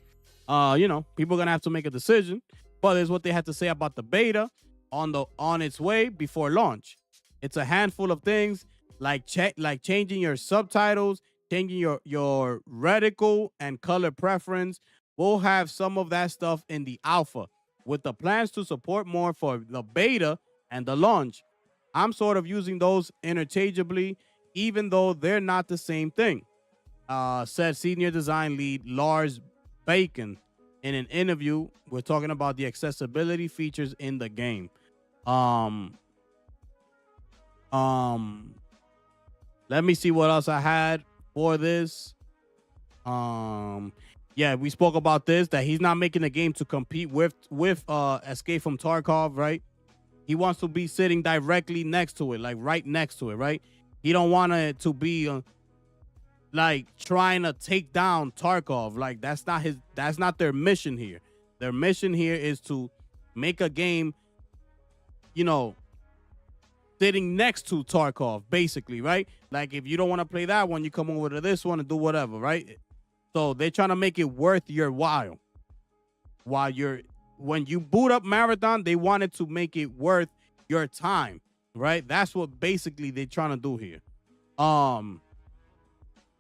you know, people are going to have to make a decision. But it's what they had to say about the beta on its way before launch. It's a handful of things like changing your subtitles, changing your reticle and color preference. We'll have some of that stuff in the alpha with the plans to support more for the beta and the launch. I'm sort of using those interchangeably, even though they're not the same thing, said senior design lead Lars Bacon. In an interview, we're talking about the accessibility features in the game. Let me see what else I had for this. Yeah, we spoke about this, that he's not making a game to compete with Escape from Tarkov, right? He wants to be sitting directly next to it, like right next to it, right? He don't want it to be like trying to take down Tarkov. Like that's not their mission here. Their mission here is to make a game, you know, sitting next to Tarkov, basically, right? Like if you don't want to play that one, you come over to this one and do whatever, right? So they're trying to make it worth your while. When you boot up Marathon, they wanted to make it worth your time, right? That's what basically they're trying to do here. Um,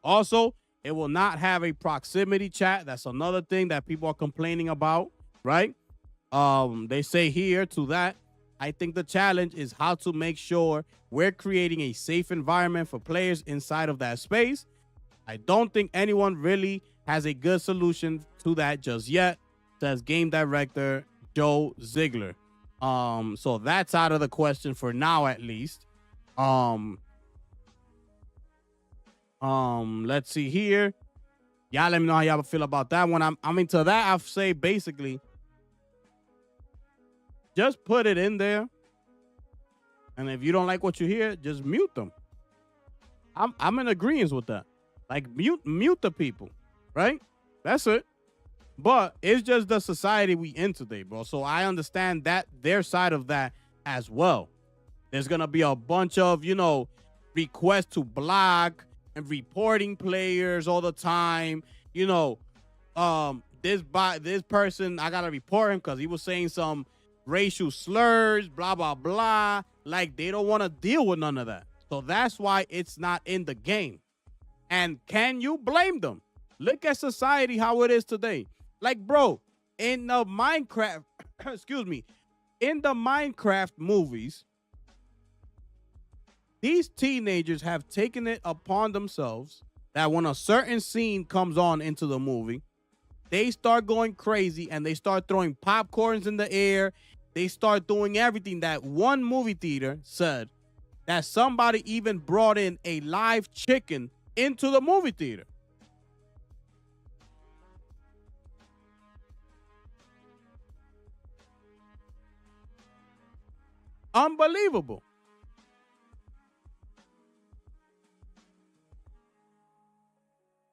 Also, it will not have a proximity chat. That's another thing that people are complaining about, right? They say here to that. I think the challenge is how to make sure we're creating a safe environment for players inside of that space. I don't think anyone really has a good solution to that just yet, says game director Joe Ziegler. So that's out of the question for now, at least. Let's see here. Y'all let me know how y'all feel about that one. I'm into that. I'll say basically just put it in there. And if you don't like what you hear, just mute them. I'm in agreement with that. Like mute the people, right? That's it. But it's just the society we in today, bro. So I understand that their side of that as well. There's gonna be a bunch of, requests to block and reporting players all the time. This person, I gotta report him because he was saying some racial slurs, blah blah blah. Like they don't want to deal with none of that. So that's why it's not in the game. And can you blame them? Look at society how it is today. Like, bro, in the Minecraft, excuse me, in the Minecraft movies, these teenagers have taken it upon themselves that when a certain scene comes on into the movie, they start going crazy and they start throwing popcorns in the air. They start doing everything that one movie theater said that somebody even brought in a live chicken into the movie theater. Unbelievable.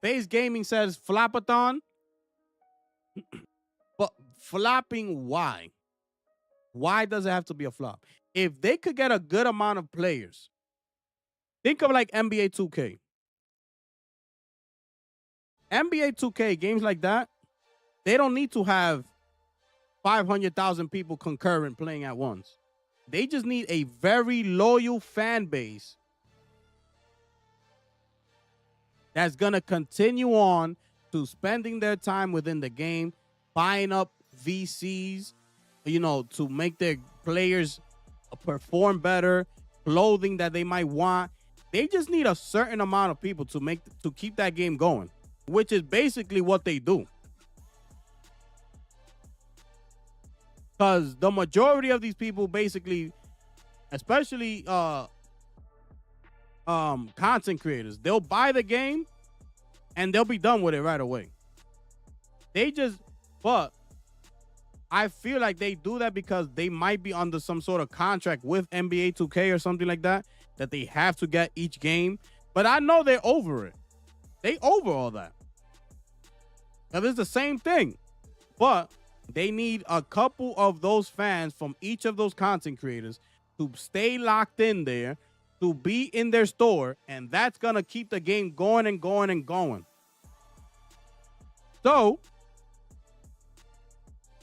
Base Gaming says flopathon. But flopping, why? Why does it have to be a flop? If they could get a good amount of players, think of like NBA 2K. NBA 2K, games like that, they don't need to have 500,000 people concurrent playing at once. They just need a very loyal fan base that's going to continue on to spending their time within the game, buying up VCs, to make their players perform better, clothing that they might want. They just need a certain amount of people to keep that game going, which is basically what they do. Because the majority of these people basically, especially content creators, they'll buy the game and they'll be done with it right away. But I feel like they do that because they might be under some sort of contract with NBA 2K or something like that they have to get each game. But I know they're over it. They over all that. Now, it's the same thing. But they need a couple of those fans from each of those content creators to stay locked in there, to be in their store, and that's going to keep the game going and going and going. So,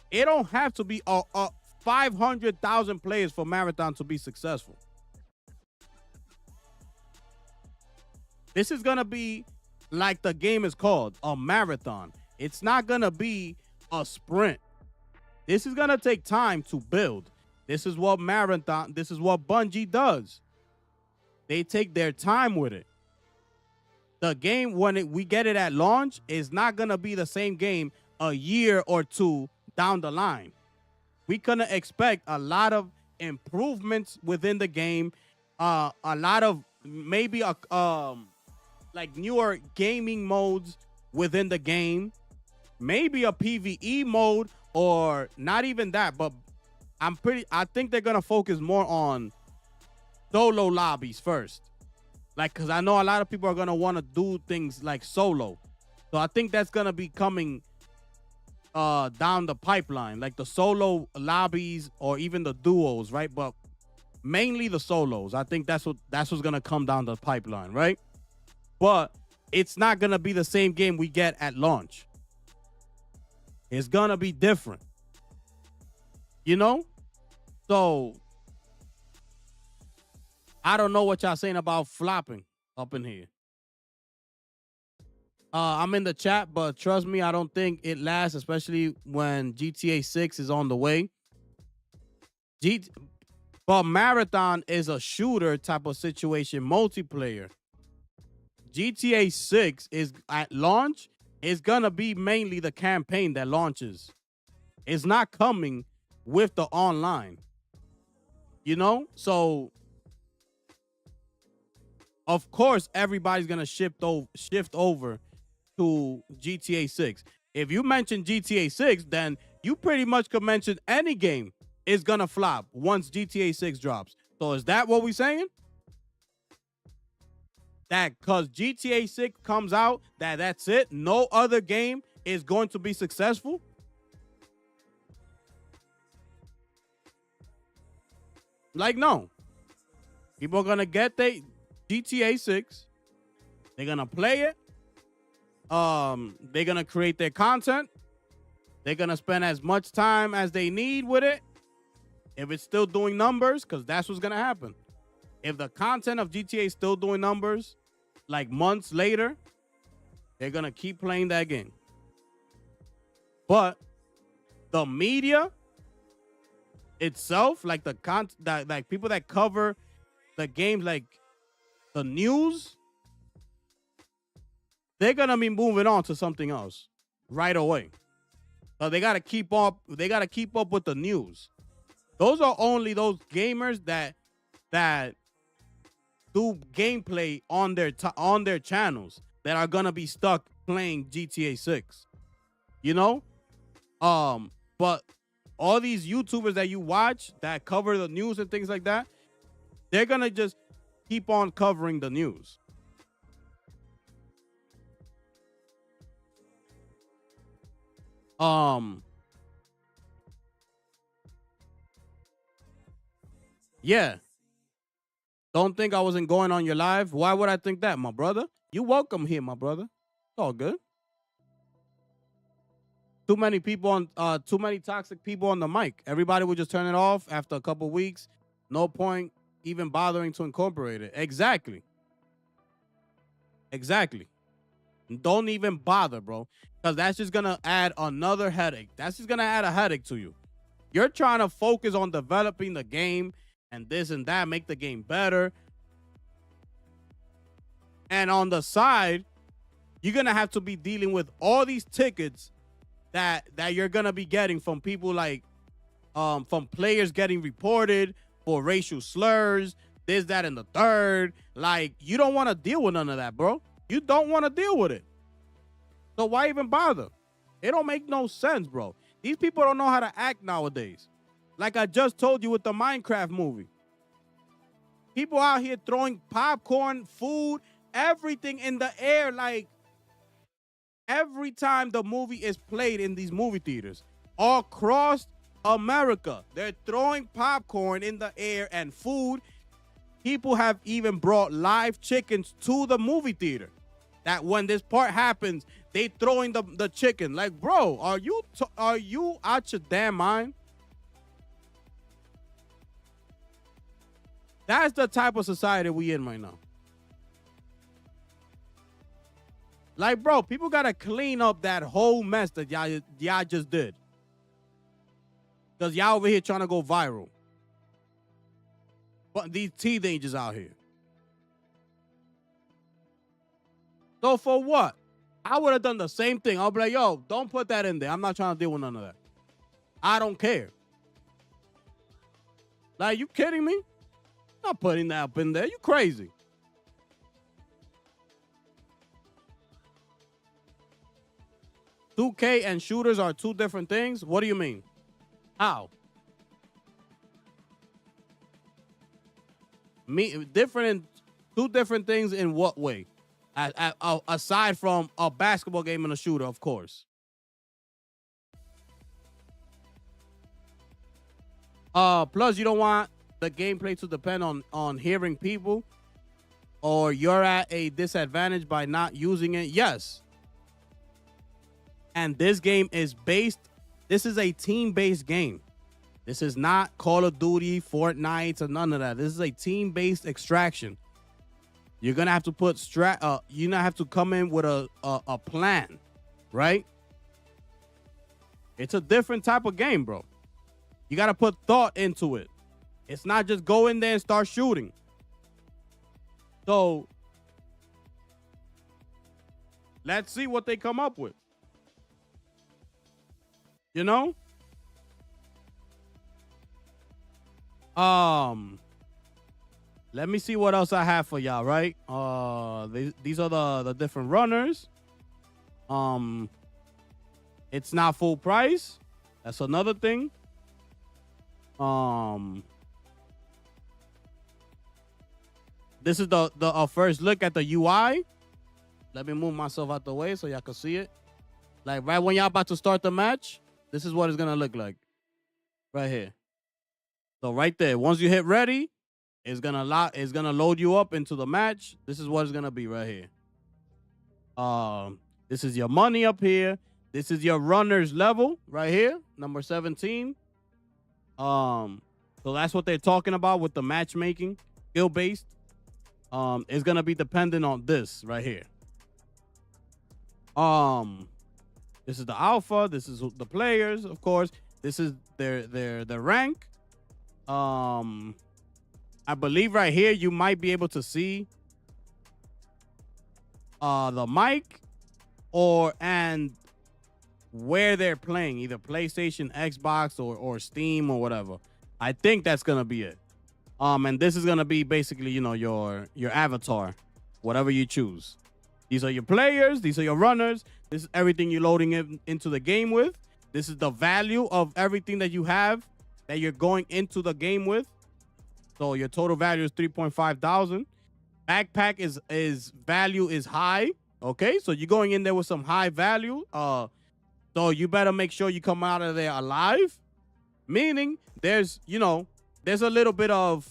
it don't have to be a 500,000 players for Marathon to be successful. This is going to be like the game is called, a marathon. It's not going to be a sprint. This is going to take time to build. This is what Bungie does. They take their time with it. The game, when we get it at launch, is not going to be the same game a year or two down the line. We're going to expect a lot of improvements within the game, a lot of maybe like newer gaming modes within the game, maybe a PvE mode, or not even that, but I think they're going to focus more on solo lobbies first. Like, because I know a lot of people are going to want to do things like solo. So I think that's going to be coming down the pipeline, like the solo lobbies or even the duos, right? But mainly the solos. I think that's what's going to come down the pipeline, right? But it's not going to be the same game we get at launch. It's going to be different. So I don't know what y'all saying about flopping. up in here. I'm in the chat, but trust me, I don't think it lasts, especially when GTA 6 is on the way. But Marathon is a shooter type of situation, multiplayer. GTA 6 is at launch is gonna be mainly the campaign that launches. It's not coming with the online. You know? So of course everybody's gonna shift over to GTA 6. If you mention GTA 6, then you pretty much could mention any game is gonna flop once GTA 6 drops. So is that what we're saying? That because GTA 6 comes out, that's it? No other game is going to be successful? Like, no. People are gonna get their GTA 6. They're gonna play it. They're gonna create their content. They're gonna spend as much time as they need with it. If it's still doing numbers, because that's what's gonna happen. If the content of GTA is still doing numbers, like months later, they're gonna keep playing that game. But the media itself, like like people that cover the games, like the news, they're gonna be moving on to something else right away. So they gotta keep up. They gotta keep up with the news. Those are only those gamers that do gameplay on their channels that are gonna be stuck playing GTA 6. You know? But all these YouTubers that you watch that cover the news and things like that, they're gonna just keep on covering the news. Yeah. Don't think I wasn't going on your live. Why would I think that, my brother? You welcome here, my brother. It's all good. Too many people on too many toxic people on the mic. Everybody would just turn it off after a couple weeks. No point even bothering to incorporate it. Exactly. Don't even bother, bro. Because that's just gonna add another headache. That's just gonna add a headache to you. You're trying to focus on developing the game and this and that, make the game better. And on the side, you're gonna have to be dealing with all these tickets that you're gonna be getting from people like from players getting reported for racial slurs, this, that, and the third. Like, you don't want to deal with none of that, bro. You don't want to deal with it. So why even bother? It don't make no sense, bro. These people don't know how to act nowadays. Like I just told you with the Minecraft movie. People out here throwing popcorn, food, everything in the air. Like, every time the movie is played in these movie theaters, all across America, they're throwing popcorn in the air and food. People have even brought live chickens to the movie theater. That when this part happens, they throwing the chicken. Like, bro, are you out your damn mind? That's the type of society we in right now. Like, bro, people gotta clean up that whole mess that y'all just did. Because y'all over here trying to go viral. But these teenagers out here. So for what? I would have done the same thing. I'll be like, yo, don't put that in there. I'm not trying to deal with none of that. I don't care. Like, you kidding me? I'm not putting that up in there. You crazy. $2K and shooters are two different things? What do you mean? How? Two different things in what way? Aside from a basketball game and a shooter, of course. Plus, you don't want the gameplay to depend on hearing people, or you're at a disadvantage by not using it. Yes. And this game is this is a team-based game. This is not Call of Duty, Fortnite, or none of that. This is a team-based extraction. You're gonna have to put you're gonna have to come in with a plan, right? It's a different type of game, bro. You gotta put thought into it. It's not just go in there and start shooting. So let's see what they come up with. You know? Let me see what else I have for y'all, right? These are the different runners. It's not full price. That's another thing. This is the first look at the UI. Let me move myself out the way so y'all can see it. Like right when y'all about to start the match, this is what it's gonna look like. Right here. So right there, once you hit ready, it's gonna load you up into the match. This is what it's gonna be right here. This is your money up here. This is your runners level right here, number 17. So that's what they're talking about with the matchmaking, skill based. It's gonna be dependent on this right here. This is the alpha. This is the players, of course. This is their rank. I believe right here you might be able to see the mic and where they're playing, either PlayStation, Xbox, or Steam or whatever. I think that's gonna be it. And this is gonna be basically, you know, your avatar, whatever you choose. These are your players. These are your runners. This is everything you're loading into the game with. This is the value of everything that you have that you're going into the game with. So your total value is 3.5 thousand. Backpack is value is high. Okay, so you're going in there with some high value. So you better make sure you come out of there alive. Meaning there's a little bit of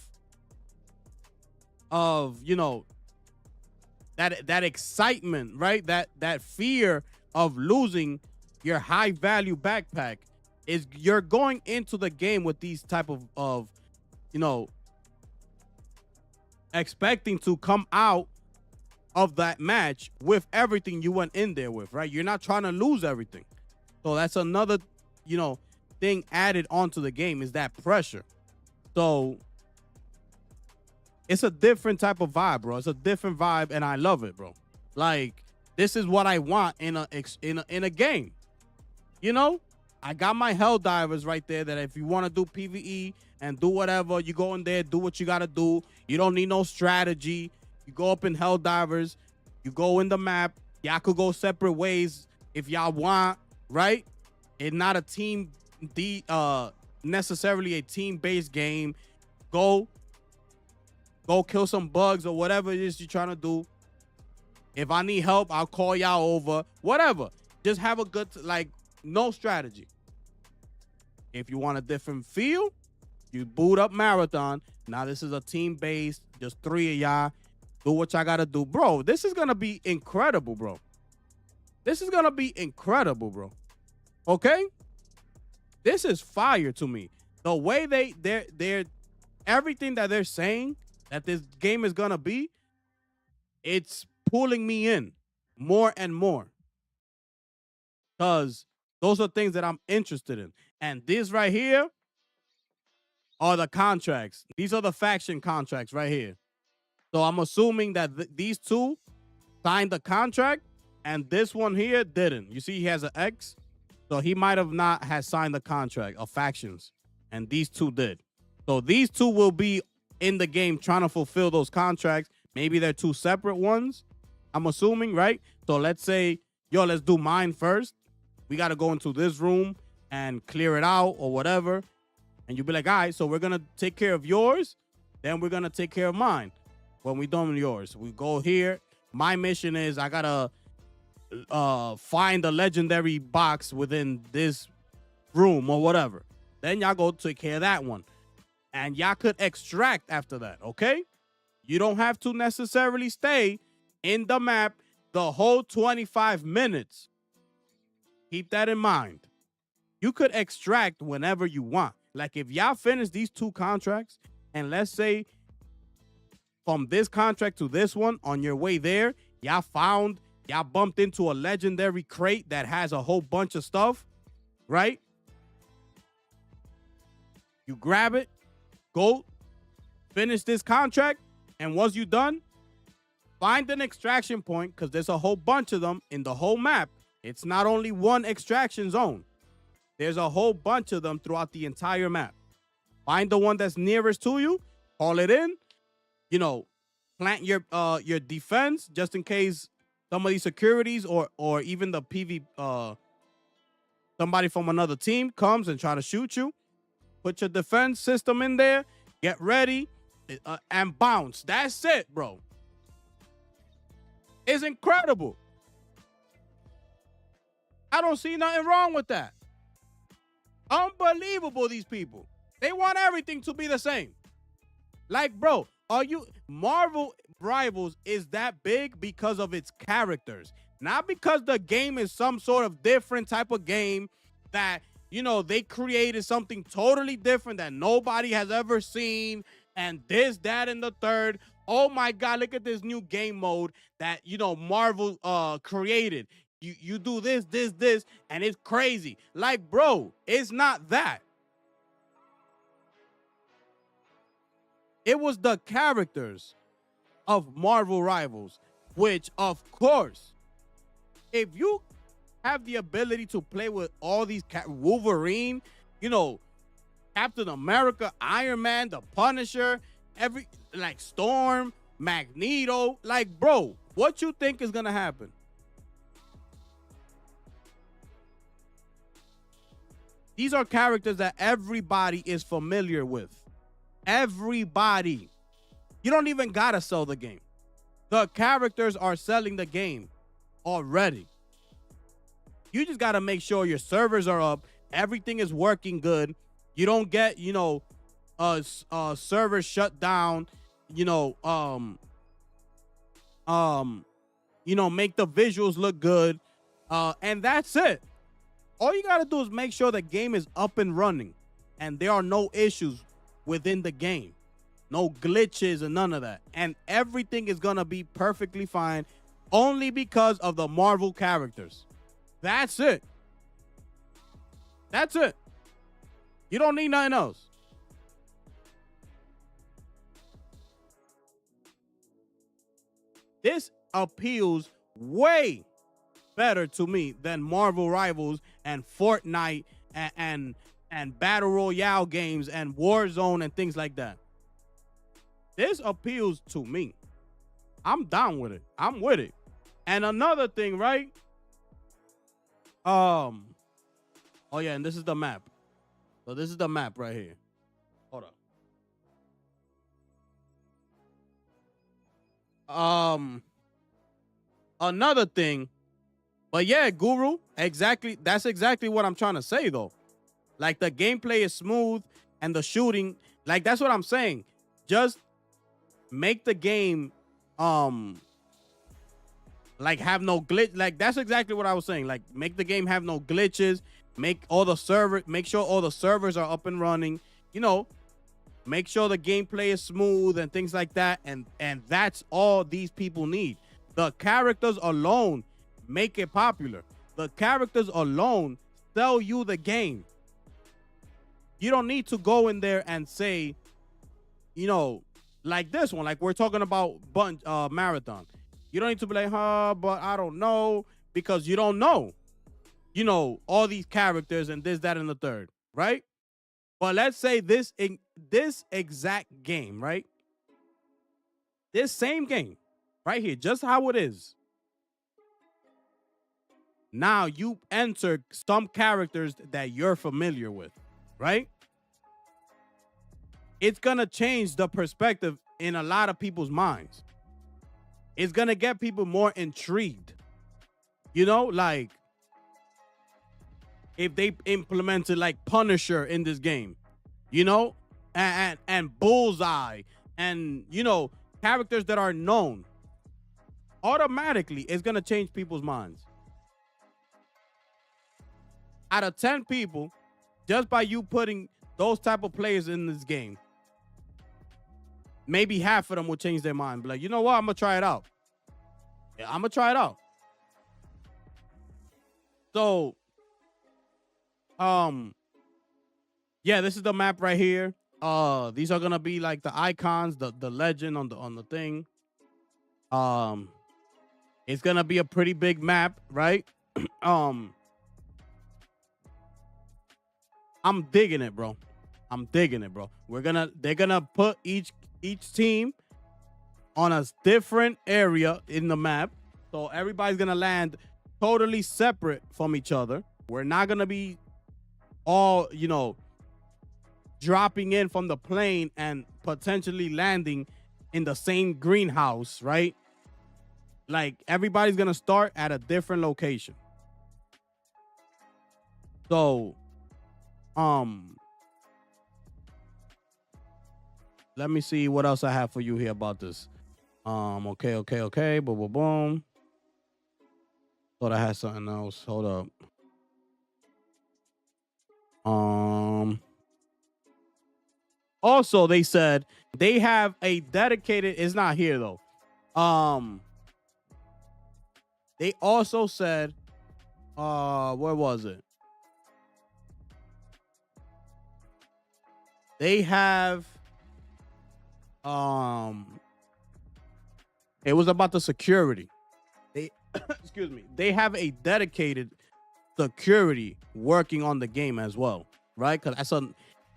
that excitement, right? That fear of losing your high value backpack is you're going into the game with these type of expecting to come out of that match with everything you went in there with, right? You're not trying to lose everything. So that's another, thing added onto the game is that pressure. So it's a different type of vibe, bro. It's a different vibe, and I love it, bro. Like, this is what I want in a game. I got my Helldivers right there that if you want to do PvE and do whatever, you go in there, do what you got to do. You don't need no strategy. You go up in Helldivers. You go in the map. Y'all could go separate ways if y'all want, right? It's not a necessarily a team-based game. Go kill some bugs or whatever it is you're trying to do. If I need help, I'll call y'all over. Whatever. Just have a good, no strategy. If you want a different feel, you boot up Marathon. Now this is a team-based, just 3 of y'all. Do what y'all got to do. Bro, this is going to be incredible, bro. This is going to be incredible, bro. Okay? This is fire to me. The way they're everything that they're saying that this game is going to be, it's pulling me in more and more. Because those are things that I'm interested in. And this right here are the contracts. These are the faction contracts right here. So I'm assuming that these two signed the contract and this one here didn't. You see he has an X. So he might have not signed the contract of factions. And these two did. So these two will be in the game trying to fulfill those contracts. Maybe they're two separate ones, I'm assuming, right? So let's say, let's do mine first. We got to go into this room and clear it out or whatever. And you'll be like, all right, so we're going to take care of yours. Then we're going to take care of mine when we're done with yours. We go here. My mission is I got to find a legendary box within this room or whatever. Then y'all go take care of that one. And y'all could extract after that, okay? You don't have to necessarily stay in the map the whole 25 minutes. Keep that in mind. You could extract whenever you want. Like if y'all finish these two contracts, and let's say from this contract to this one, on your way there, y'all bumped into a legendary crate that has a whole bunch of stuff, right? You grab it, go finish this contract, and once you're done, find an extraction point, because there's a whole bunch of them in the whole map. It's not only one extraction zone. There's a whole bunch of them throughout the entire map. Find the one that's nearest to you, call it in, you know, plant your defense just in case some of these securities or even the somebody from another team comes and try to shoot you. Put your defense system in there, get ready, and bounce. That's it, bro. It's incredible. I don't see nothing wrong with that. Unbelievable, these people. They want everything to be the same. Like, bro, Marvel Rivals is that big because of its characters, not because the game is some sort of different type of game that, you know, they created something totally different that nobody has ever seen, and this, that, and the third. Oh my God, look at this new game mode that, you know, Marvel created. You do this, and it's crazy. Like, bro, it's not that. It was the characters of Marvel Rivals, which, of course, if you have the ability to play with all these Wolverine, you know, Captain America, Iron Man, the Punisher, like Storm, Magneto, like, bro, what you think is gonna happen? These are characters that everybody is familiar with. Everybody. You don't even gotta sell the game. The characters are selling the game already. You just gotta make sure your servers are up, everything is working good. You don't get, you know, servers shut down, you know, make the visuals look good, and that's it. All you gotta do is make sure the game is up and running and there are no issues within the game, no glitches and none of that, and everything is gonna be perfectly fine only because of the Marvel characters. That's it. That's it. You don't need nothing else. This appeals way better to me than Marvel Rivals and Fortnite and Battle Royale games and Warzone and things like that. This appeals to me. I'm down with it. I'm with it. And another thing, right? Oh yeah, and this is the map. So this is the map right here. Hold up. Another thing. But yeah, Guru, exactly. That's exactly what I'm trying to say, though. Like, the gameplay is smooth and the shooting, like, that's what I'm saying. Just make the game, like, have no glitch. Like, that's exactly what I was saying. Like, make the game have no glitches. Make sure all the servers are up and running. You know, make sure the gameplay is smooth and things like that. And that's all these people need. The characters alone make it popular. The characters alone sell you the game. You don't need to go in there and say, you know, like this one, like we're talking about Marathon. You don't need to be like, but I don't know, because you don't know, you know, all these characters and this, that, and the third, right? But let's say this exact game, right? This same game right here, just how it is. Now you enter some characters that you're familiar with, right? It's going to change the perspective in a lot of people's minds. It's going to get people more intrigued. You know, like if they implemented like Punisher in this game, you know, and Bullseye and, you know, characters that are known, automatically it's going to change people's minds. Out of 10 people, just by you putting those type of players in this game, maybe half of them will change their mind. Be like, you know what? I'm gonna try it out. Yeah, I'm gonna try it out. So, yeah, this is the map right here. These are gonna be like the icons, the legend on the thing. It's gonna be a pretty big map, right? I'm digging it, bro. I'm digging it, bro. They're gonna put each team on a different area in the map. So everybody's gonna land totally separate from each other. We're not gonna be all, dropping in from the plane and potentially landing in the same greenhouse, right? Like everybody's gonna start at a different location. So, let me see what else I have for you here about this. Okay. Boom, boom, boom. Thought I had something else. Hold up. Also, they said they have a dedicated. It's not here though. They also said, where was it? They have, it was about the security. They, excuse me. They have a dedicated security working on the game as well, right? Because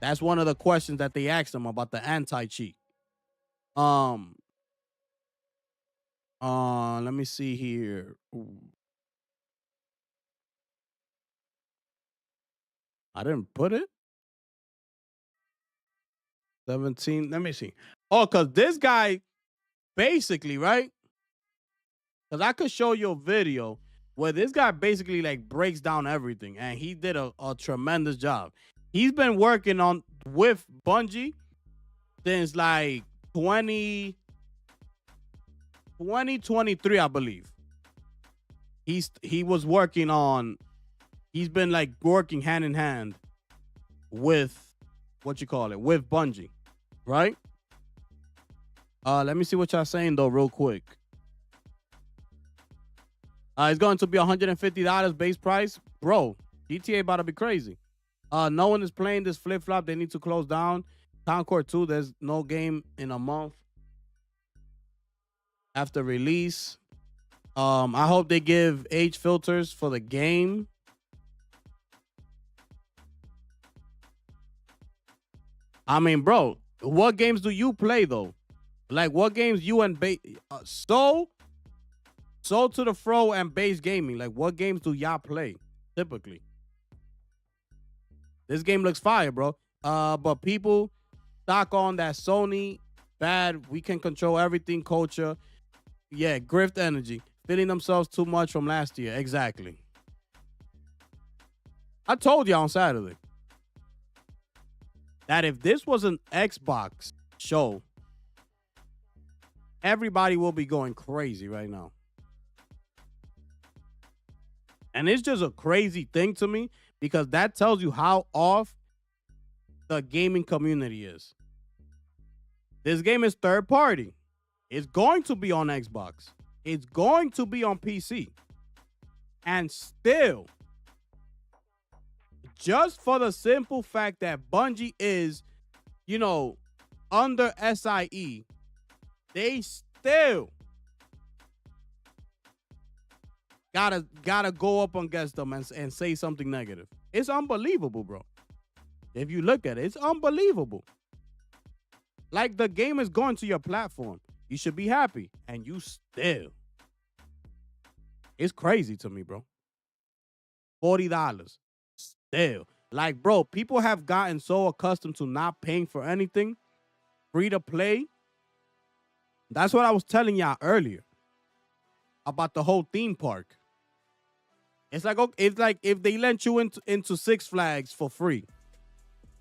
that's one of the questions that they asked them about the anti-cheat. Let me see here. Ooh. I didn't put it. 17. Let me see. Oh, because this guy basically, right? Because I could show you a video where this guy basically like breaks down everything, and he did a tremendous job. He's been working with Bungie since like 2023, I believe. He was working on. He's been like working hand in hand with with Bungie, right? Let me see what y'all saying though, real quick. It's going to be $150 base price, bro. GTA about to be crazy. No one is playing this flip flop. They need to close down. Concord 2. There's no game in a month after release. I hope they give age filters for the game. I mean, bro, what games do you play though? Like, what games you and Soul to the Fro and Base Gaming? Like, what games do y'all play typically? This game looks fire, bro. But people stock on that Sony bad. We can control everything culture. Yeah, grift energy. Feeling themselves too much from last year. Exactly. I told you on Saturday that if this was an Xbox show, everybody will be going crazy right now. And it's just a crazy thing to me because that tells you how off the gaming community is. This game is third party. It's going to be on Xbox. It's going to be on PC. And still, just for the simple fact that Bungie is, under SIE, they still gotta go up against them and say something negative. It's unbelievable, bro. If you look at it, it's unbelievable. Like, the game is going to your platform. You should be happy. And you still. It's crazy to me, bro. $40. Still. Like, bro, people have gotten so accustomed to not paying for anything. Free to play. That's what I was telling y'all earlier about the whole theme park. It's like if they let you into Six Flags for free,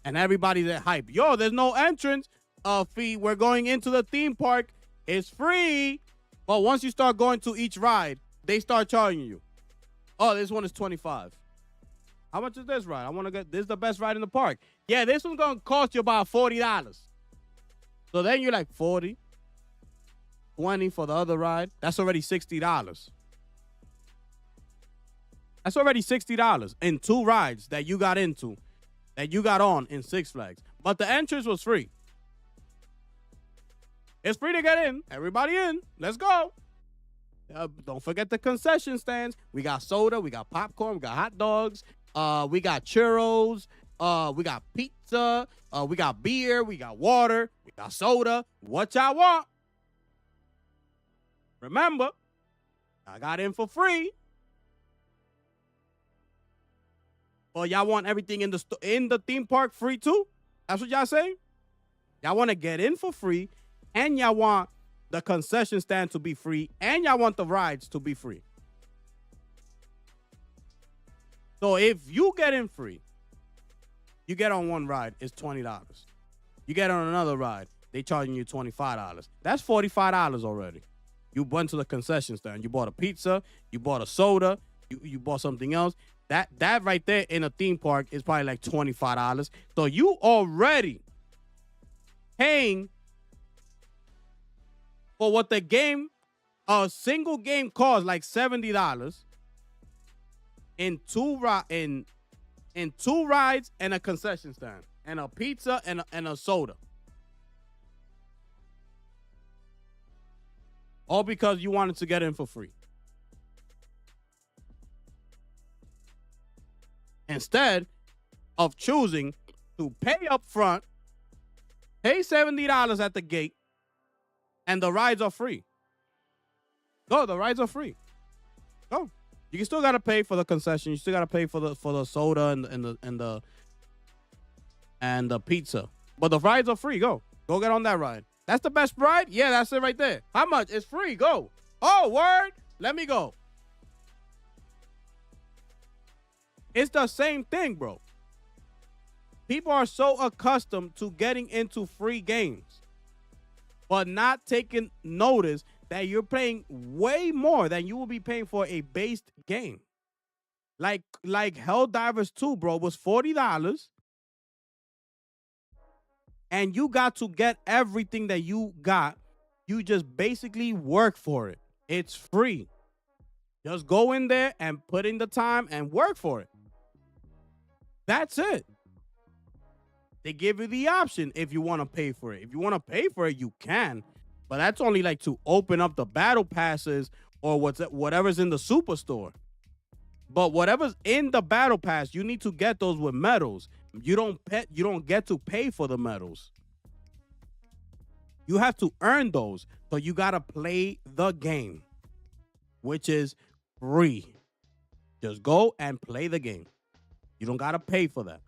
and everybody's at hype. Yo, there's no entrance fee. We're going into the theme park. It's free, but once you start going to each ride, they start charging you. Oh, this one is $25. How much is this ride? I want to get this. Is the best ride in the park. Yeah, this one's gonna cost you about $40. So then you're like 40, 20 for the other ride. That's already $60. That's already $60 in 2 rides that you got into, that you got on in Six Flags. But the entrance was free. It's free to get in. Everybody in. Let's go. Don't forget the concession stands. We got soda. We got popcorn. We got hot dogs. We got churros. We got pizza. We got beer. We got water. We got soda. What y'all want? Remember, I got in for free. Or y'all want everything in the theme park free too? That's what y'all saying? Y'all want to get in for free, and y'all want the concession stand to be free, and y'all want the rides to be free. So if you get in free, you get on one ride, it's $20. You get on another ride, they charging you $25. That's $45 already. You went to the concession stand. You bought a pizza. You bought a soda. You bought something else. That right there in a theme park is probably like $25. So you already paying for what the game, a single game costs like $70 in two rides and a concession stand and a pizza and a soda. All because you wanted to get in for free. Instead of choosing to pay up front, pay $70 at the gate, and the rides are free. Go, the rides are free. Go. You still gotta pay for the concession. You still gotta pay for the soda and the pizza. But the rides are free. Go get on that ride. That's the best ride? Yeah, that's it right there. How much? It's free. Go. Oh, word. Let me go. It's the same thing, bro. People are so accustomed to getting into free games, but not taking notice that you're paying way more than you will be paying for a based game. Like Helldivers 2, bro, was $40. And you got to get everything that you got. You just basically work for it. It's free. Just go in there and put in the time and work for it. That's it. They give you the option if you want to pay for it. If you want to pay for it, you can. But that's only like to open up the battle passes or whatever's in the superstore. But whatever's in the battle pass, you need to get those with medals. You don't get to pay for the medals. You have to earn those. So you gotta play the game, which is free. Just go and play the game. You don't gotta pay for that.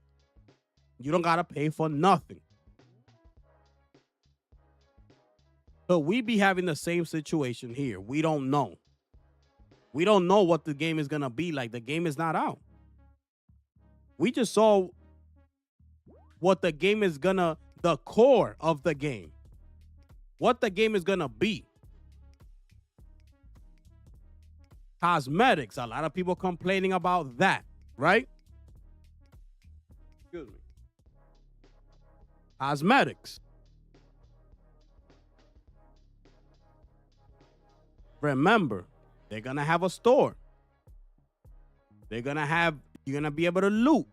You don't gotta pay for nothing. So we be having the same situation here. We don't know. We don't know what the game is gonna be like. The game is not out. We just saw what the game is the core of the game. What the game is gonna be. Cosmetics. A lot of people complaining about that, right? Excuse me. Cosmetics. Remember, they're gonna have a store. You're gonna be able to loot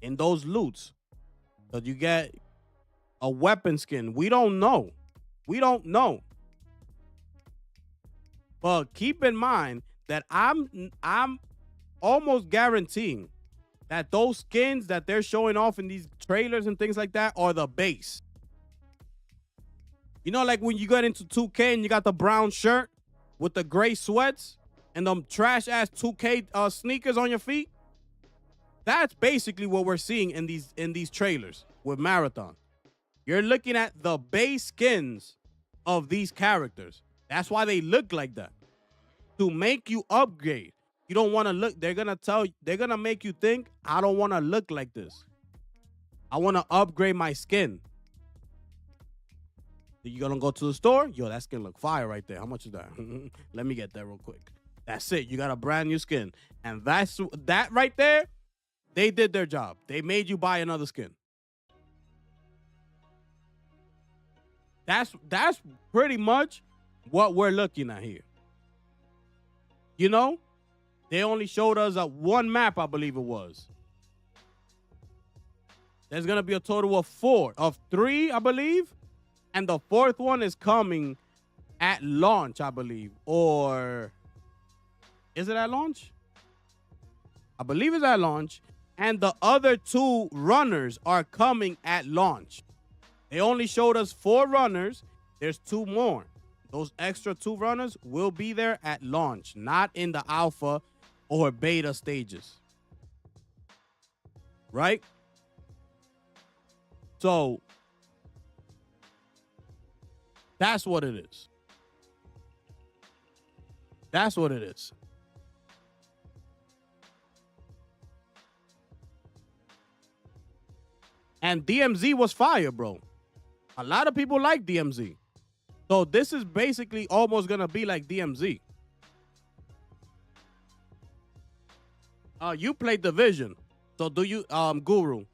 in those loots. So you get a weapon skin. We don't know. But keep in mind that I'm almost guaranteeing that those skins that they're showing off in these trailers and things like that are the base. You know, like when you get into 2K and you got the brown shirt with the gray sweats and them trash ass 2K sneakers on your feet? That's basically what we're seeing in these trailers with Marathon. You're looking at the base skins of these characters. That's why they look like that. To make you upgrade. You don't want to look. They're going to make you think, I don't want to look like this. I want to upgrade my skin. You're going to go to the store? Yo, that skin look fire right there. How much is that? Let me get that real quick. That's it. You got a brand new skin. And that right there, they did their job. They made you buy another skin. That's pretty much what we're looking at here. You know, they only showed us one map, I believe it was. There's gonna be a total of 3, I believe, and the 4th one is coming at launch, I believe. Or is it at launch? I believe it's at launch. And the other 2 runners are coming at launch. They only showed us 4 runners. There's 2 more. Those extra 2 runners will be there at launch, not in the alpha or beta stages. Right? So that's what it is. That's what it is. And DMZ was fire, bro. A lot of people like DMZ. So this is basically almost going to be like DMZ. You played Division. So do you, Guru?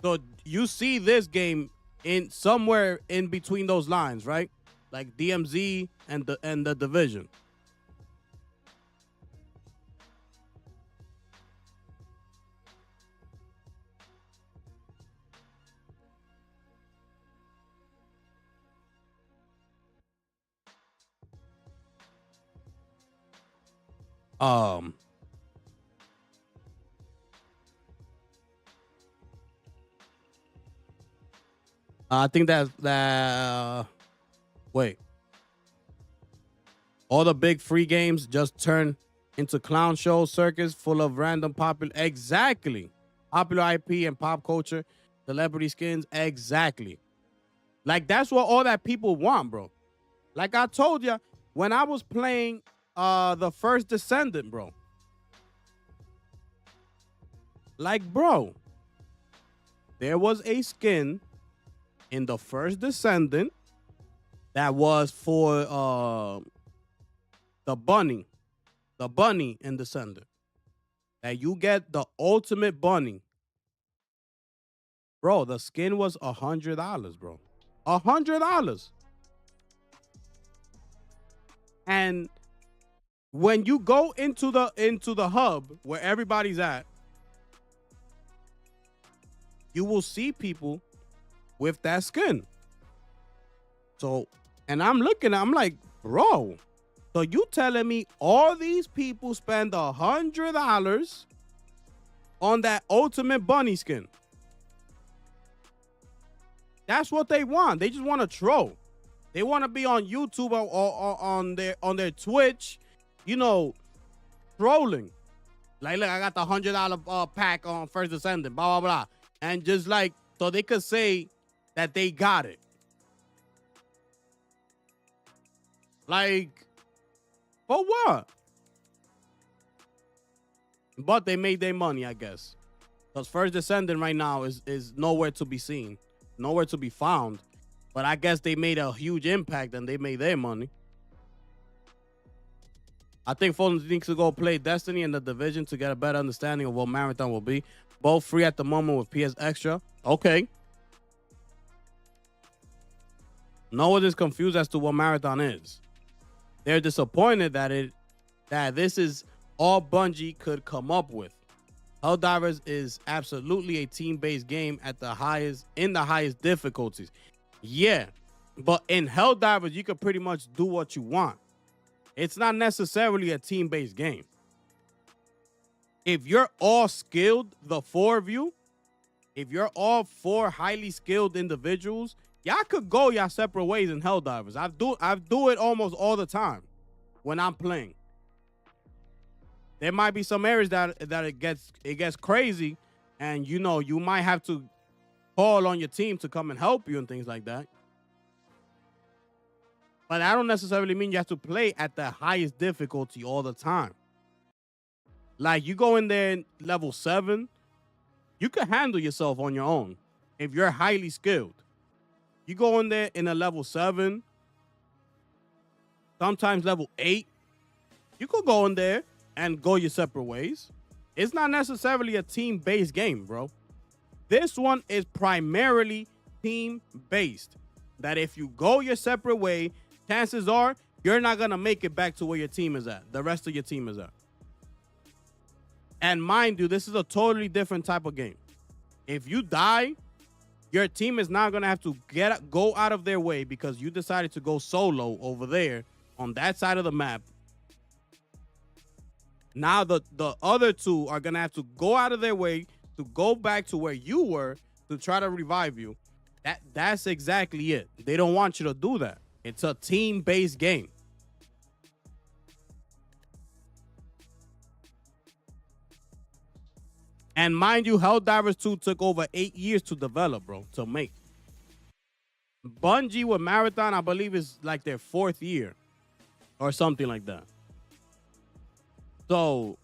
So you see this game in somewhere in between those lines, right? Like DMZ and the Division. I think that wait. All the big free games just turn into clown show circus full of random popular popular IP and pop culture, celebrity skins. Exactly. Like that's what all that people want, bro. Like I told you when I was playing the first Descendant, bro. Like, bro, there was a skin in the first Descendant that was for the bunny in Descendant. That you get the ultimate bunny. Bro, the skin was $100, bro. $100. And when you go into the hub where everybody's at, you will see people with that skin. So, and I'm like, bro, so you telling me all these people spend $100 on that ultimate bunny skin? That's what they want. They just want to troll. They want to be on YouTube or on their Twitch, you know, trolling. Like, look, I got the $100 pack on First Descendant, blah, blah, blah. And just like, so they could say that they got it. Like, for what? But they made their money, I guess. Because First Descendant right now is nowhere to be seen. Nowhere to be found. But I guess they made a huge impact and they made their money. I think folks need to go play Destiny and The Division to get a better understanding of what Marathon will be. Both free at the moment with PS Extra. Okay. No one is confused as to what Marathon is. They're disappointed that this is all Bungie could come up with. Helldivers is absolutely a team-based game in the highest difficulties. Yeah, but in Helldivers, you could pretty much do what you want. It's not necessarily a team-based game. If you're all skilled, the 4 of you, if you're all 4 highly skilled individuals, y'all could go y'all separate ways in Helldivers. I do it almost all the time when I'm playing. There might be some areas that it gets crazy, and you know you might have to call on your team to come and help you and things like that. But I don't necessarily mean you have to play at the highest difficulty all the time. Like you go in there in level 7, you can handle yourself on your own if you're highly skilled. You go in there in a level 7, sometimes level 8, you could go in there and go your separate ways. It's not necessarily a team-based game, bro. This one is primarily team-based. that if you go your separate way, chances are you're not going to make it back to where your team is at. The rest of your team is at. And mind you, this is a totally different type of game. If you die, your team is not going to have to go out of their way because you decided to go solo over there on that side of the map. Now the other two are going to have to go out of their way to go back to where you were to try to revive you. That's exactly it. They don't want you to do that. It's a team-based game. And mind you, Helldivers 2 took over 8 years to develop, bro, to make. Bungie with Marathon, I believe, is like their 4th year or something like that. So,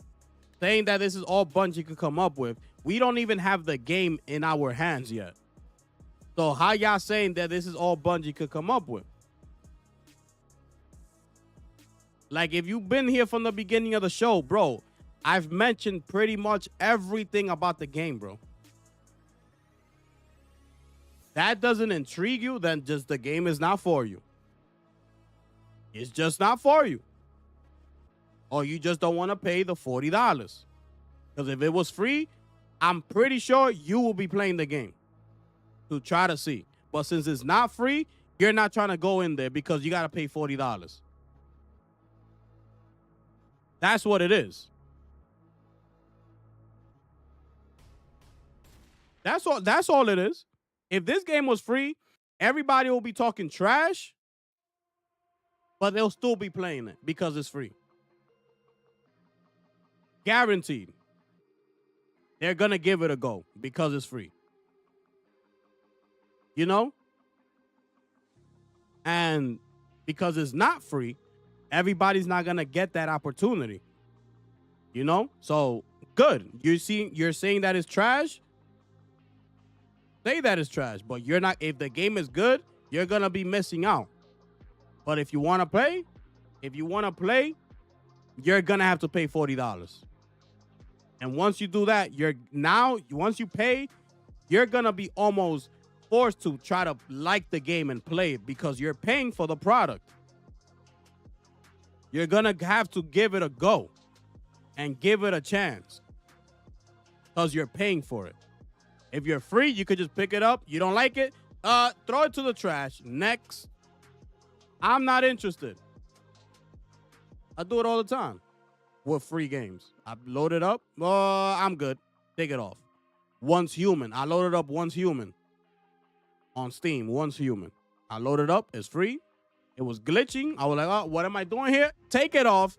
saying that this is all Bungie could come up with, we don't even have the game in our hands yet. So, how y'all saying that this is all Bungie could come up with? Like, if you've been here from the beginning of the show, bro, I've mentioned pretty much everything about the game, bro. That doesn't intrigue you, then just the game is not for you. It's just not for you. Or you just don't want to pay the $40. Because if it was free, I'm pretty sure you will be playing the game to try to see. But since it's not free, you're not trying to go in there because you got to pay $40. That's what it is. That's all it is. If this game was free, everybody will be talking trash, but they'll still be playing it because it's free. Guaranteed. They're going to give it a go because it's free. You know? And because it's not free, everybody's not going to get that opportunity. You know? So, good. You're saying that it's trash? Say that it's trash, but you're not. If the game is good, you're going to be missing out. But if you want to play, you're going to have to pay $40. And once you do that, once you pay, you're going to be almost forced to try to like the game and play it because you're paying for the product. You're going to have to give it a go and give it a chance because you're paying for it. If you're free, you could just pick it up. You don't like it, throw it to the trash. Next. I'm not interested. I do it all the time with free games. I load it up. I'm good. Take it off. Once Human. I loaded up Once Human on Steam. Once Human. I loaded up. It's free. It was glitching. I was like, oh, what am I doing here? Take it off.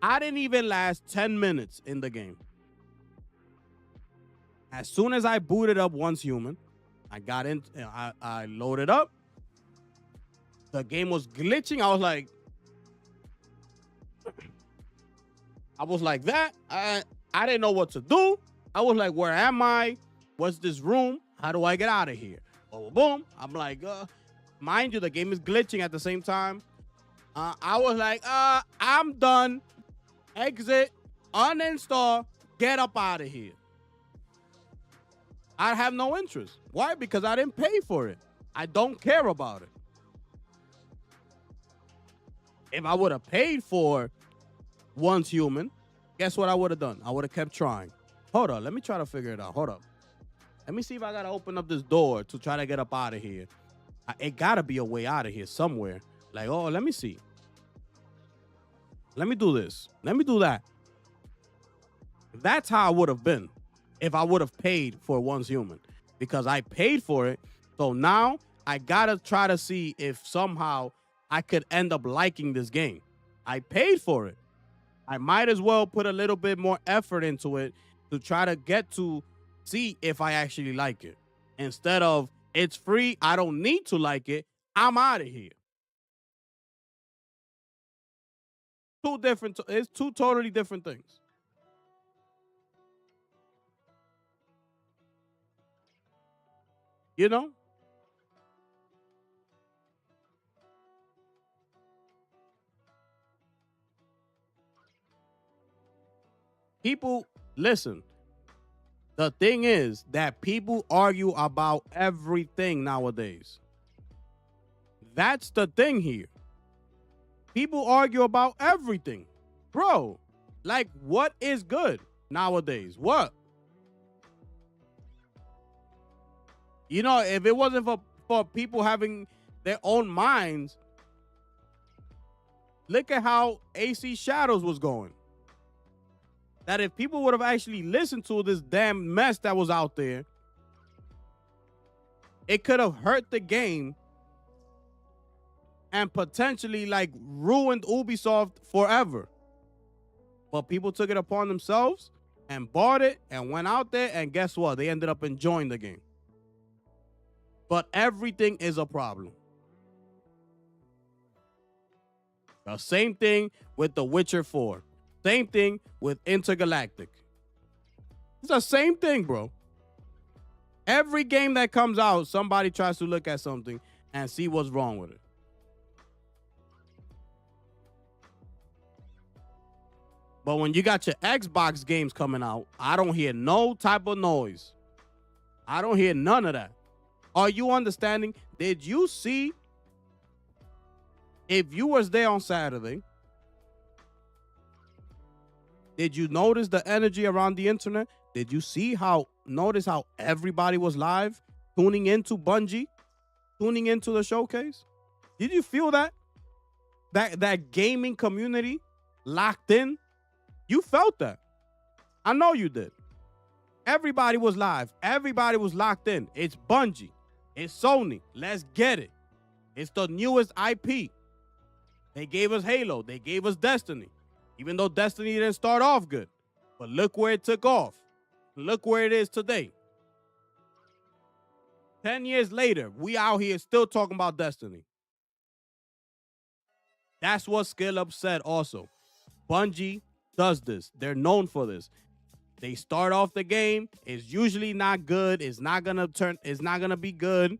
I didn't even last 10 minutes in the game. As soon as I booted up Once Human, I got in. I loaded up. The game was glitching. I was like that. I didn't know what to do. I was like, where am I? What's this room? How do I get out of here? Boom, boom. I'm like, mind you, the game is glitching at the same time. I was like, I'm done. Exit, uninstall, get up out of here. I have no interest. Why? Because I didn't pay for it. I don't care about it. If I would have paid for Once Human, guess what I would have done? I would have kept trying. Hold on. Let me try to figure it out. Hold up. Let me see if I got to open up this door to try to get up out of here. It got to be a way out of here somewhere. Like, oh, let me see. Let me do this. Let me do that. That's how I would have been if I would have paid for Once Human, because I paid for it. So now I got to try to see if somehow I could end up liking this game. I paid for it. I might as well put a little bit more effort into it to try to get to see if I actually like it. Instead of, it's free, I don't need to like it, I'm out of here. It's two totally different things. You know? People, listen. The thing is that people argue about everything nowadays. That's the thing here. People argue about everything. Bro, like, what is good nowadays? What? You know, if it wasn't for people having their own minds, look at how AC Shadows was going. That if people would have actually listened to this damn mess that was out there, it could have hurt the game and potentially like ruined Ubisoft forever. But people took it upon themselves and bought it and went out there, and guess what? They ended up enjoying the game. But everything is a problem. The same thing with The Witcher 4. Same thing with Intergalactic. It's the same thing, bro. Every game that comes out, somebody tries to look at something and see what's wrong with it. But when you got your Xbox games coming out, I don't hear no type of noise. I don't hear none of that. Are you understanding? Did you see, if you was there on Saturday, did you notice the energy around the internet? Did you notice how everybody was live, tuning into Bungie, tuning into the showcase? Did you feel that? That gaming community locked in? You felt that. I know you did. Everybody was live. Everybody was locked in. It's Bungie. It's Sony. Let's get it. It's the newest IP. They gave us Halo. They gave us Destiny. Even though Destiny didn't start off good. But look where it took off. Look where it is today. 10 years later, we out here still talking about Destiny. That's what SkillUp said also. Bungie does this. They're known for this. They start off the game. It's usually not good. It's not gonna be good.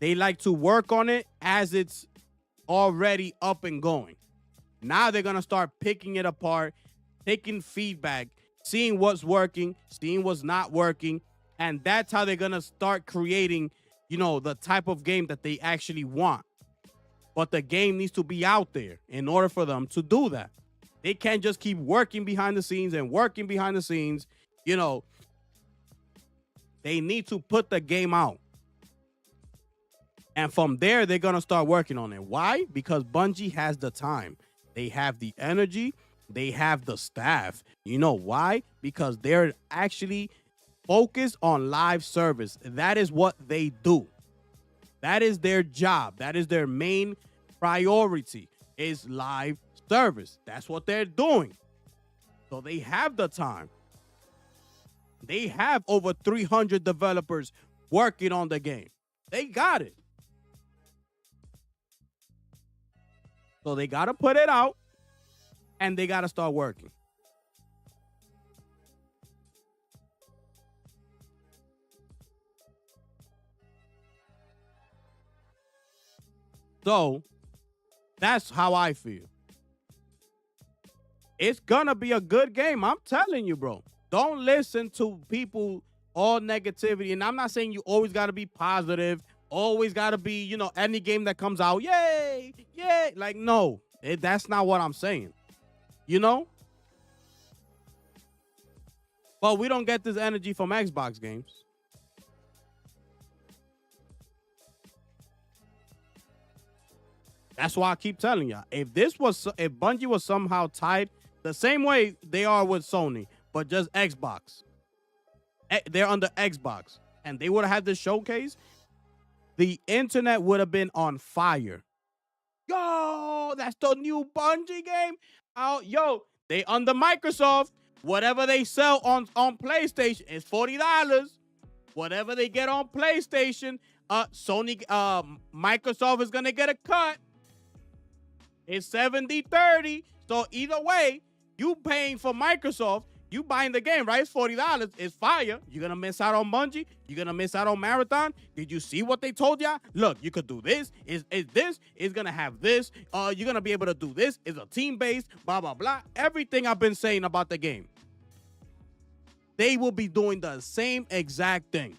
They like to work on it as it's already up and going. Now they're gonna start picking it apart, taking feedback, seeing what's working, seeing what's not working, and that's how they're gonna start creating, the type of game that they actually want. But the game needs to be out there in order for them to do that. They can't just keep working behind the scenes and working behind the scenes. They need to put the game out. And from there, they're going to start working on it. Why? Because Bungie has the time. They have the energy. They have the staff. You know why? Because they're actually focused on live service. That is what they do. That is their job. That is their main priority, is live service. That's what they're doing. So they have the time. They have over 300 developers working on the game. They got it. So they got to put it out and they got to start working. So that's how I feel. It's gonna be a good game. I'm telling you, bro. Don't listen to people, all negativity. And I'm not saying you always got to be positive, always got to be, any game that comes out, yay, yay. Like, no, that's not what I'm saying, But we don't get this energy from Xbox games. That's why I keep telling y'all, if Bungie was somehow tied the same way they are with Sony, but just Xbox, they're under Xbox, and they would have had this showcase, the internet would have been on fire. Yo, that's the new Bungie game. They under Microsoft. Whatever they sell on PlayStation is $40. Whatever they get on PlayStation, Microsoft is gonna get a cut. It's 70-30. So either way, you paying for Microsoft, you buying the game, right? It's $40. It's fire. You're going to miss out on Bungie. You're going to miss out on Marathon. Did you see what they told y'all? Look, you could do this. Is this is going to have this. You're going to be able to do this. It's a team-based, blah, blah, blah. Everything I've been saying about the game. They will be doing the same exact thing.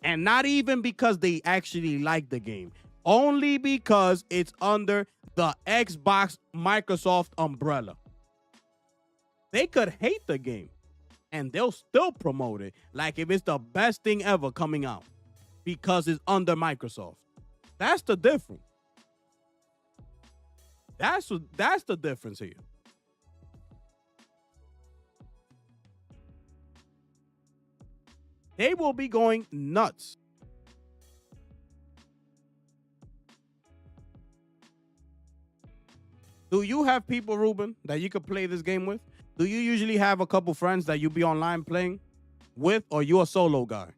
And not even because they actually like the game, only because it's under the Xbox Microsoft umbrella. They could hate the game and they'll still promote it like if it's the best thing ever coming out because it's under Microsoft. That's the difference. That's the difference here. They will be going nuts. Do you have people, Ruben, that you could play this game with? Do you usually have a couple friends that you be online playing with, or you a solo guy?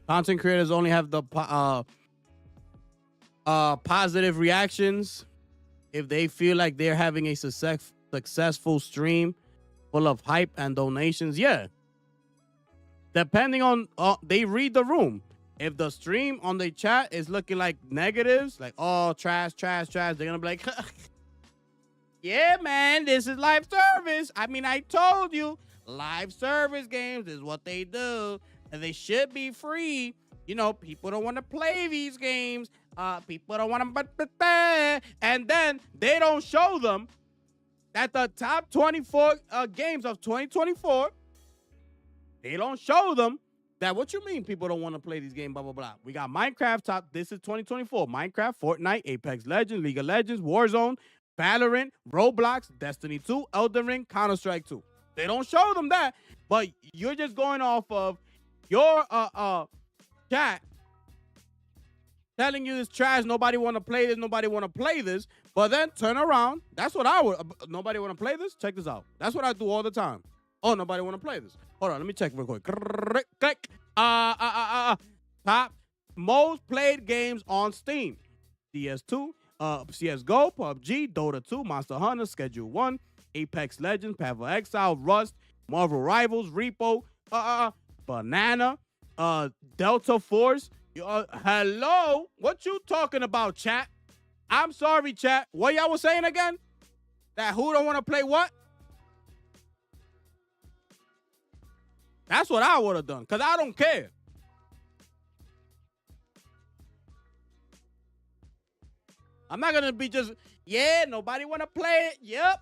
Content creators only have the positive reactions if they feel like they're having a successful stream full of hype and donations. Yeah. Depending on, they read the room. If the stream on the chat is looking like negatives, like, oh, trash, they're going to be like, yeah, man, this is live service. I mean, I told you, live service games is what they do. And they should be free. You know, people don't want to play these games. People don't want to, and then they don't show them that the top 24 games of 2024, they don't show them that. What you mean people don't want to play these games, blah, blah, blah. We got Minecraft top, this is 2024. Minecraft, Fortnite, Apex Legends, League of Legends, Warzone, Valorant, Roblox, Destiny 2, Elden Ring, Counter-Strike 2. They don't show them that, but you're just going off of your chat telling you this trash, nobody want to play this, but then turn around. That's what I would. Nobody want to play this? Check this out. That's what I do all the time. Oh, nobody want to play this. Hold on, let me check real quick. Click. Top most played games on Steam. CS2, CSGO, PUBG, Dota 2, Monster Hunter, Schedule 1, Apex Legends, Path of Exile, Rust, Marvel Rivals, Repo, Banana, Delta Force. Hello? What you talking about, chat? I'm sorry, chat. What y'all was saying again? That who don't want to play what? That's what I would have done, because I don't care. I'm not going to be just, yeah, nobody want to play it. Yep.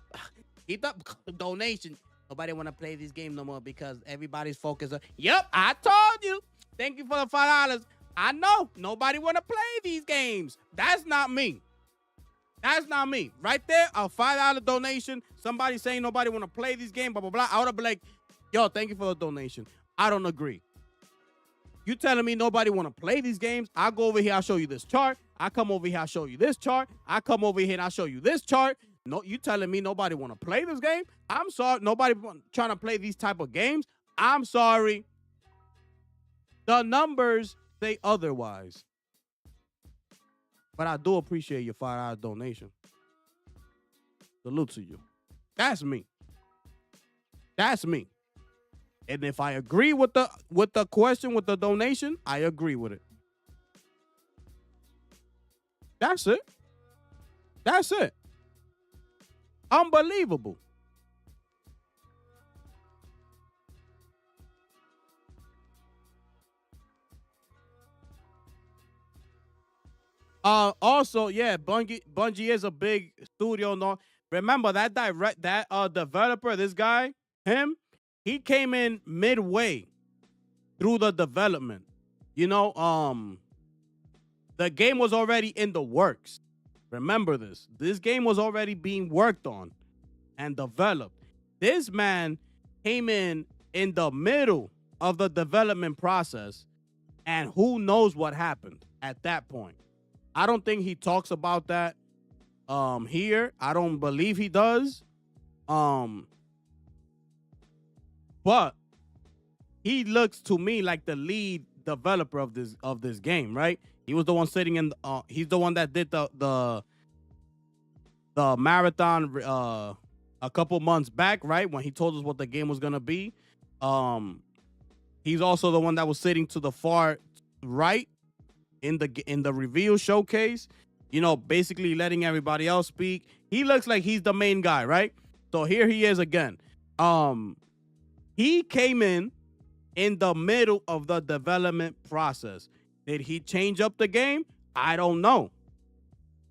Keep up donation. Nobody want to play this game no more because everybody's focused on, yep, I told you. Thank you for the $5. I know nobody want to play these games. That's not me. That's not me. Right there, a $5 donation. Somebody saying nobody want to play these games, blah, blah, blah. I would have been like, yo, thank you for the donation. I don't agree. You telling me nobody want to play these games? I'll go over here, I'll show you this chart. I come over here, I'll show you this chart. I come over here and I'll show you this chart. No, you telling me nobody want to play this game? I'm sorry. Nobody trying to play these type of games? I'm sorry. The numbers say otherwise. But I do appreciate your $5 donation. Salute to you. That's me. That's me. And if I agree with the question, with the donation, I agree with it. That's it. That's it. Unbelievable. Also, yeah, Bungie is a big studio. No, remember that developer, this guy, he came in midway through the development. You know, the game was already in the works. Remember this. This game was already being worked on and developed. This man came in the middle of the development process, and who knows what happened at that point. I don't think he talks about that here. I don't believe he does. But he looks to me like the lead developer of this game, right? He was the one sitting in he's the one that did the marathon a couple months back, right? When he told us what the game was going to be. He's also the one that was sitting to the far right in the reveal showcase, you know, basically letting everybody else speak. He looks like he's the main guy, right? So here he is again. He came in the middle of the development process. Did he change up the game? I don't know.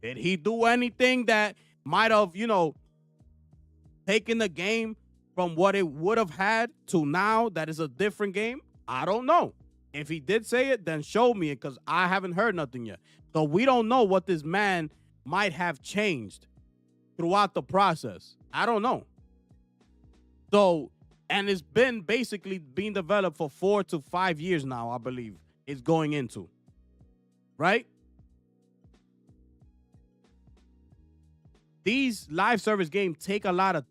Did he do anything that might have, you know, taken the game from what it would have had to now that is a different game? I don't know. If he did say it, then show me it, because I haven't heard nothing yet. So we don't know what this man might have changed throughout the process. I don't know. So, and it's been basically being developed for 4 to 5 years now, I believe it's going into. Right? These live service games take a lot of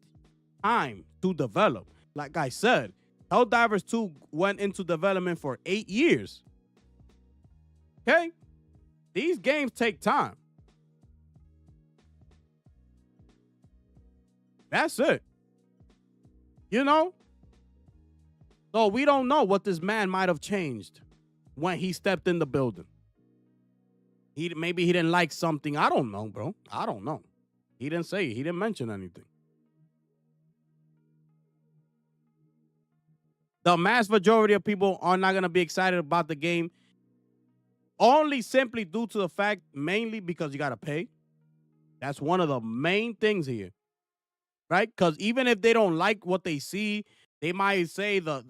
time to develop. Like I said, Helldivers 2 went into development for 8 years. Okay? These games take time. That's it. You know? So we don't know what this man might have changed when he stepped in the building. Maybe he didn't like something. I don't know, bro. I don't know. He didn't say it. He didn't mention anything. The mass majority of people are not going to be excited about the game only simply due to the fact, mainly because you got to pay. That's one of the main things here, right? Because even if they don't like what they see, they might say they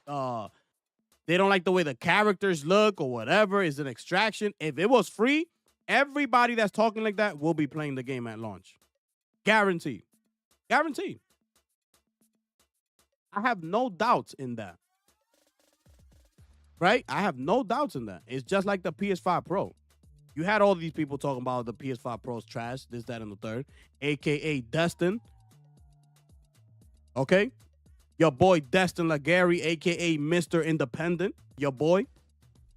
don't like the way the characters look or whatever is an extraction. If it was free, everybody that's talking like that will be playing the game at launch. Guaranteed. Guaranteed. I have no doubts in that. Right? I have no doubts in that. It's just like the PS5 Pro. You had all these people talking about the PS5 Pro's trash, this, that, and the third, a.k.a. Destin. Okay? Your boy Destin Legary, a.k.a. Mr. Independent. Your boy.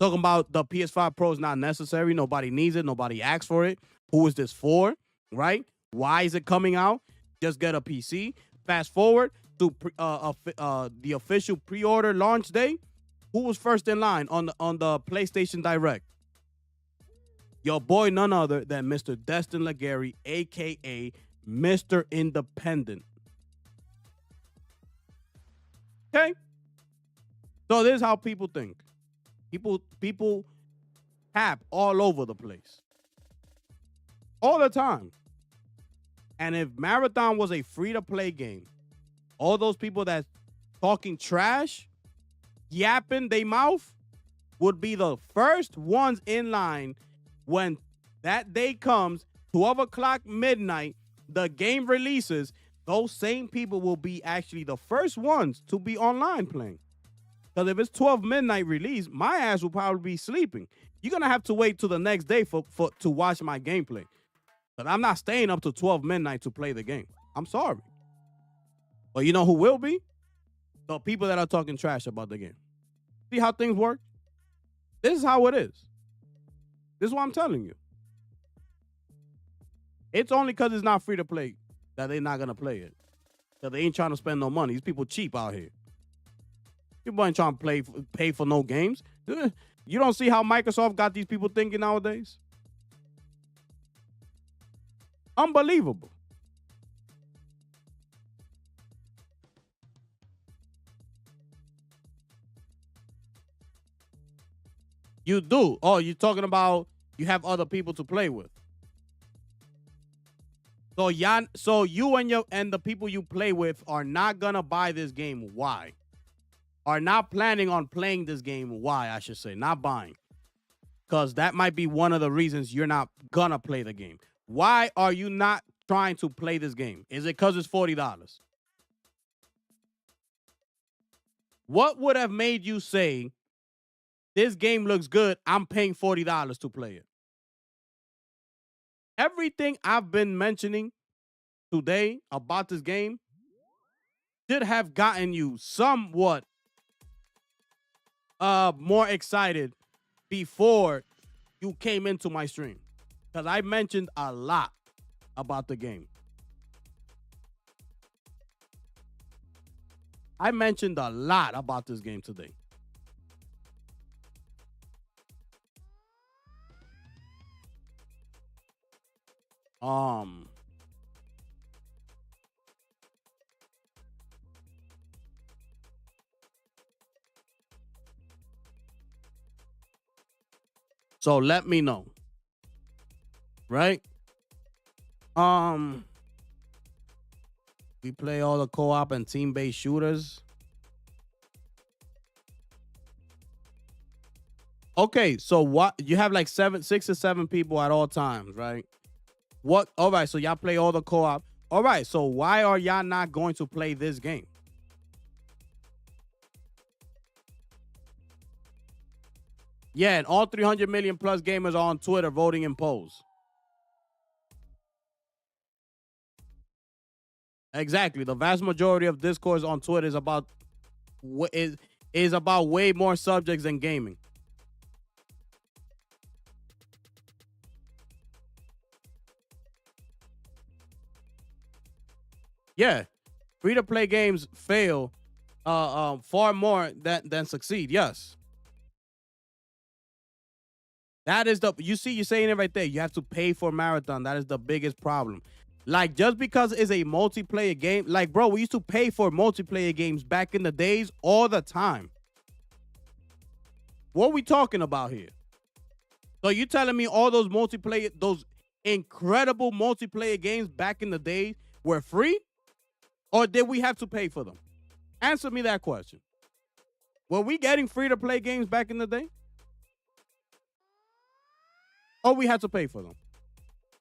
Talking about the PS5 Pro is not necessary. Nobody needs it. Nobody asks for it. Who is this for? Right? Why is it coming out? Just get a PC. Fast forward to the official pre-order launch day. Who was first in line on the PlayStation Direct? Your boy, none other than Mr. Destin Legary, a.k.a. Mr. Independent. Okay? So this is how people think. People tap all over the place. All the time. And if Marathon was a free-to-play game, all those people that's talking trash, yapping they mouth, would be the first ones in line when that day comes, 12 o'clock midnight, the game releases. Those same people will be actually the first ones to be online playing. Because if it's 12 midnight release, my ass will probably be sleeping. You're going to have to wait till the next day to watch my gameplay. But I'm not staying up to 12 midnight to play the game. I'm sorry. But you know who will be? The people that are talking trash about the game. See how things work? This is how it is. This is what I'm telling you. It's only because it's not free to play that they're not going to play it. Because they ain't trying to spend no money. These people cheap out here. People ain't trying to pay for no games. You don't see how Microsoft got these people thinking nowadays? Unbelievable. You do. Oh, you're talking about you have other people to play with. So you and the people you play with are not gonna buy this game. Why? Are not planning on playing this game. Why, I should say. Not buying. Because that might be one of the reasons you're not gonna play the game. Why are you not trying to play this game? Is it because it's $40? What would have made you say, this game looks good, I'm paying $40 to play it? Everything I've been mentioning today about this game should have gotten you somewhat more excited before you came into my stream. Because I mentioned a lot about the game. I mentioned a lot about this game today. Um, so let me know, right? Um, we play all the co-op and team-based shooters. Okay, so what you have like 6 or 7 people at all times, right? What? All right, so y'all play all the co-op. All right, so why are y'all not going to play this game? Yeah, and all 300 million plus gamers are on Twitter voting in polls. Exactly. The vast majority of discourse on Twitter is about way more subjects than gaming. Yeah, free to play games fail far more than succeed. Yes, that is you see, you're saying it right there. You have to pay for Marathon. That is the biggest problem. Like, just because it's a multiplayer game, like, bro, we used to pay for multiplayer games back in the days all the time. What are we talking about here? So you telling me all those incredible multiplayer games back in the days were free? Or did we have to pay for them? Answer me that question. Were we getting free to play games back in the day? Or we had to pay for them?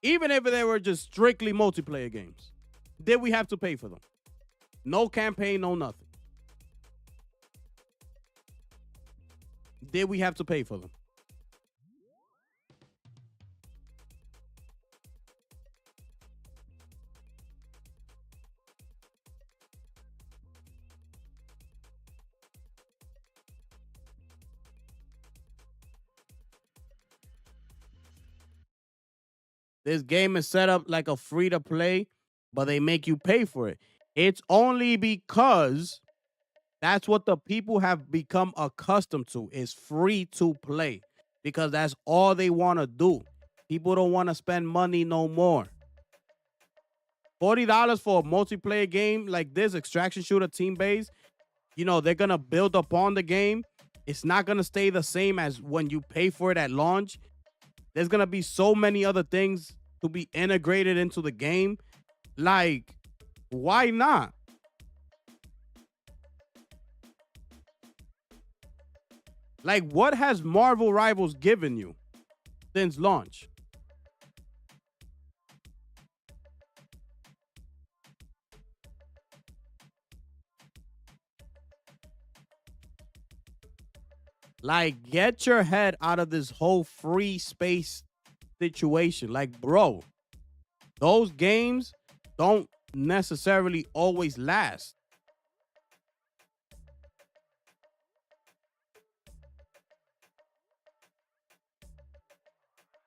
Even if they were just strictly multiplayer games, did we have to pay for them? No campaign, no nothing. Did we have to pay for them? This game is set up like a free to play, but they make you pay for it. It's only because that's what the people have become accustomed to, is free to play, because that's all they want to do. People don't want to spend money no more. $40 for a multiplayer game like this, extraction shooter, team based, they're going to build upon the game. It's not going to stay the same as when you pay for it at launch. There's going to be so many other things to be integrated into the game. Like, why not? Like, what has Marvel Rivals given you since launch? Like, get your head out of this whole free space situation. Like, bro, those games don't necessarily always last.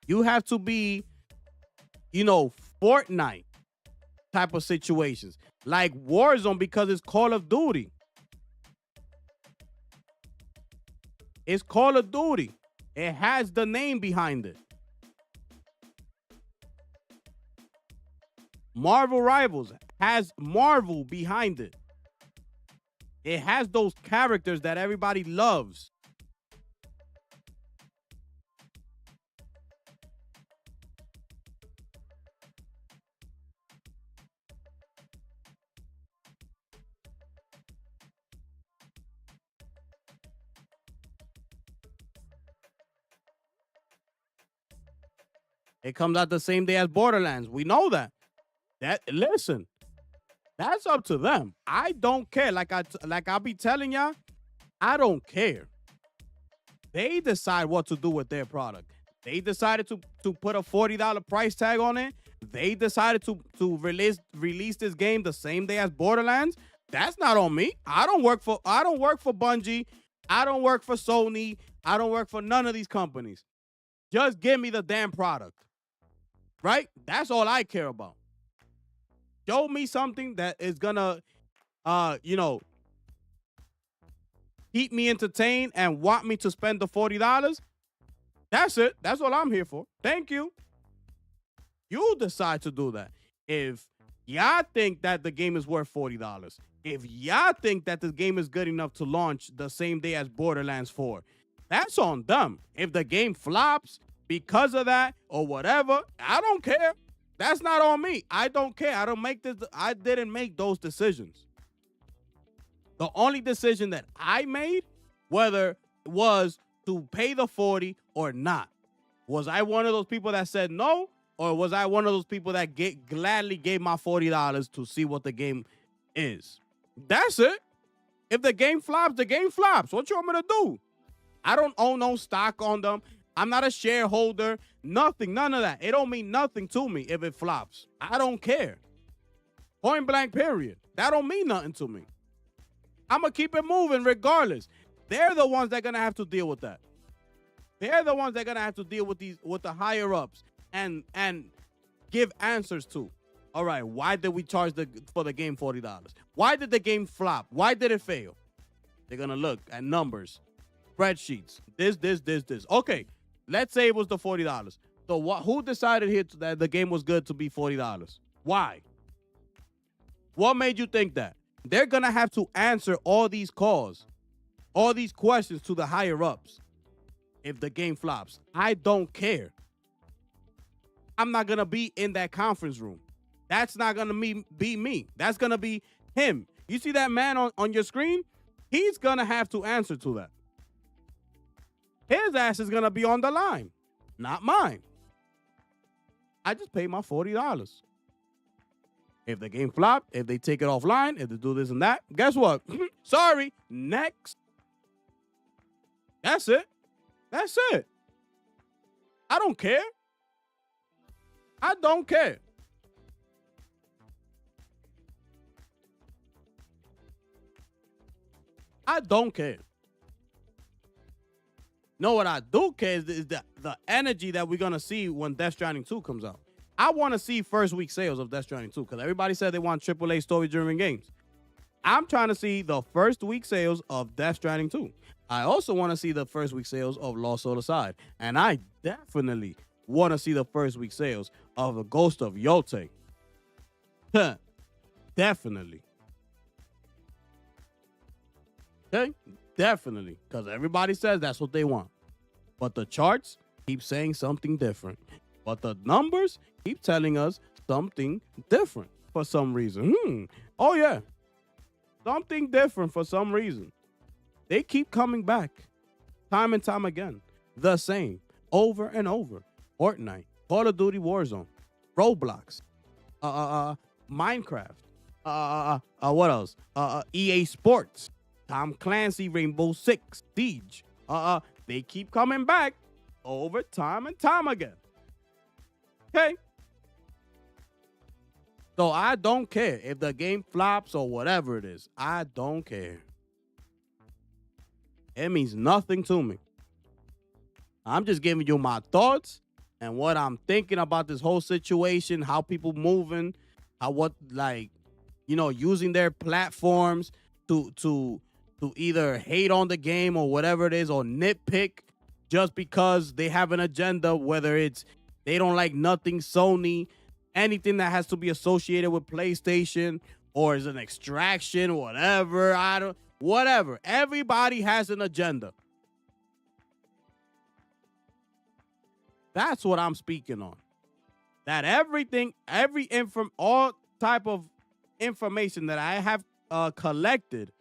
You have to be, Fortnite type of situations. Like Warzone, because it's Call of Duty. It's Call of Duty. It has the name behind it. Marvel Rivals has Marvel behind it. It has those characters that everybody loves. It comes out the same day as Borderlands. We know that. Listen, that's up to them. I don't care. Like I'll be telling y'all, I don't care. They decide what to do with their product. They decided to put a $40 price tag on it. They decided to release this game the same day as Borderlands. That's not on me. I don't work for Bungie. I don't work for Sony. I don't work for none of these companies. Just give me the damn product. Right? That's all I care about. Show me something that is gonna keep me entertained and want me to spend the $40. That's it. That's all I'm here for. Thank you. You decide to do that. If y'all think that the game is worth $40, if y'all think that the game is good enough to launch the same day as Borderlands 4, that's on them. If the game flops because of that or whatever, I don't care. That's not on me. I don't care. I didn't make those decisions. The only decision that I made, whether it was to pay the 40 or not, was I one of those people that said no, or was I one of those people that gladly gave my $40 to see what the game is? That's it. If the game flops, the game flops. What you want me to do? I don't own no stock on them. I'm not a shareholder. Nothing. None of that. It don't mean nothing to me if it flops. I don't care. Point blank, period. That don't mean nothing to me. I'm going to keep it moving regardless. They're the ones that are going to have to deal with that. They're the ones that are going to have to deal with the higher ups and give answers to. All right, why did we charge for the game $40? Why did the game flop? Why did it fail? They're going to look at numbers, spreadsheets, this. Okay, let's say it was the $40. So who decided here that the game was good to be $40? Why? What made you think that? They're going to have to answer all these calls, all these questions to the higher ups if the game flops. I don't care. I'm not going to be in that conference room. That's not going to be me. That's going to be him. You see that man on your screen? He's going to have to answer to that. His ass is going to be on the line, not mine. I just paid my $40. If the game flopped, if they take it offline, if they do this and that, guess what? Sorry, next. That's it. That's it. I don't care. I don't care. I don't care. No, what I do care is the energy that we're going to see when Death Stranding 2 comes out. I want to see first week sales of Death Stranding 2 because everybody said they want AAA story-driven games. I'm trying to see the first week sales of Death Stranding 2. I also want to see the first week sales of Lost Soul Aside. And I definitely want to see the first week sales of The Ghost of Yotei. Definitely. Okay? Definitely. Because everybody says that's what they want. But the charts keep saying something different. But the numbers keep telling us something different for some reason. Oh, yeah. Something different for some reason. They keep coming back time and time again. The same. Over and over. Fortnite. Call of Duty Warzone. Roblox. Minecraft. What else? EA Sports. Tom Clancy, Rainbow Six Siege. They keep coming back over time and time again. Okay. So I don't care if the game flops or whatever it is. I don't care. It means nothing to me. I'm just giving you my thoughts and what I'm thinking about this whole situation, how people moving, using their platforms to either hate on the game or whatever it is, or nitpick just because they have an agenda, whether it's they don't like nothing Sony, anything that has to be associated with PlayStation, or is an extraction, whatever. Whatever. Everybody has an agenda. That's what I'm speaking on. That all type of information that I have collected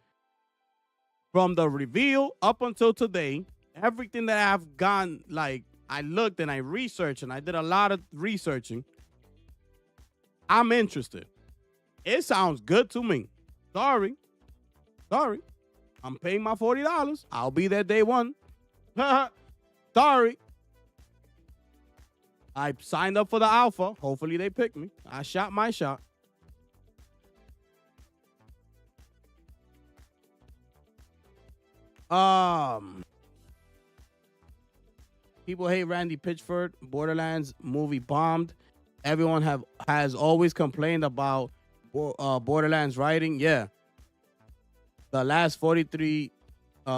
from the reveal up until today, everything that I've gone, I looked and I researched and I did a lot of researching. I'm interested. It sounds good to me. Sorry. I'm paying my $40. I'll be there day one. Sorry. I signed up for the alpha. Hopefully they pick me. I shot my shot. People hate Randy Pitchford. Borderlands movie bombed. Everyone has always complained about Borderlands writing. Yeah. The last 43 3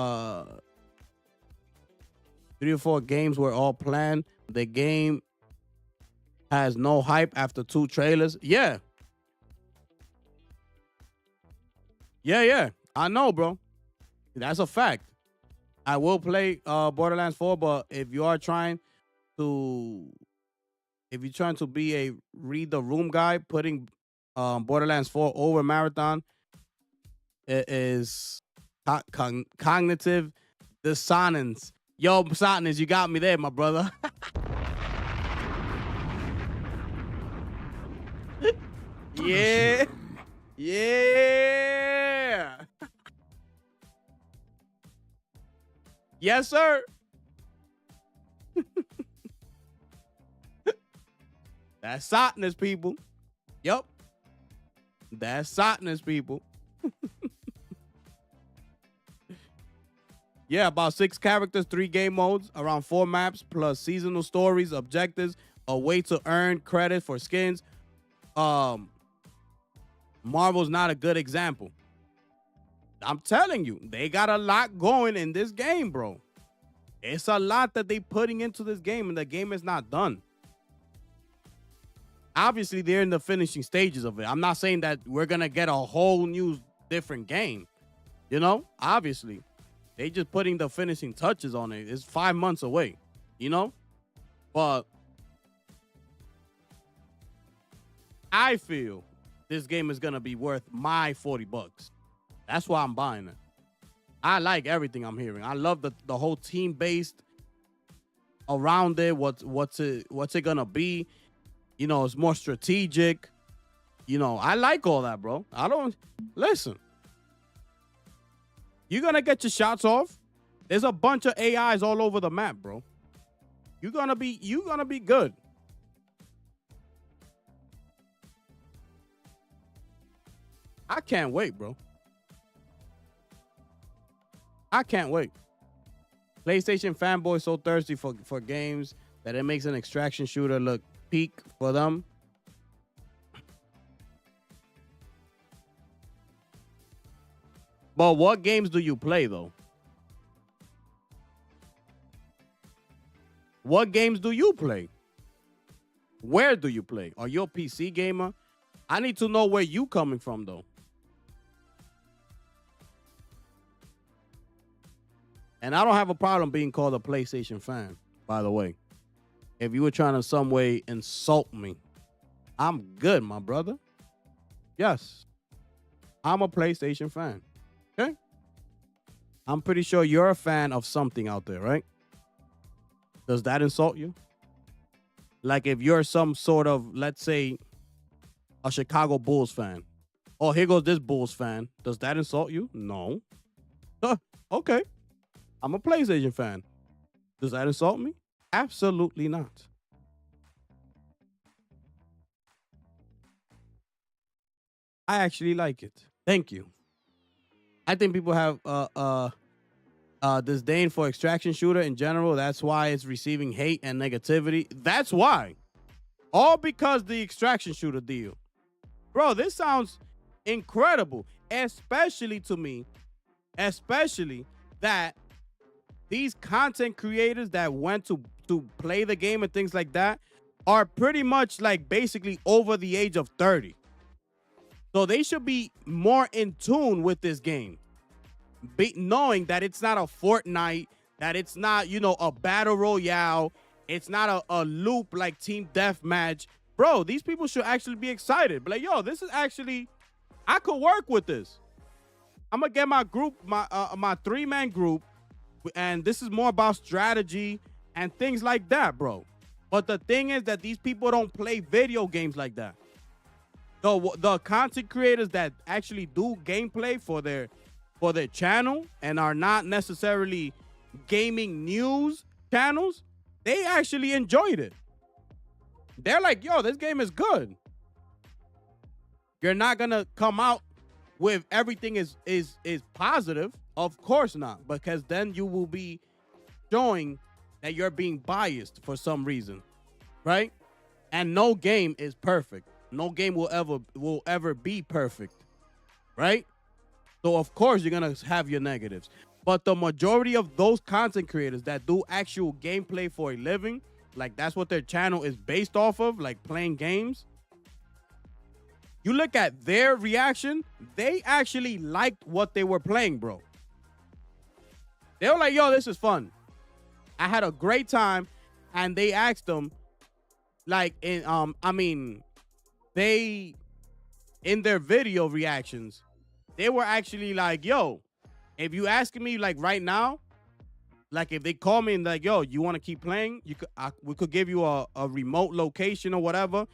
or 4 games were all planned. The game has no hype after 2 trailers. Yeah. Yeah. I know, bro. That's a fact. I will play Borderlands 4, but if you're trying to be a read the room guy, putting Borderlands 4 over Marathon is cognitive dissonance. Yo, dissonance, you got me there, my brother. Yeah. Yeah. Yes, sir. That's Sotness, people. Yep. That's Sotness, people. Yeah, about 6 characters, 3 game modes, around 4 maps, plus seasonal stories, objectives, a way to earn credit for skins. Marvel's not a good example. I'm telling you, they got a lot going in this game, bro. It's a lot that they putting into this game, and the game is not done. Obviously, they're in the finishing stages of it. I'm not saying that we're going to get a whole new different game. You know, obviously. They just putting the finishing touches on it. It's 5 months away, you know? But I feel this game is going to be worth my $40. That's why I'm buying it. I like everything I'm hearing. I love the whole team based around it. What's it going to be? You know, it's more strategic. You know, I like all that, bro. Listen. You're going to get your shots off. There's a bunch of AIs all over the map, bro. You're going to be good. I can't wait, bro. I can't wait. PlayStation fanboys so thirsty for games that it makes an extraction shooter look peak for them. But what games do you play, though? What games do you play? Where do you play? Are you a PC gamer? I need to know where you coming from, though. And I don't have a problem being called a PlayStation fan, by the way. If you were trying to some way insult me, I'm good, my brother. Yes. I'm a PlayStation fan. Okay? I'm pretty sure you're a fan of something out there, right? Does that insult you? Like if you're some sort of, let's say, a Chicago Bulls fan. Oh, here goes this Bulls fan. Does that insult you? No. Okay. I'm a PlayStation fan. Does that insult me? Absolutely not. I actually like it. Thank you. I think people have disdain for extraction shooter in general. That's why it's receiving hate and negativity. That's why. All because the extraction shooter deal. Bro, this sounds incredible. Especially to me. Especially that these content creators that went to play the game and things like that are pretty much like basically over the age of 30. So they should be more in tune with this game. Knowing that it's not a Fortnite, that it's not, you know, a battle royale, it's not a loop like Team Deathmatch. Bro, these people should actually be excited. But like, yo, this is actually, I could work with this. I'm gonna get my group, my 3-man group, and this is more about strategy and things like that, bro. But the thing is that these people don't play video games like that. The content creators that actually do gameplay for their channel and are not necessarily gaming news channels, they actually enjoyed it. They're like, yo, this game is good. You're not gonna come out with everything is positive. Of course not, because then you will be showing that you're being biased for some reason, right? And no game is perfect. No game will ever be perfect, right? So of course you're gonna have your negatives. But the majority of those content creators that do actual gameplay for a living, like that's what their channel is based off of, like playing games. You look at their reaction, they actually liked what they were playing, bro. They were like, yo, this is fun. I had a great time. And they asked them, like, in they, in their video reactions, they were actually like, yo, if you asking me like right now, like if they call me and like, yo, you want to keep playing? We could give you a remote location or whatever.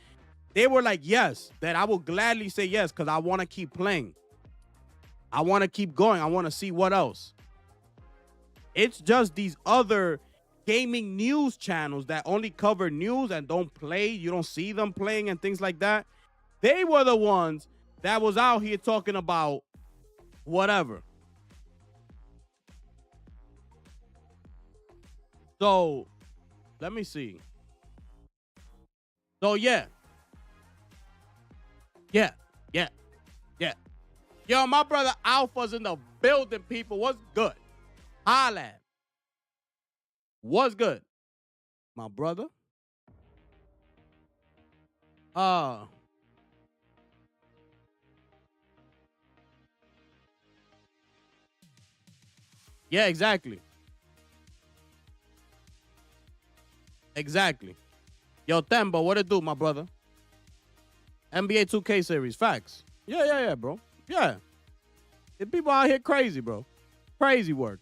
They were like, yes, that I will gladly say yes, because I want to keep playing. I want to keep going. I want to see what else. It's just these other gaming news channels that only cover news and don't play. You don't see them playing and things like that. They were the ones that was out here talking about whatever. So, let me see. So, yeah. Yo, my brother Alpha's in the building, people. What's good? Holla at him. What's good? My brother? Yeah, exactly. Exactly. Yo, Tembo, what it do, my brother? NBA 2K series, facts. Yeah, bro. Yeah. The people out here crazy, bro. Crazy work.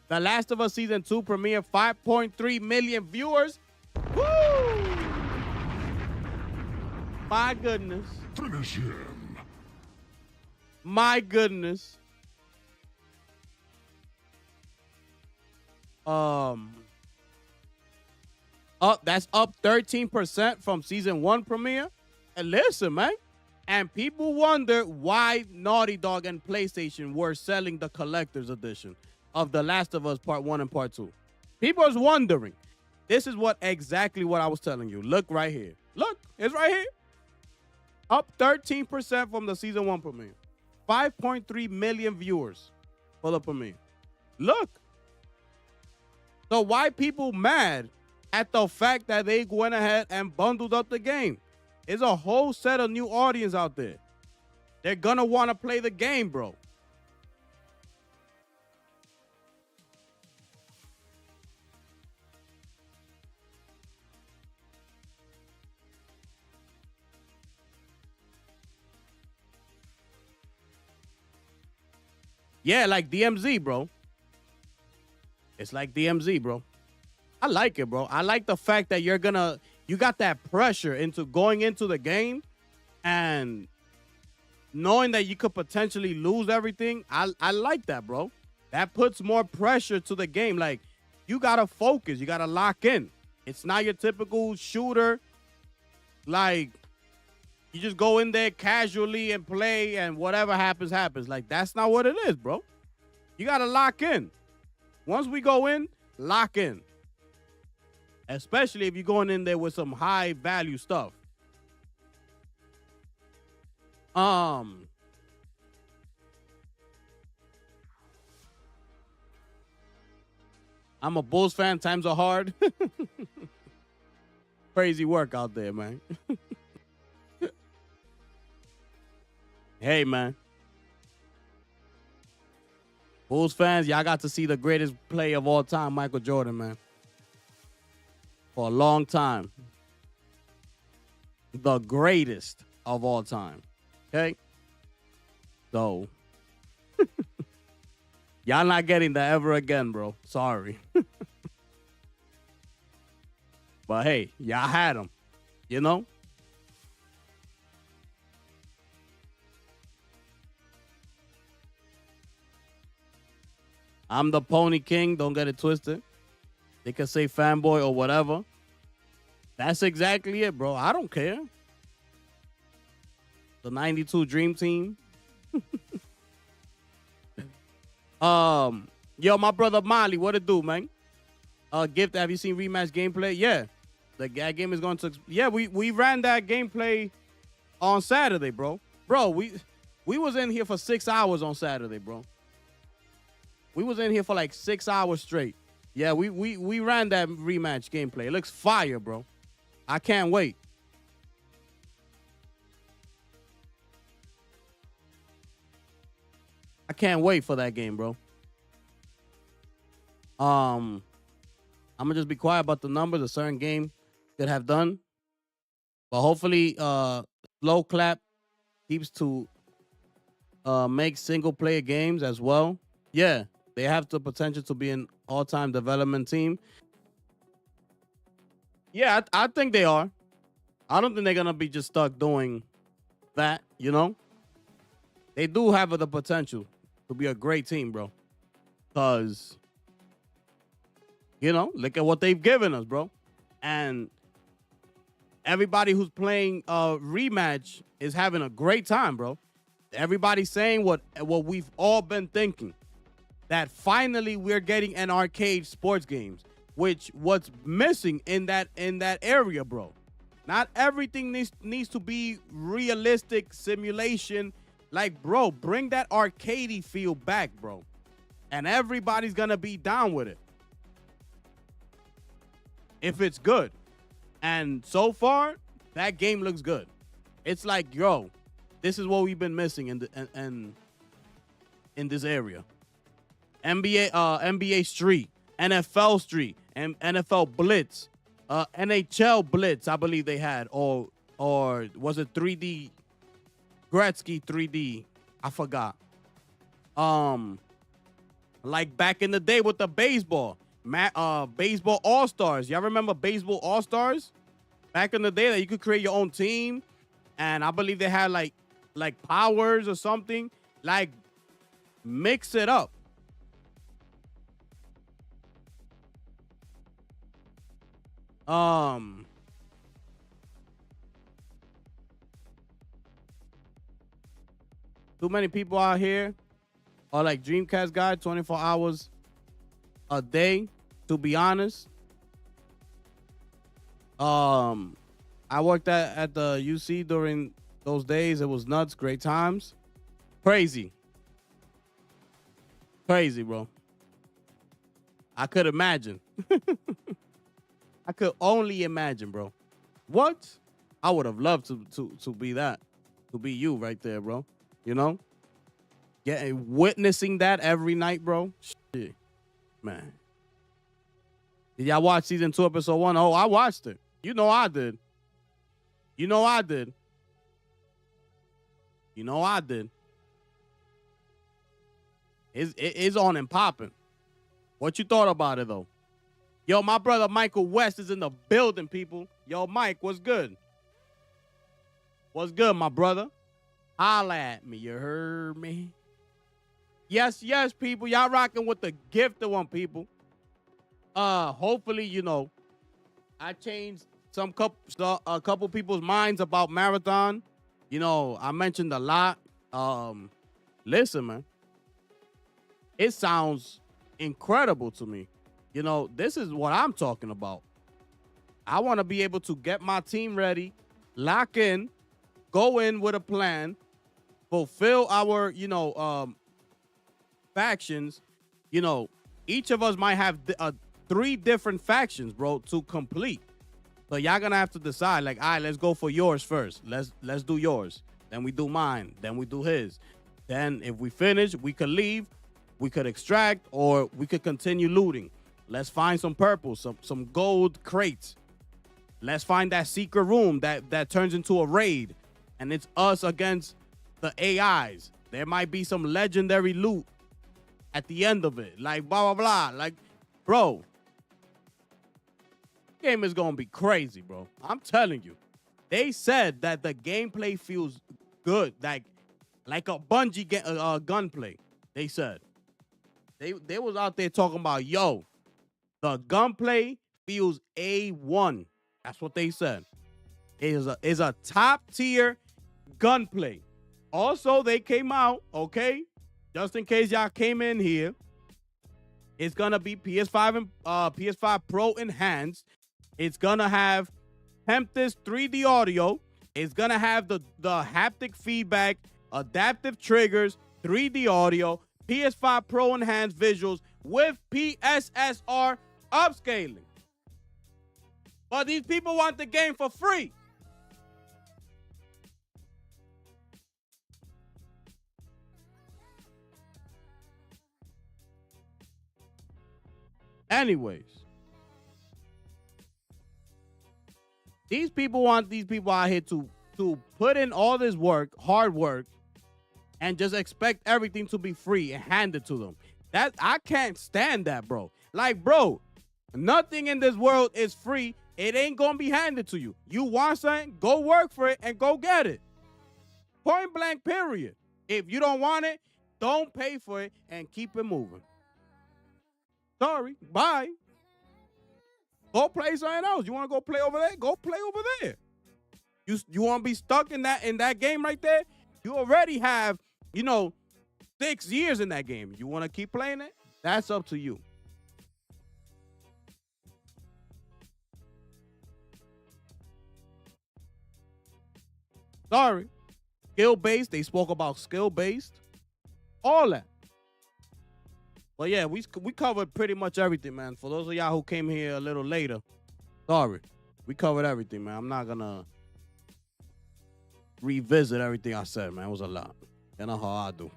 The Last of Us Season 2 premiere, 5.3 million viewers. Woo! My goodness. Finish him. My goodness. That's up 13% from Season 1 premiere. And listen, man. And people wonder why Naughty Dog and PlayStation were selling the collector's edition of The Last of Us Part 1 and Part 2. People is wondering. This is exactly what I was telling you. Look right here. Look, it's right here. Up 13% from the Season 1 premiere. 5.3 million viewers for the premiere. Look. So why people mad at the fact that they went ahead and bundled up the game? There's a whole set of new audience out there. They're gonna want to play the game, bro. Yeah, like DMZ, bro. It's like DMZ, bro. I like it, bro. I like the fact that you got that pressure into going into the game and knowing that you could potentially lose everything. I like that, bro. That puts more pressure to the game. Like, you got to focus. You got to lock in. It's not your typical shooter. Like, you just go in there casually and play and whatever happens, happens. Like, that's not what it is, bro. You got to lock in. Once we go in, lock in. Especially if you're going in there with some high value stuff. I'm a Bulls fan. Times are hard. Crazy work out there, man. Hey, man. Bulls fans, y'all got to see the greatest play of all time, Michael Jordan, man. For a long time. The greatest of all time. Okay? So, y'all not getting that ever again, bro. Sorry. But hey, y'all had him. You know? I'm the Pony King. Don't get it twisted. They can say fanboy or whatever. That's exactly it, bro. I don't care. The 92 Dream Team. Yo, my brother Molly, what it do, man? Gift, have you seen Rematch gameplay? Yeah. That game is going to... Yeah, we ran that gameplay on Saturday, bro. Bro, we was in here for 6 hours on Saturday, bro. We was in here for like 6 hours straight. Yeah, we ran that rematch gameplay. It looks fire, bro. I can't wait. I can't wait for that game, bro. I'm gonna just be quiet about the numbers a certain game could have done. But hopefully Slow Clap keeps to make single player games as well. Yeah, they have the potential to be an all-time development team. Yeah, I think they are. I don't think they're gonna be just stuck doing that, you know? They do have the potential to be a great team, bro. Cause look at what they've given us, bro. And everybody who's playing rematch is having a great time, bro. Everybody's saying what we've all been thinking, that finally we're getting an arcade sports games, which what's missing in that area, bro. Not everything needs to be realistic simulation. Like, bro, bring that arcadey feel back, bro. And everybody's gonna be down with it if it's good. And so far, that game looks good. It's like, yo, this is what we've been missing in this area. NBA Street, NFL Street, and NFL Blitz, NHL Blitz, I believe they had, or was it 3D Gretzky 3D? I forgot. Like back in the day with the baseball. Baseball All-Stars. Y'all remember Baseball All-Stars? Back in the day that you could create your own team. And I believe they had like powers or something. Like, mix it up. Too many people out here are like Dreamcast guy, 24 hours a day, to be honest. I worked at the UC during those days. It was nuts, great times. Crazy, bro. I could imagine. I could only imagine, bro. What? I would have loved to be that, to be you right there, bro. You know, witnessing that every night, bro. Shit, man. Did y'all watch season 2, episode 1? Oh, I watched it. You know I did. It's on and popping. What you thought about it, though? Yo, my brother Michael West is in the building, people. Yo, Mike, what's good? What's good, my brother? Holla at me, you heard me? Yes, people. Y'all rocking with the gifted one, people. Hopefully, I changed a couple people's minds about Marathon. I mentioned a lot. Listen, man. It sounds incredible to me. This is what I'm talking about. I want to be able to get my team ready, lock in, go in with a plan, fulfill our, factions. Each of us might have 3 different factions, bro, to complete. So y'all gonna have to decide, like, all right, let's go for yours first. Let's do yours. Then we do mine. Then we do his. Then if we finish, we could leave, we could extract, or we could continue looting. Let's find some purple, some gold crates. Let's find that secret room that turns into a raid. And it's us against the AIs. There might be some legendary loot at the end of it. Like, blah, blah, blah. Like, bro, game is going to be crazy, bro. I'm telling you. They said that the gameplay feels good. Like a Bungie gunplay. They said. They was out there talking about, yo, the gunplay feels A1. That's what they said. It is a top tier gunplay. Also, they came out, okay, just in case y'all came in here, it's gonna be PS5 and PS5 Pro enhanced. It's gonna have Tempest 3D audio. It's gonna have the haptic feedback, adaptive triggers, 3D audio, PS5 Pro enhanced visuals with PSSR upscaling. But these people want the game for free. Anyways, these people want these people out here to put in all this work, hard work, and just expect everything to be free and handed to them. That I can't stand that, bro. Like, bro, nothing in this world is free. It ain't gonna be handed to you. You want something, go work for it and go get it. Point blank, period. If you don't want it, don't pay for it and keep it moving. Sorry, bye. Go play something else. You want to go play over there? Go play over there. You want to be stuck in that game right there? You already have, 6 years in that game. You want to keep playing it? That's up to you. Sorry. Skill-based. They spoke about skill-based. All that. But yeah, we covered pretty much everything, man. For those of y'all who came here a little later, sorry. We covered everything, man. I'm not going to revisit everything I said, man. It was a lot. You know how I do.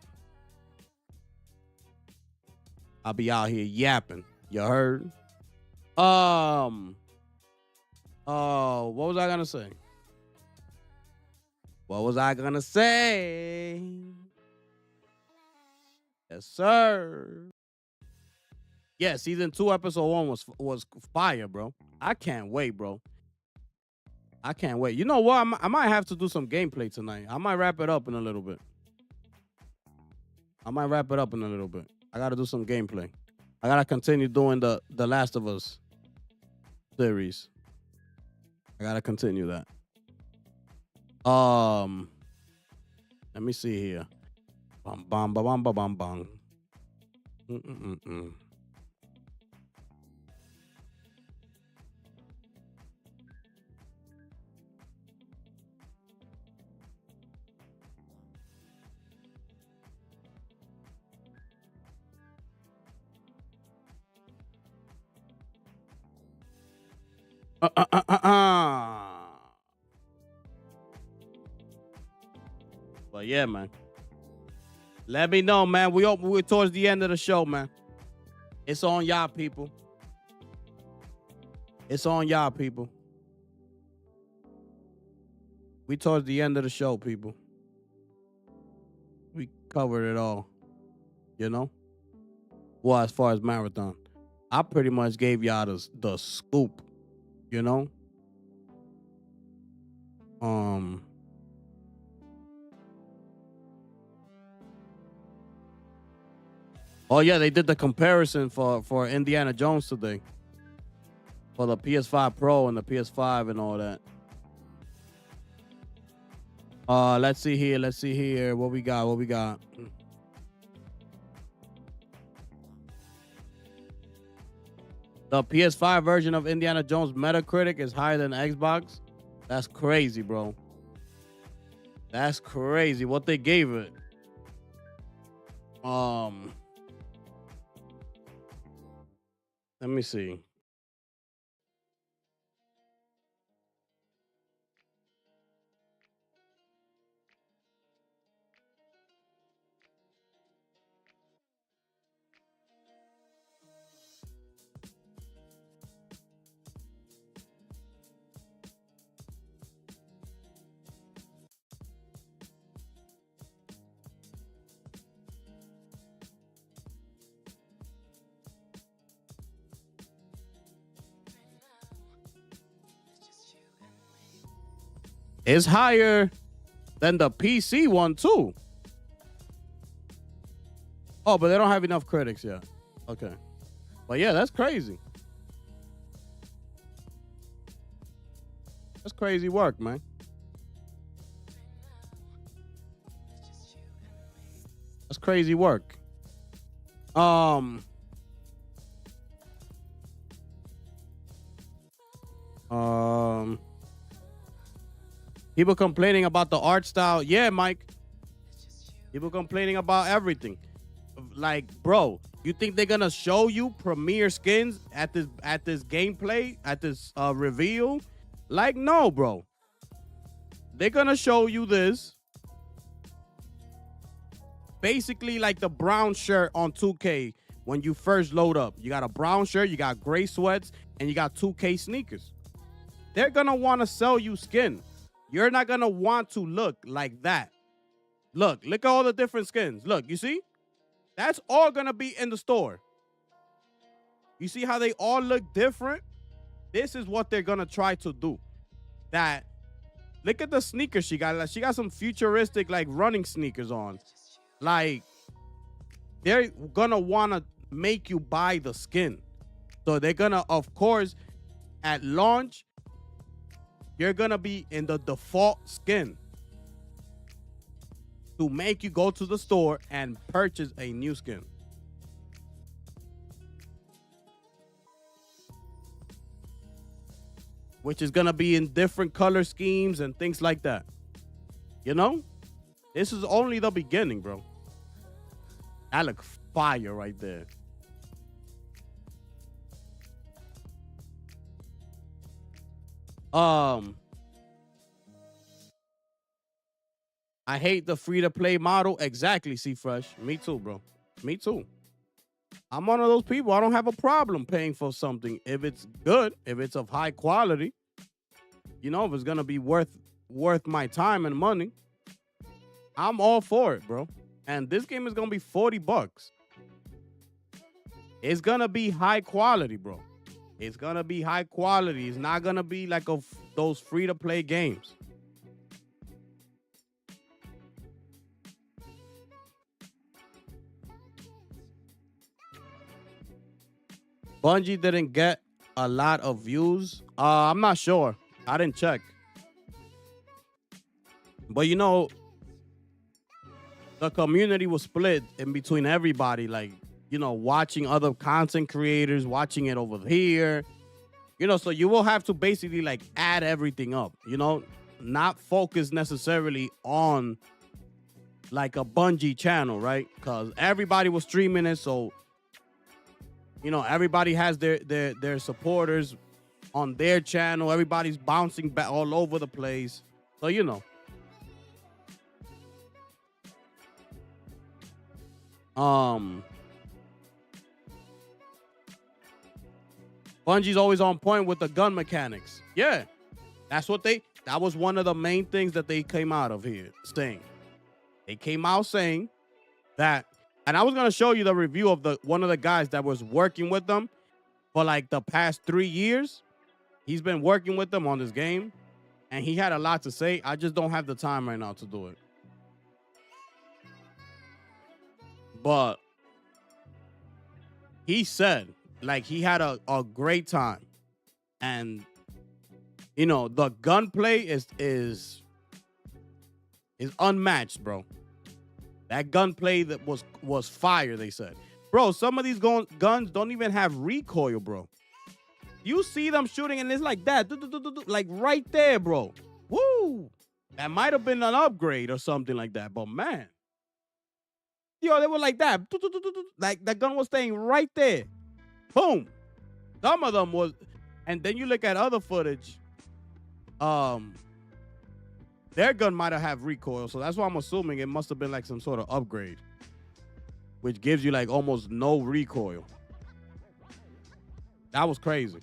I'll be out here yapping. You heard? What was I going to say? What was I going to say? Yes, sir. Yeah, season 2, episode 1 was fire, bro. I can't wait, bro. I can't wait. You know what? I might have to do some gameplay tonight. I might wrap it up in a little bit. I got to do some gameplay. I got to continue doing the Last of Us series. I got to continue that. Let me see here. Bum, bum, bum, bum, bum, bum. But yeah, man. Let me know, man. We're towards the end of the show, man. It's on y'all, people. It's on y'all, people. We towards the end of the show, people. We covered it all. Well, as far as marathon, I pretty much gave y'all the scoop. Oh yeah, they did the comparison for Indiana Jones today. For the PS5 Pro and the PS5 and all that. Let's see here. What we got? The PS5 version of Indiana Jones Metacritic is higher than Xbox. That's crazy, bro. That's crazy what they gave it. Let me see. It's higher than the PC one, too. Oh, but they don't have enough critics yet. Okay. But yeah, that's crazy. That's crazy work, man. That's crazy work. People complaining about the art style. Yeah, Mike. People complaining about everything. Like, bro, you think they're gonna show you premier skins at this gameplay, at this reveal? Like, no, bro. They're gonna show you this. Basically, like the brown shirt on 2K when you first load up. You got a brown shirt, you got gray sweats, and you got 2K sneakers. They're gonna want to sell you skin. You're not gonna want to look like that. Look at all the different skins. Look, you see? That's all gonna be in the store. You see how they all look different? This is what they're gonna try to do. That, look at the sneakers she got. She got some futuristic like running sneakers on. Like, they're gonna wanna make you buy the skin. So they're gonna, of course, at launch, you're gonna be in the default skin to make you go to the store and purchase a new skin. Which is gonna be in different color schemes and things like that. You know? This is only the beginning, bro. That look fire right there. I hate the free-to-play model. Exactly, C-Fresh. Me too, bro. Me too. I'm one of those people. I don't have a problem paying for something if it's good, if it's of high quality. You know, if it's gonna be worth my time and money, I'm all for it, bro. And this game is gonna be $40. It's gonna be high quality, bro. It's gonna be high quality. It's not gonna be like those free-to-play games. Bungie didn't get a lot of views. I'm not sure. I didn't check. But you know, the community was split in between everybody. Like, you know, watching other content creators, watching it over here. You know, so you will have to basically like add everything up, you know, not focus necessarily on like a Bungie channel, right? Because everybody was streaming it. So, you know, everybody has their supporters on their channel. Everybody's bouncing back all over the place. So, you know. Bungie's always on point with the gun mechanics. Yeah. That was one of the main things that they came out of here saying. They came out saying that, and I was going to show you the review of one of the guys that was working with them for like the past 3 years. He's been working with them on this game, and he had a lot to say. I just don't have the time right now to do it. But he said, like, he had a great time. And, you know, the gunplay is unmatched, bro. That gunplay that was fire, they said. Bro, some of these guns don't even have recoil, bro. You see them shooting and it's like that. Like right there, bro. Woo! That might have been an upgrade or something like that. But man. Yo, they were like that. Like that gun was staying right there. Boom. Some of them was. And then you look at other footage. Their gun might have recoil. So that's why I'm assuming it must have been like some sort of upgrade. Which gives you like almost no recoil. That was crazy.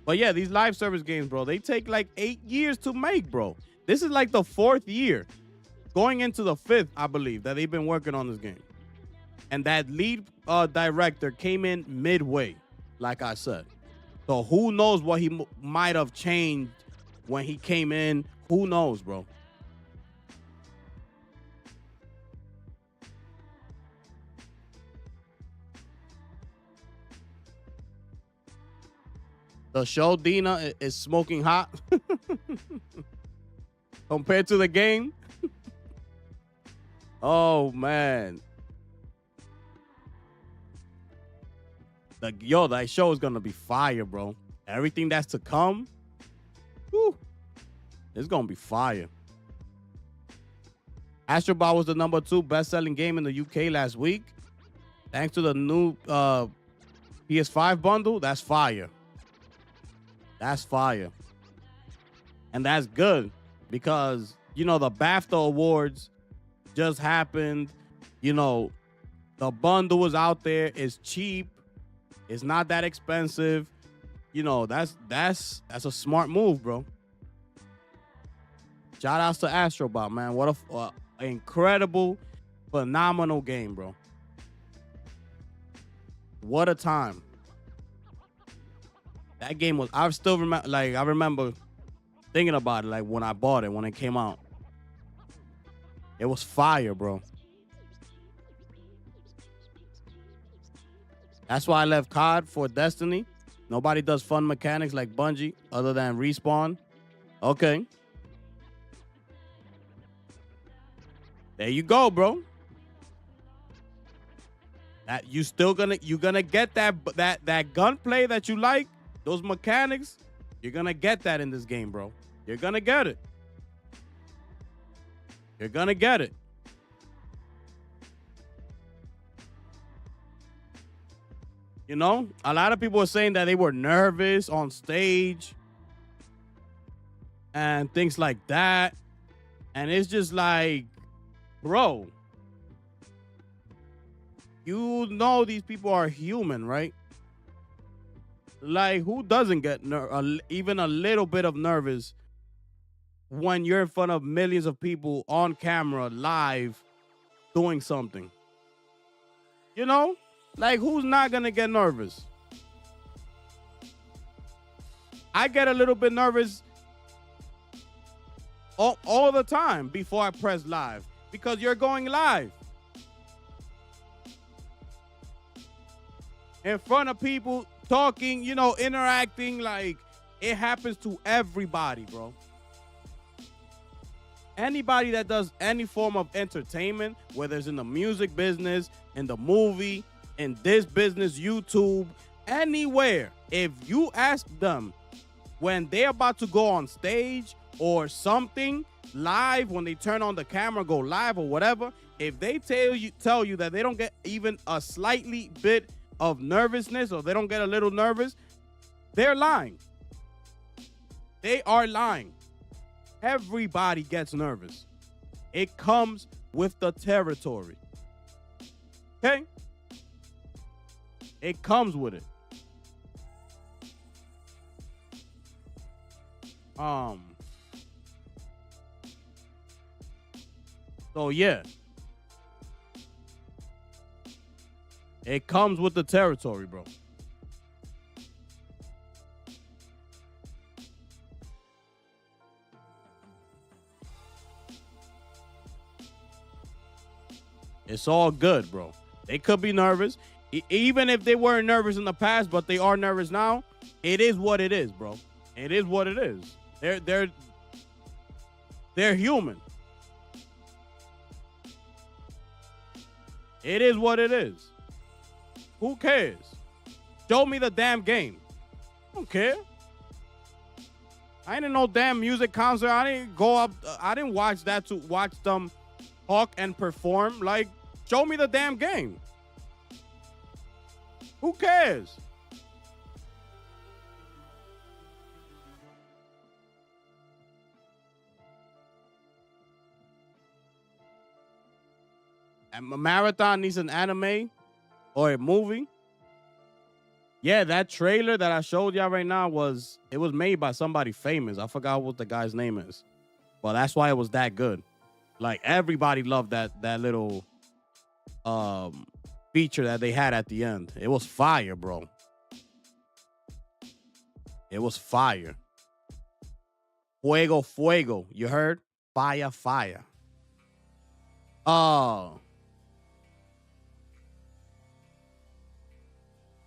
But yeah, these live service games, bro, they take like 8 years to make, bro. This is like the 4th year. Going into the 5th, I believe, that they've been working on this game. And that lead director came in midway, like I said. So who knows what he might have changed when he came in. Who knows, bro? The show Dina is smoking hot compared to the game. Oh man. That show is gonna be fire, bro. Everything that's to come, whew, it's gonna be fire. Astrobot was the #2 best-selling game in the UK last week. Thanks to the new PS5 bundle. That's fire. That's fire. And that's good because, you know, the BAFTA Awards just happened. You know, the bundle was out there. It's cheap. It's not that expensive. You know, that's a smart move, bro. Shout outs to Astrobot, man. What a incredible, phenomenal game, bro. What a time. That game was, I still remember, like, I remember thinking about it, like, when I bought it, when it came out. It was fire, bro. That's why I left COD for Destiny. Nobody does fun mechanics like Bungie other than Respawn. Okay. There you go, bro. That you're gonna get that gunplay that you like, those mechanics. You're gonna get that in this game, bro. You're gonna get it. You're gonna get it. You know, a lot of people were saying that they were nervous on stage and things like that. And it's just like, bro, you know these people are human, right? Like, who doesn't get even a little bit of nervous when you're in front of millions of people on camera, live, doing something? You know? Like, who's not going to get nervous? I get a little bit nervous all the time before I press live because you're going live. In front of people, talking, you know, interacting, like, it happens to everybody, bro. Anybody that does any form of entertainment, whether it's in the music business, in the movie, in this business, YouTube, anywhere, if you ask them when they're about to go on stage or something live, when they turn on the camera, go live or whatever, if they tell you that they don't get even a slightly bit of nervousness or they don't get a little nervous, they're lying. They are lying. Everybody gets nervous. It comes with the territory. Okay? It comes with it. So yeah. It comes with the territory, bro. It's all good, bro. They could be nervous. Even if they weren't nervous in the past, but they are nervous now, it is what it is, bro. It is what it is. They're human. It is what it is. Who cares? Show me the damn game. I don't care. I ain't in no damn music concert. I didn't go up. I didn't watch that to watch them talk and perform. Like, show me the damn game. Who cares? And a marathon needs an anime or a movie. Yeah, that trailer that I showed y'all right now was made by somebody famous. I forgot what the guy's name is. But that's why it was that good. Like, everybody loved that little feature that they had at the end. It was fire, bro. It was fire. Fuego, fuego. You heard? Fire, fire.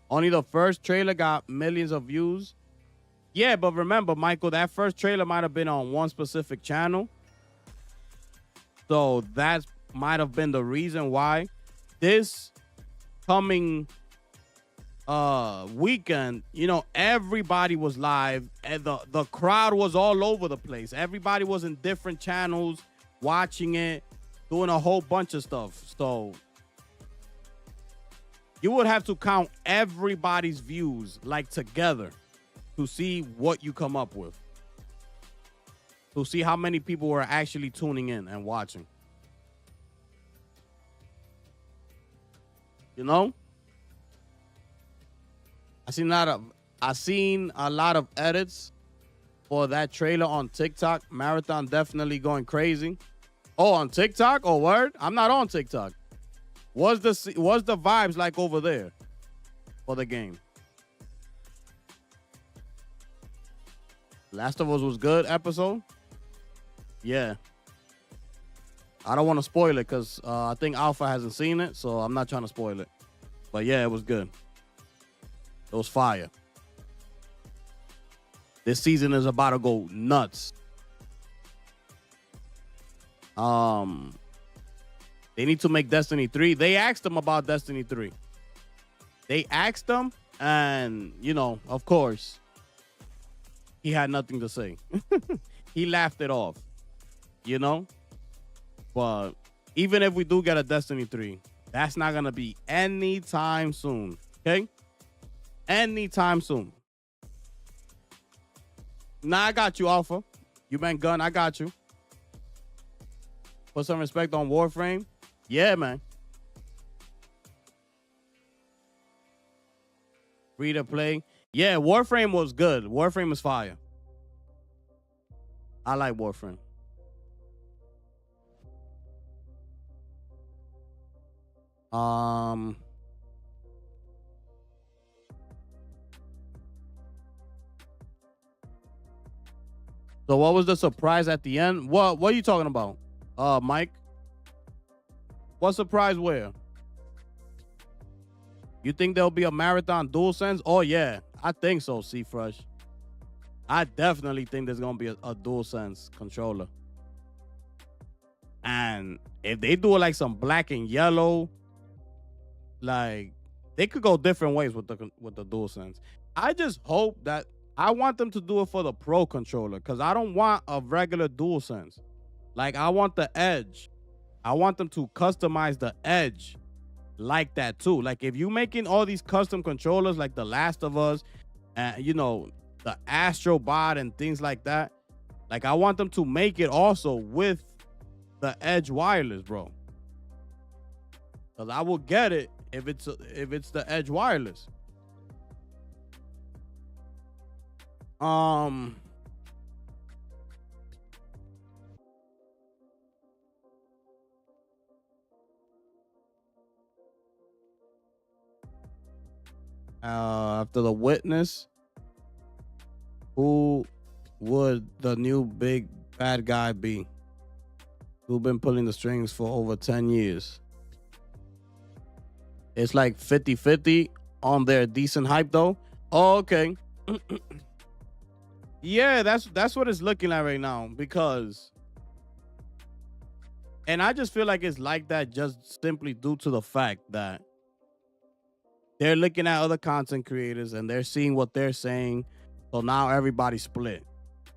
Only the first trailer got millions of views. Yeah, but remember, Michael, that first trailer might have been on one specific channel. So that might have been the reason why this coming weekend, you know, everybody was live and the crowd was all over the place. Everybody was in different channels watching it. doing a whole bunch of stuff. So you would have to count everybody's views like together to see what you come up with. To see how many people were actually tuning in and watching. You know? I seen a lot of edits for that trailer on TikTok. Marathon definitely going crazy. Oh, on TikTok? Oh, word? I'm not on TikTok. What's the vibes like over there for the game? Last of Us was good episode? Yeah. I don't want to spoil it because I think Alpha hasn't seen it, so I'm not trying to spoil it. But yeah, it was good. It was fire. This season is about to go nuts. They need to make Destiny 3. They asked them about Destiny 3. They asked them, and, you know, of course, he had nothing to say. He laughed it off, you know? But even if we do get a Destiny 3, that's not going to be anytime soon, okay? Anytime soon. Nah, I got you, Alpha. You been gun, I got you. Put some respect on Warframe. Yeah, man. Free to play. Yeah, Warframe was good. Warframe is fire. I like Warframe. So what was the surprise at the end? What are you talking about? Mike? What surprise where? You think there'll be a Marathon DualSense? Oh yeah, I think so, C-Fresh. I definitely think there's gonna be a DualSense controller. And if they do it like some black and yellow, like they could go different ways with the DualSense. I just hope that I want them to do it for the Pro controller because I don't want a regular DualSense. Like I want the Edge. I want them to customize the Edge like that too. Like if you making all these custom controllers like The Last of Us, and you know the Astro Bot and things like that. Like I want them to make it also with the Edge wireless, bro. Cause I will get it if it's the Edge wireless. After The Witness, who would the new big bad guy be? Who's been pulling the strings for over 10 years? It's like 50-50 on their decent hype though. Oh, okay. Yeah, that's what it's looking like right now because, and I just feel like it's like that just simply due to the fact that they're looking at other content creators and they're seeing what they're saying. So now everybody's split.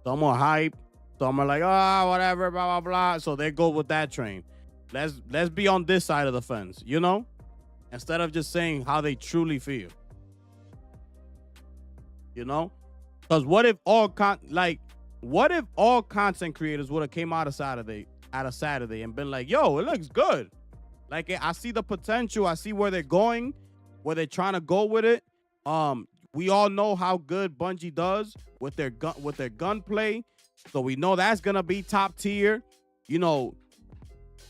Some are hype. Some are like, oh, whatever, blah, blah, blah. So they go with that train. Let's be on this side of the fence, you know? Instead of just saying how they truly feel. You know? Because what if all content creators would have came out of Saturday and been like, yo, it looks good. Like I see the potential. I see where they're going, where they're trying to go with it. We all know how good Bungie does with their gunplay. So we know that's gonna be top tier. You know,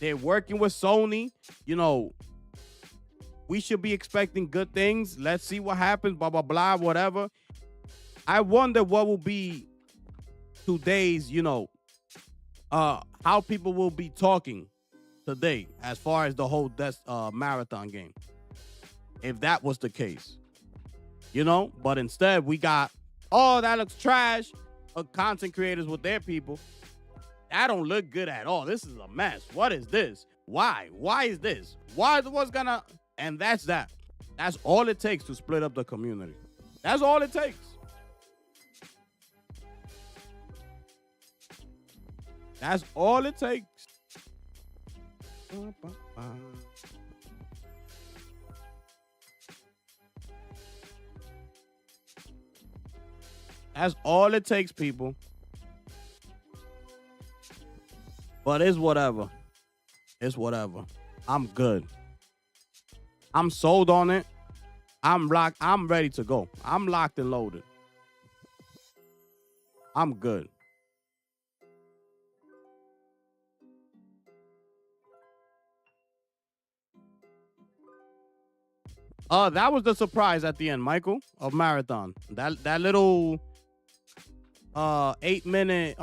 they're working with Sony. You know, we should be expecting good things. Let's see what happens, blah, blah, blah, whatever. I wonder what will be today's, you know, how people will be talking today as far as the whole marathon game. If that was the case, you know, but instead we got, oh, that looks trash. Content creators with their people. That don't look good at all. This is a mess. What is this? Why? Why is this? What's gonna, and that's that. That's all it takes to split up the community. That's all it takes. That's all it takes. That's all it takes, people. But it's whatever. It's whatever. I'm good. I'm sold on it. I'm locked. I'm ready to go. I'm locked and loaded. I'm good. That was the surprise at the end, Michael, of Marathon. That little 8-minute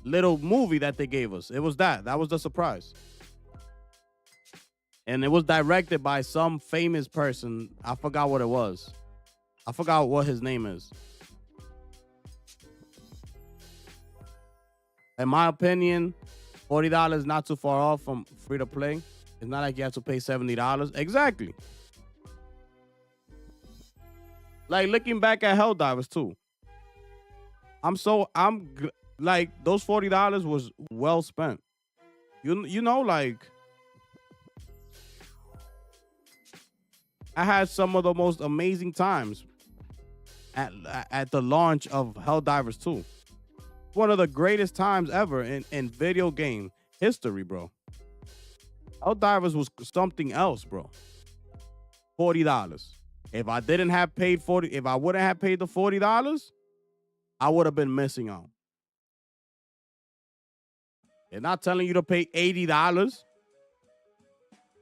little movie that they gave us. It was that. That was the surprise. And it was directed by some famous person. I forgot what it was. I forgot what his name is. In my opinion, $40 is not too far off from free to play. It's not like you have to pay $70. Exactly. Like looking back at Helldivers too. Like those $40 was well spent. You know, like I had some of the most amazing times at the launch of Helldivers 2. One of the greatest times ever in video game history, bro. Helldivers was something else, bro. $40. If I wouldn't have paid the $40, I would have been missing out. They're not telling you to pay $80.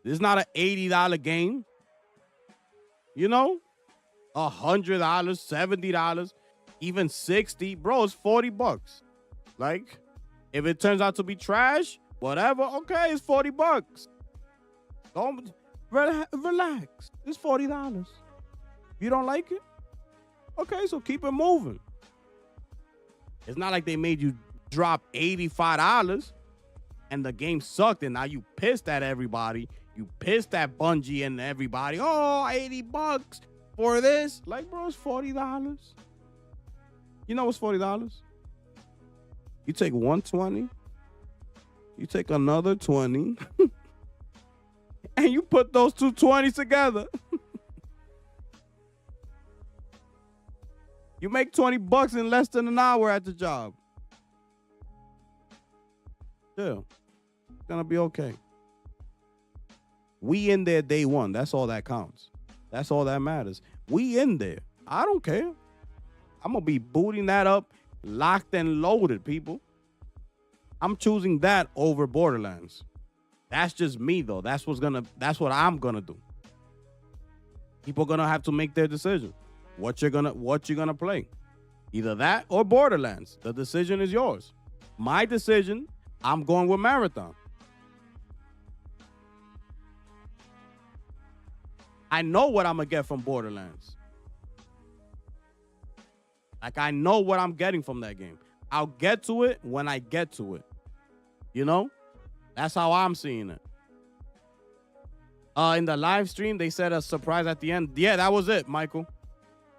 This is not an $80 game. You know? $100, $70, even $60. Bro, it's $40. Like, if it turns out to be trash, whatever, okay, it's $40. Don't relax. It's $40. You don't like it? Okay, so keep it moving. It's not like they made you drop $85 and the game sucked and now you pissed at everybody. You pissed at Bungie and everybody. Oh, $80 for this. Like, bro, it's $40. You know what's $40? You take 120. You take another 20. And you put those two 20s together. You make $20 in less than an hour at the job. Still, it's gonna be okay. We in there day one. That's all that counts. That's all that matters. We in there. I don't care. I'm gonna be booting that up, locked and loaded, people. I'm choosing that over Borderlands. That's just me, though. That's what I'm gonna do. People are gonna have to make their decision. What you're gonna play. Either that or Borderlands. The decision is yours. My decision, I'm going with Marathon. I know what I'm gonna get from Borderlands. Like, I know what I'm getting from that game. I'll get to it when I get to it. You know? That's how I'm seeing it. In the live stream, they said a surprise at the end. Yeah, that was it, Michael.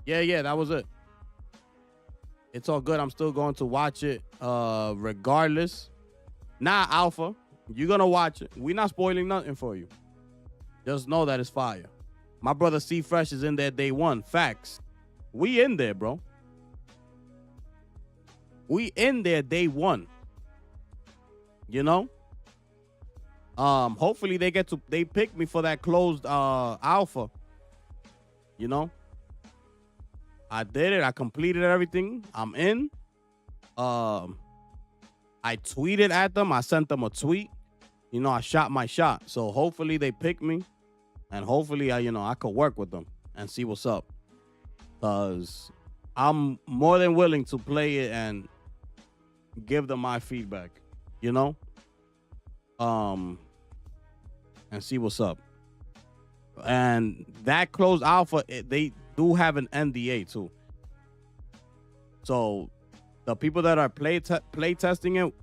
Yeah, that was it. It's all good. I'm still going to watch it regardless. Nah, Alpha, you're going to watch it. We're not spoiling nothing for you. Just know that it's fire. My brother C Fresh is in there day one. Facts. We in there, bro. We in there day one. You know? Hopefully they pick me for that closed alpha. You know? I did it. I completed everything. I'm in. I tweeted at them. I sent them a tweet. You know, I shot my shot. So hopefully they pick me. And hopefully I could work with them and see what's up. Because I'm more than willing to play it and give them my feedback. You know? And see what's up. And that closed alpha, they do have an NDA too. So the people that are play testing it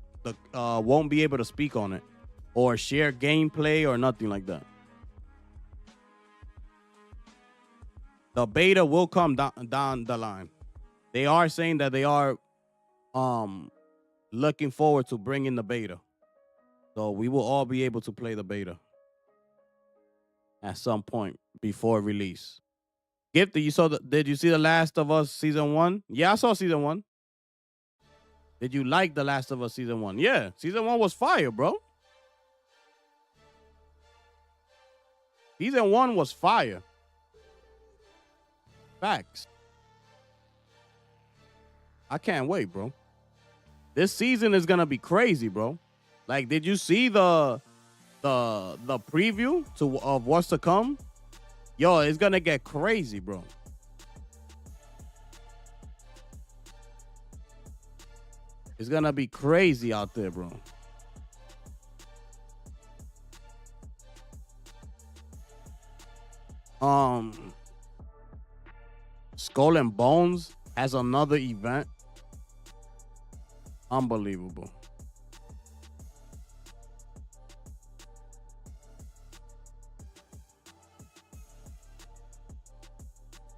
won't be able to speak on it or share gameplay or nothing like that. The beta will come down the line. They are saying that they are looking forward to bringing the beta. So we will all be able to play the beta at some point before release. Gifted, did you see The Last of Us season 1? Yeah, I saw season 1. Did you like The Last of Us season 1? Yeah, season 1 was fire, bro. Season 1 was fire. Facts. I can't wait, bro. This season is gonna be crazy, bro. Like, did you see the preview of what's to come? Yo, it's gonna get crazy, bro. It's gonna be crazy out there, bro. Skull and Bones has another event. Unbelievable.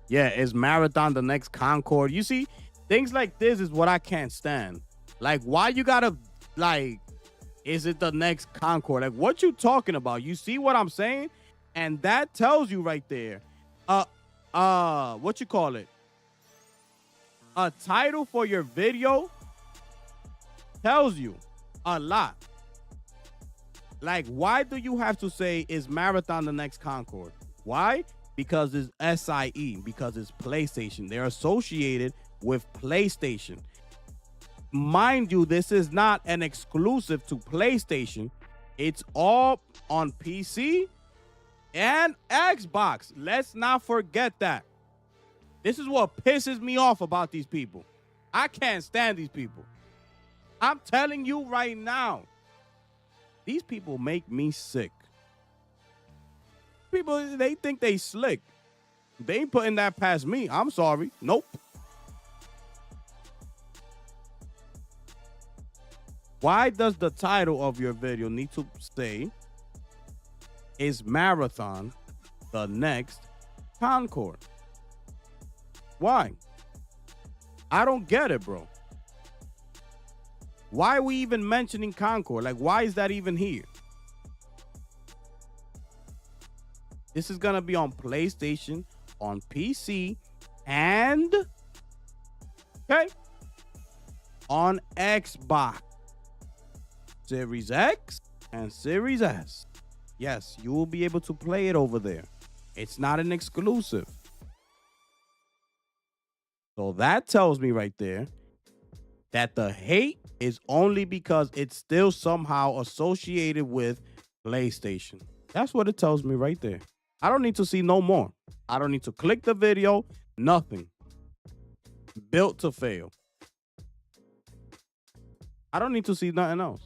Yeah, is Marathon the next Concord? You see, things like this is what I can't stand. Like, why you gotta, like, is it the next Concord? Like, what you talking about? You see what I'm saying? And that tells you right there, what you call it? A title for your video tells you a lot. Like, why do you have to say, is Marathon the next Concord? Why? Because it's SIE, because it's PlayStation. They're associated with PlayStation. Mind you, this is not an exclusive to PlayStation. It's all on PC and Xbox. Let's not forget that. This is what pisses me off about these people. I can't stand these people. I'm telling you right now, these people make me sick. People, they think they slick. They ain't putting that past me. I'm sorry. Nope. Why does the title of your video need to say, is Marathon the next Concord? Why? I don't get it, bro. Why are we even mentioning Concord? Like, why is that even here? This is going to be on PlayStation, on PC, and, okay, on Xbox Series X and Series S. Yes, you will be able to play it over there. It's not an exclusive. So that tells me right there that the hate is only because it's still somehow associated with PlayStation. That's what it tells me right there. I don't need to see no more. I don't need to click the video. Nothing. Built to fail. I don't need to see nothing else.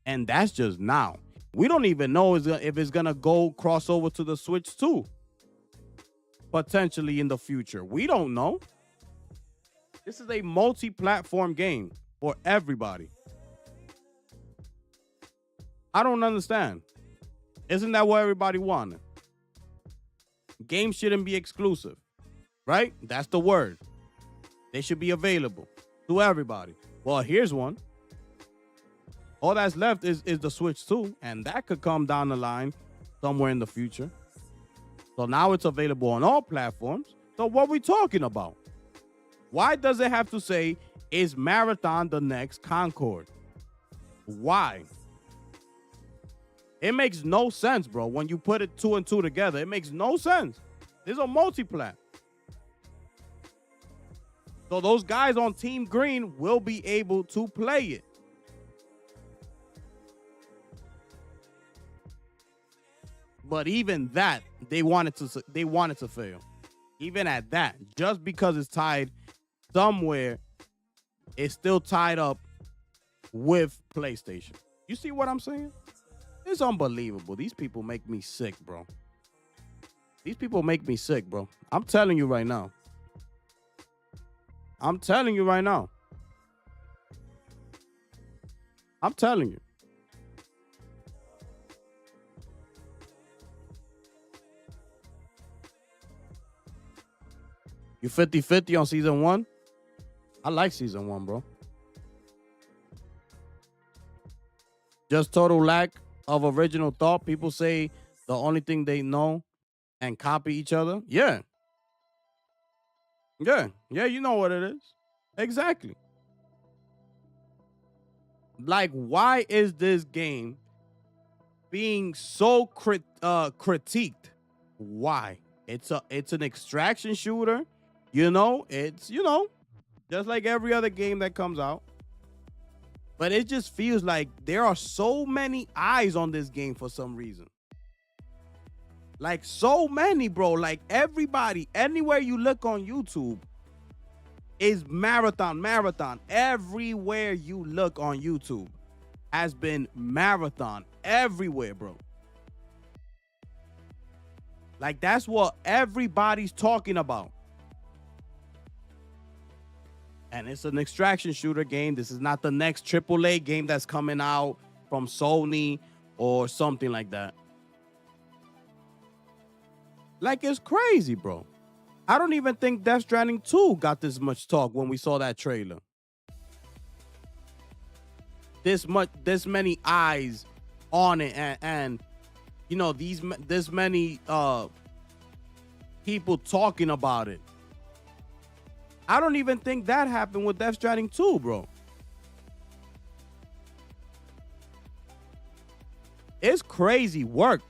And that's just now. We don't even know if it's going to go crossover to the Switch too. Potentially in the future. We don't know. This is a multi-platform game for everybody. I don't understand. Isn't that what everybody wanted? Games shouldn't be exclusive, right? That's the word. They should be available to everybody. Well, here's one. All that's left is the Switch 2, and that could come down the line somewhere in the future. So now it's available on all platforms. So what are we talking about? Why does it have to say, is Marathon the next Concord? Why? It makes no sense, bro. When you put it 2 and 2 together, it makes no sense. This is a multi-plat. So those guys on Team Green will be able to play it. But even that, they wanted to fail. Even at that, just because it's tied somewhere, it's still tied up with PlayStation. You see what I'm saying? It's unbelievable. These people make me sick, bro. These people make me sick, bro. I'm telling you right now. I'm telling you right now. I'm telling you. You 50-50 on season 1? I like season 1, bro. Just total lack of original thought. People say the only thing they know and copy each other. Yeah. Yeah. Yeah, you know what it is. Exactly. Like, why is this game being so critiqued? Why? It's an extraction shooter. It's just like every other game that comes out. But it just feels like there are so many eyes on this game for some reason. Like, so many, bro. Like, everybody, anywhere you look on YouTube is marathon. Everywhere you look on YouTube has been marathon. Everywhere, bro. Like, that's what everybody's talking about. And it's an extraction shooter game. This is not the next AAA game that's coming out from Sony or something like that. Like, it's crazy, bro. I don't even think Death Stranding 2 got this much talk when we saw that trailer. This many eyes on it, and this many people talking about it. I don't even think that happened with Death Stranding 2, bro. It's crazy work.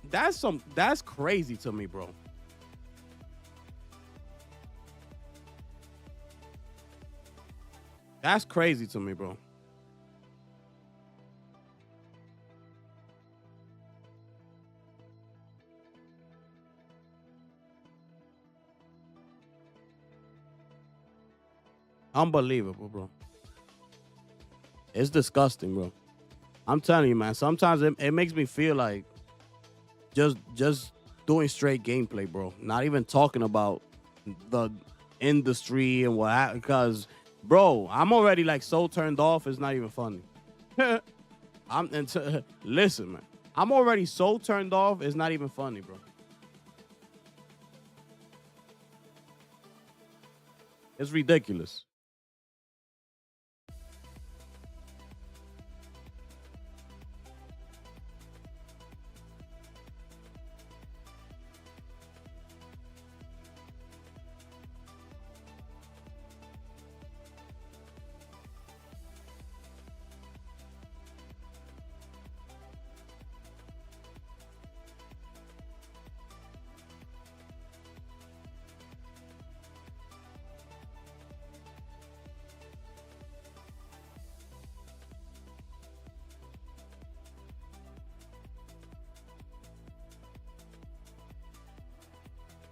That's crazy to me, bro. That's crazy to me, bro. Unbelievable, bro. It's disgusting, bro. I'm telling you, man. Sometimes it makes me feel like just doing straight gameplay, bro. Not even talking about the industry and what, because, bro, I'm already like so turned off. It's not even funny. Listen, man. I'm already so turned off. It's not even funny, bro. It's ridiculous.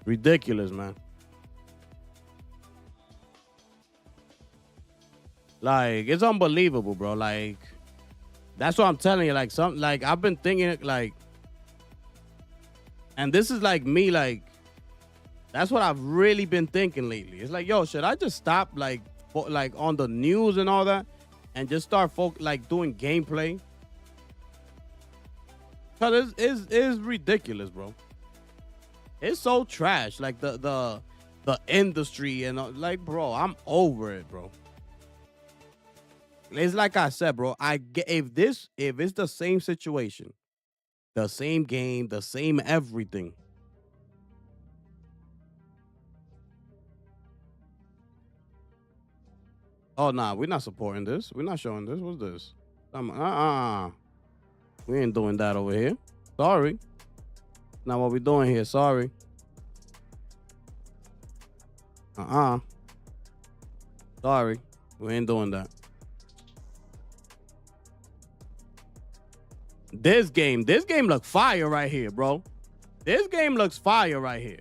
Ridiculous, man. Like, it's unbelievable, bro. Like, that's what I'm telling you. Like, I've been thinking, like, and this is like me, like, that's what I've really been thinking lately. It's like, yo, should I just stop, like on the news and all that, and just start doing gameplay? Cause it's ridiculous, bro. It's so trash, like the industry and like, bro, I'm over it, bro. It's like I said, bro. If it's the same situation, the same game, the same everything. Oh nah, we're not supporting this. We're not showing this. What's this? We ain't doing that over here. Sorry. Not what we're doing here. Sorry. Sorry. We ain't doing that. This game looks fire right here, bro. This game looks fire right here.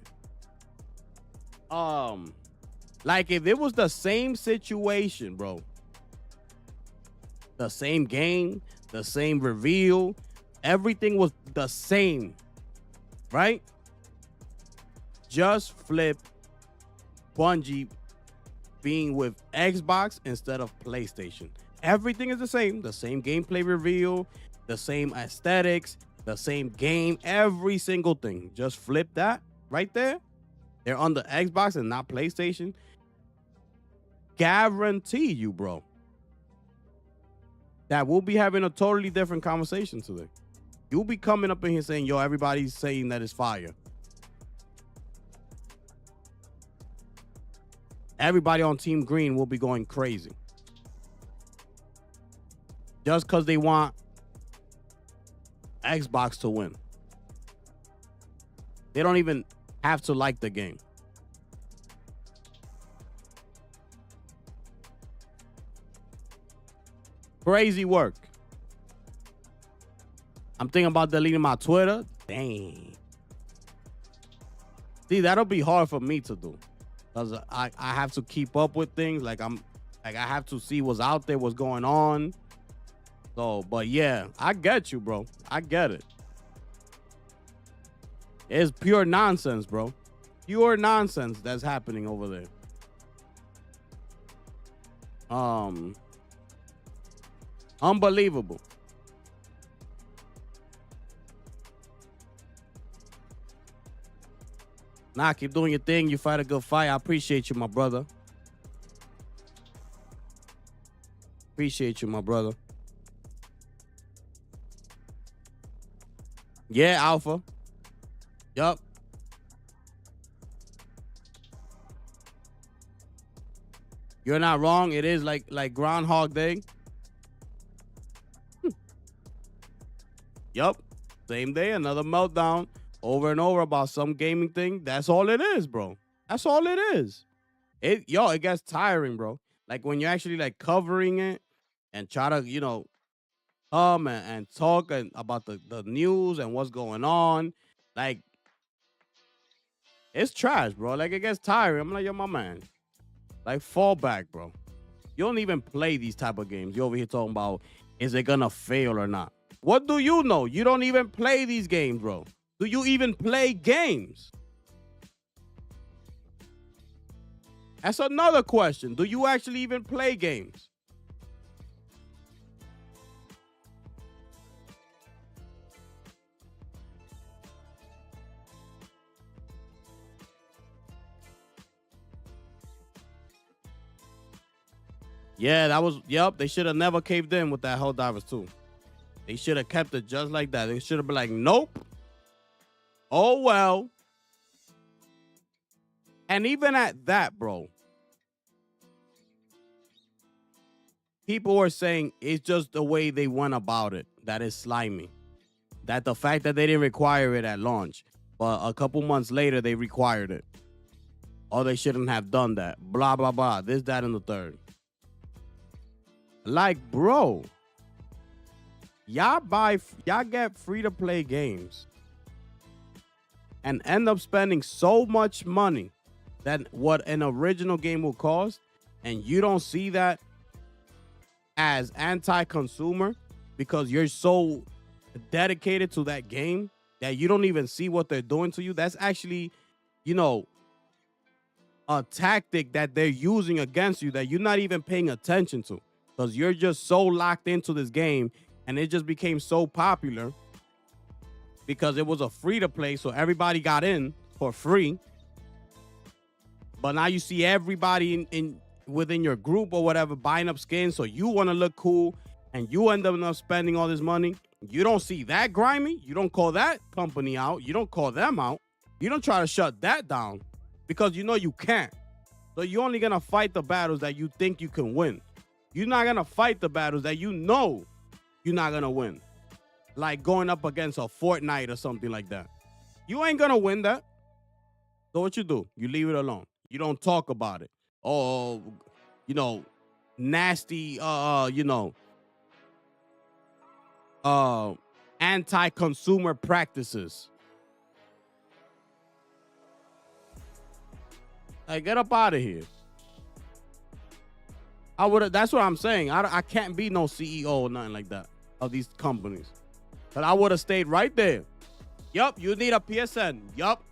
Like, if it was the same situation, bro. The same game, the same reveal, everything was the same. Right? Just flip Bungie being with Xbox instead of PlayStation. Everything is the same gameplay reveal, the same aesthetics, the same game, every single thing. Just flip that right there. They're on the Xbox and not PlayStation. Guarantee you, bro. that we'll be having a totally different conversation today. You'll be coming up in here saying, yo, everybody's saying that it's fire. Everybody on Team Green will be going crazy. Just because they want Xbox to win. They don't even have to like the game. Crazy work. I'm thinking about deleting my Twitter. Dang. See, that'll be hard for me to do. Because I have to keep up with things. I have to see what's out there, what's going on. So, but yeah, I get you, bro. I get it. It's pure nonsense, bro. Pure nonsense that's happening over there. Unbelievable. Nah, keep doing your thing. You fight a good fight. I appreciate you, my brother. Appreciate you, my brother. Yeah, Alpha. Yup. You're not wrong. It is like Groundhog Day. Yup. Same day, another meltdown. Over and over about some gaming thing. That's all it is, bro. That's all it is. It gets tiring, bro. Like when you're actually like covering it and try to, come and talk about the news and what's going on. Like, it's trash, bro. Like, it gets tiring. I'm like, yo, my man. Like, fall back, bro. You don't even play these type of games. You're over here talking about, is it gonna fail or not? What do you know? You don't even play these games, bro. Do you even play games? That's another question. Do you actually even play games? Yeah, they should have never caved in with that Helldivers 2. They should have kept it just like that. They should have been like, nope. Oh, well. And even at that, bro, people were saying it's just the way they went about it that is slimy. That the fact that they didn't require it at launch, but a couple months later they required it. Or they shouldn't have done that. Blah, blah, blah. This, that, and the third. Like, bro, y'all get free-to-play games and end up spending so much money than what an original game will cost, and you don't see that as anti-consumer because you're so dedicated to that game that you don't even see what they're doing to you. That's actually, a tactic that they're using against you that you're not even paying attention to because you're just so locked into this game, and it just became so popular because it was a free-to-play, so everybody got in for free. But now you see everybody within your group or whatever buying up skins, so you want to look cool, and you end up spending all this money. You don't see that grimy. You don't call that company out. You don't call them out. You don't try to shut that down because you know you can't. So you're only going to fight the battles that you think you can win. You're not going to fight the battles that you know you're not going to win. Like going up against a Fortnite or something like that. You ain't going to win that. So what you do? You leave it alone. You don't talk about it. Oh, nasty, anti-consumer practices. Like, get up out of here. That's what I'm saying. I can't be no CEO or nothing like that of these companies. But I would have stayed right there. Yup, you need a PSN. Yup.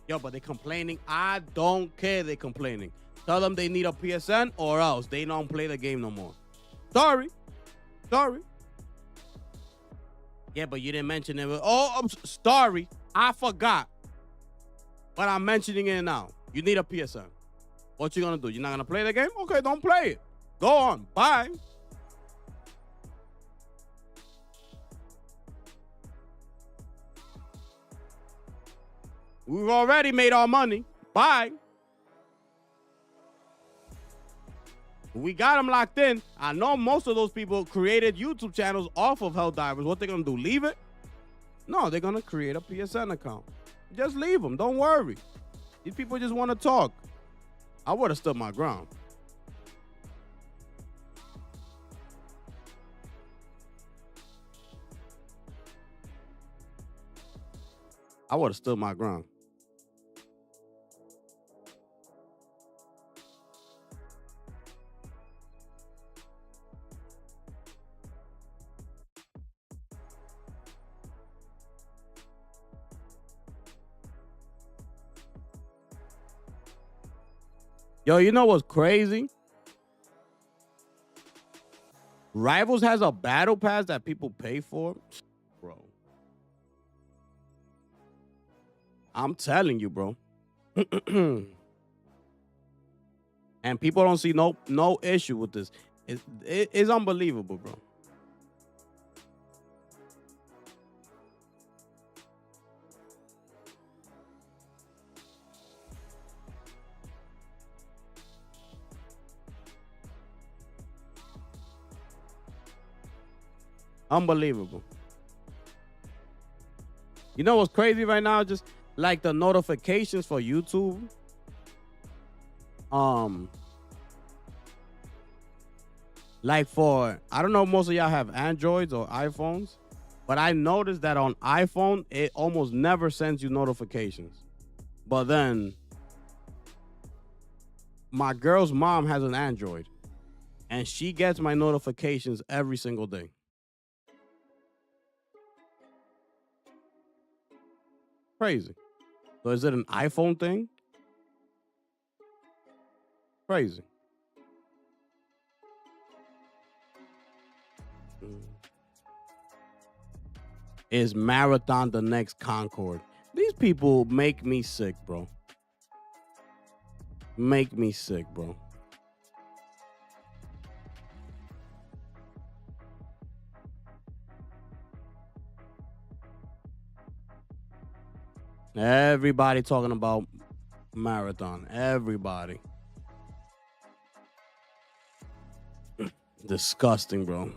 Yo, but they complaining. I don't care they complaining. Tell them they need a PSN or else they don't play the game no more. Sorry. Yeah, but you didn't mention it. Oh, I'm sorry. I forgot. But I'm mentioning it now. You need a PSN. What you gonna do? You're not gonna play the game? Okay, don't play it. Go on. Bye. We've already made our money. Bye. We got them locked in. I know most of those people created YouTube channels off of Helldivers. What they gonna do? Leave it? No, they're gonna create a PSN account. Just leave them. Don't worry. These people just want to talk. I would have stood my ground. I would have stood my ground. Yo, you know what's crazy? Rivals has a battle pass that people pay for. Bro. I'm telling you, bro. And people don't see no issue with this. It's unbelievable, bro. Unbelievable. You know what's crazy right now? Just like the notifications for YouTube. Like for, I don't know if most of y'all have Androids or iPhones, but I noticed that on iPhone, it almost never sends you notifications. But then my girl's mom has an Android and she gets my notifications every single day. Crazy. So is it an iPhone thing? Crazy. Is Marathon the next Concord? These people make me sick, bro. Make me sick, bro. Everybody talking about Marathon. Everybody. Disgusting, bro.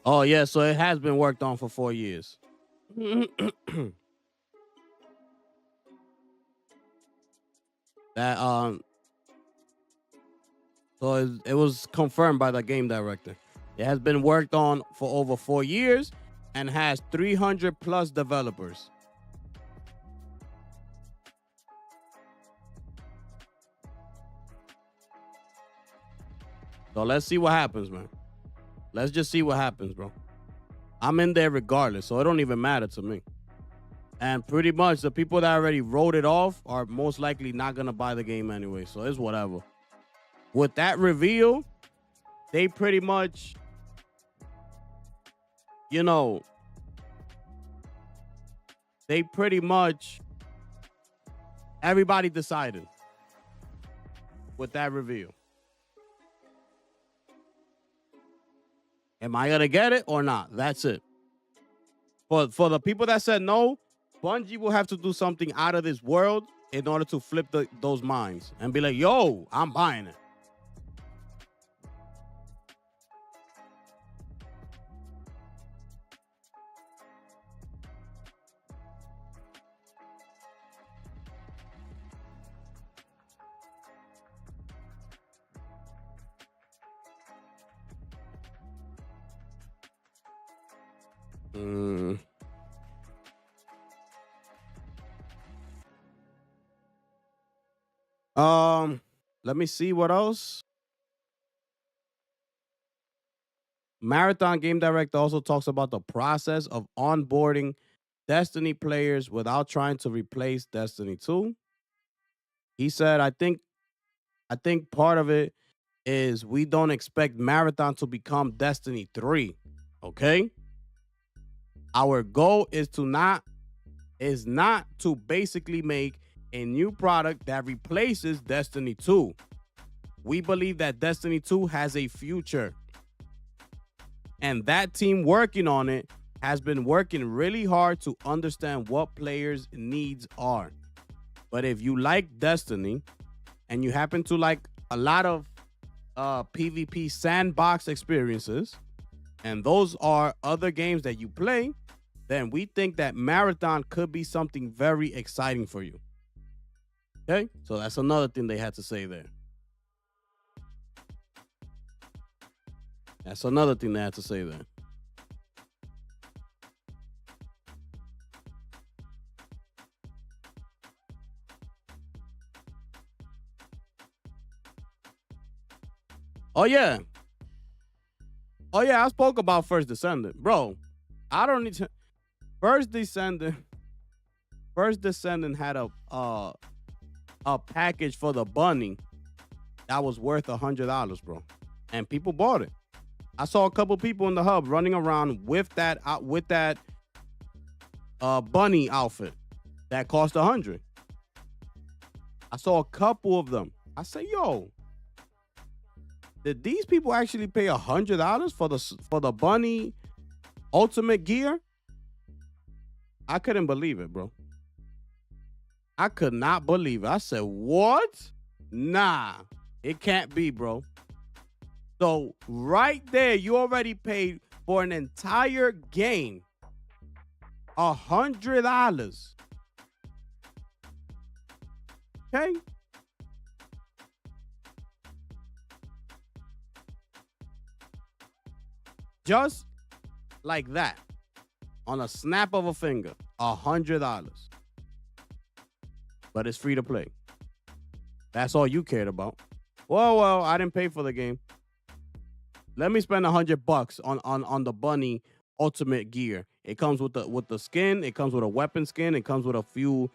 Oh, yeah, so it has been worked on for 4 years. That so it was confirmed by the game director. It has been worked on for over 4 years and has 300 plus developers. So let's see what happens, man. Let's just see what happens, bro. I'm in there regardless, so it don't even matter to me. And pretty much the people that already wrote it off are most likely not going to buy the game anyway, so it's whatever. With that reveal, they pretty much, you know, everybody decided with that reveal. Am I going to get it or not? That's it. For the people that said no, Bungie will have to do something out of this world in order to flip those minds and be like, yo, I'm buying it. Let me see what else. Marathon game director also talks about the process of onboarding Destiny players without trying to replace Destiny 2. He said, I think part of it is we don't expect Marathon to become Destiny 3. Okay? Our goal is not to basically make a new product that replaces Destiny 2. We believe that Destiny 2 has a future. And that team working on it has been working really hard to understand what players' needs are. But if you like Destiny and you happen to like a lot of PvP sandbox experiences, and those are other games that you play, then we think that Marathon could be something very exciting for you. Okay? So that's another thing they had to say there. That's another thing they had to say there. Oh yeah, I spoke about First Descendant, bro. I don't need to. First Descendant had a package for the bunny that was worth $100, bro, and people bought it. I saw a couple people in the hub running around with that bunny outfit that cost $100. I saw a couple of them. I say, yo, did these people actually pay $100 for the bunny ultimate gear? I couldn't believe it, bro. I could not believe it. I said, what? Nah, it can't be, bro. So right there, you already paid for an entire game $100. Okay? Just like that, on a snap of a finger, $100. But it's free to play. That's all you cared about. Well, I didn't pay for the game. Let me spend $100 on the bunny ultimate gear. It comes with the skin. It comes with a weapon skin. It comes with a few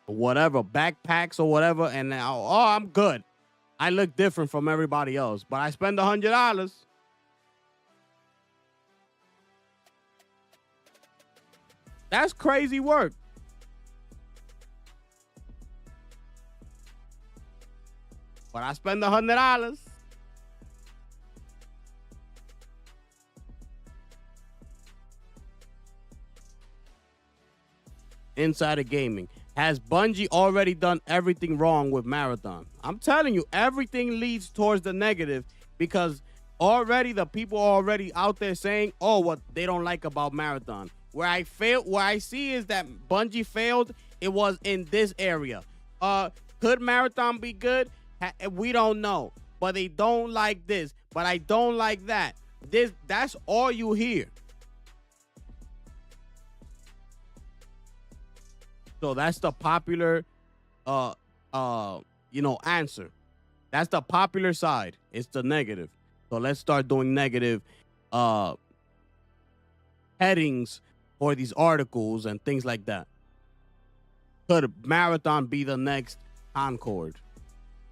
whatever backpacks or whatever. And now, I'm good. I look different from everybody else. But I spend $100. That's crazy work. But I spend $100. Inside of gaming. Has Bungie already done everything wrong with Marathon? I'm telling you, everything leads towards the negative because already the people are already out there saying, oh, what they don't like about Marathon. Where I see is that Bungie failed, it was in this area. Could Marathon be good? We don't know. But they don't like this. But I don't like that. That's all you hear. So that's the popular answer. That's the popular side. It's the negative. So let's start doing negative headings for these articles and things like that. Could Marathon be the next Concord?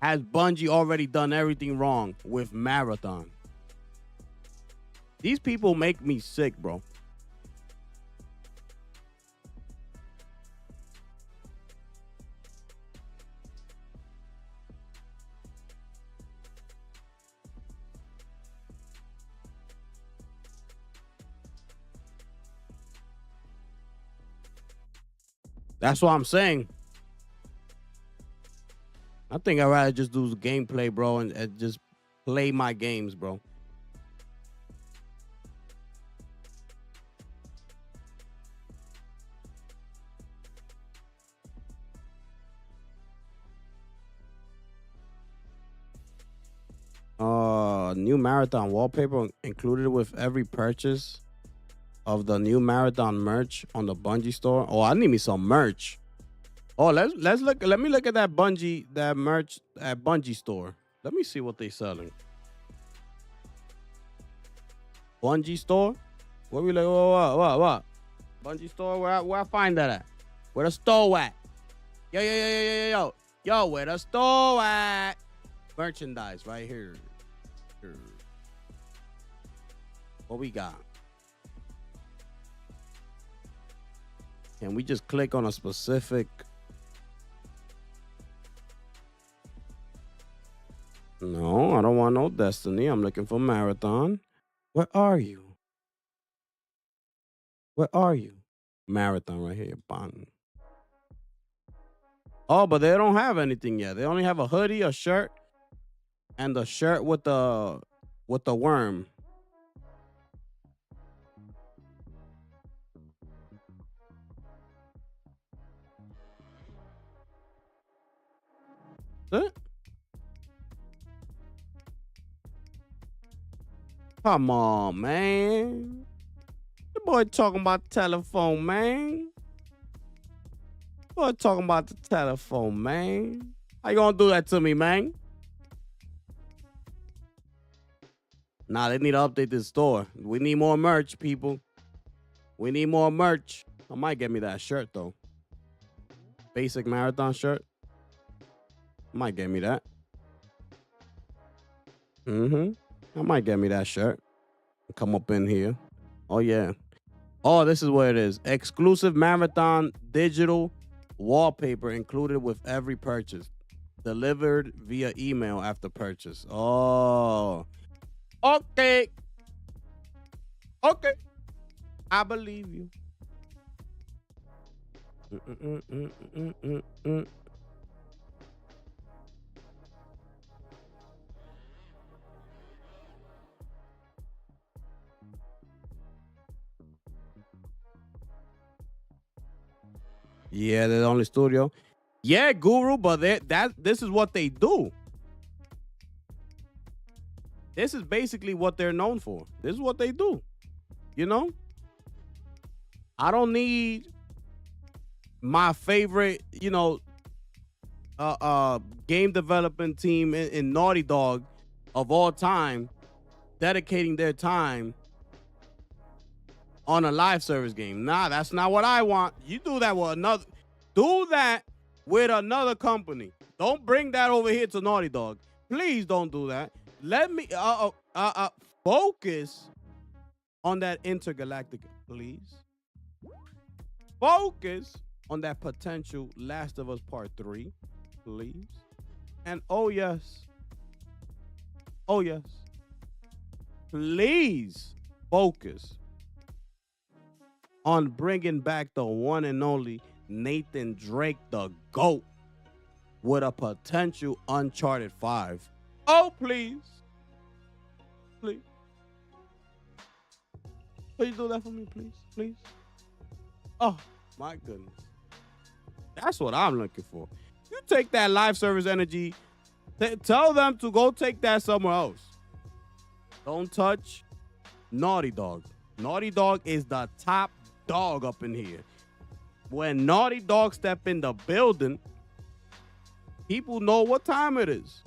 Has Bungie already done everything wrong with Marathon? These people make me sick, bro. That's what I'm saying. I think I'd rather just do gameplay, bro, and just play my games, bro. New Marathon wallpaper included with every purchase of the new Marathon merch on the Bungie store. Oh, I need me some merch. Oh, let's look. Let me look at that merch at Bungie store. Let me see what they selling. Bungie store? Where we like? What? Bungie store? Where I find that at? Where the store at? Yo, where the store at? Merchandise right here. What we got? Can we just click on a specific? No, I don't want no Destiny. I'm looking for Marathon. Where are you? Where are you? Marathon right here. Bang. Oh, but they don't have anything yet. They only have a hoodie, a shirt, and the shirt with the worm. That's it. Come on, man. The boy talking about the telephone, man. Boy talking about the telephone, man. How you gonna do that to me, man? Nah, they need to update this store. We need more merch, people. We need more merch. I might get me that shirt though. Basic marathon shirt. Might get me that. I might get me that shirt. Come up in here. Oh yeah. Oh, this is what it is. Exclusive marathon digital wallpaper included with every purchase. Delivered via email after purchase. Oh. Okay. Okay. I believe you. Yeah, they're the only studio. Yeah, Guru, but this is what they do. This is basically what they're known for. This is what they do. You know? I don't need my favorite, game development team in Naughty Dog of all time dedicating their time on a live service game. Nah, that's not what I want. You do that with another company. Don't bring that over here to Naughty Dog. Please don't do that. Let me focus on that intergalactic, please. Focus on that potential Last of Us Part 3, please. And oh yes, please focus on bringing back the one and only Nathan Drake, the GOAT, with a potential Uncharted 5. Oh, please. Please. Please do that for me, please. Please. Oh, my goodness. That's what I'm looking for. You take that live service energy, tell them to go take that somewhere else. Don't touch Naughty Dog. Naughty Dog is the top dog up in here. When Naughty Dog step in the building, people know what time it is.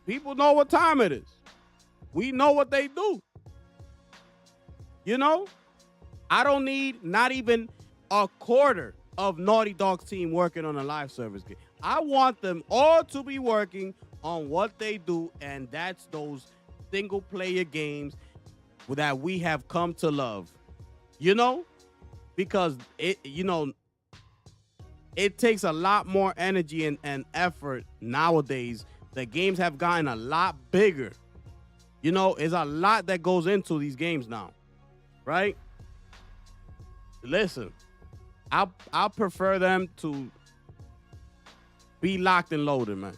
People know what time it is. We know what they do. You know? I don't need not even a quarter of Naughty Dog's team working on a live service game. I want them all to be working on what they do, and that's those single player games that we have come to love. You know? Because it takes a lot more energy and effort nowadays. The games have gotten a lot bigger. You know, there's a lot that goes into these games now. Right? Listen, I'll prefer them to be locked and loaded, man.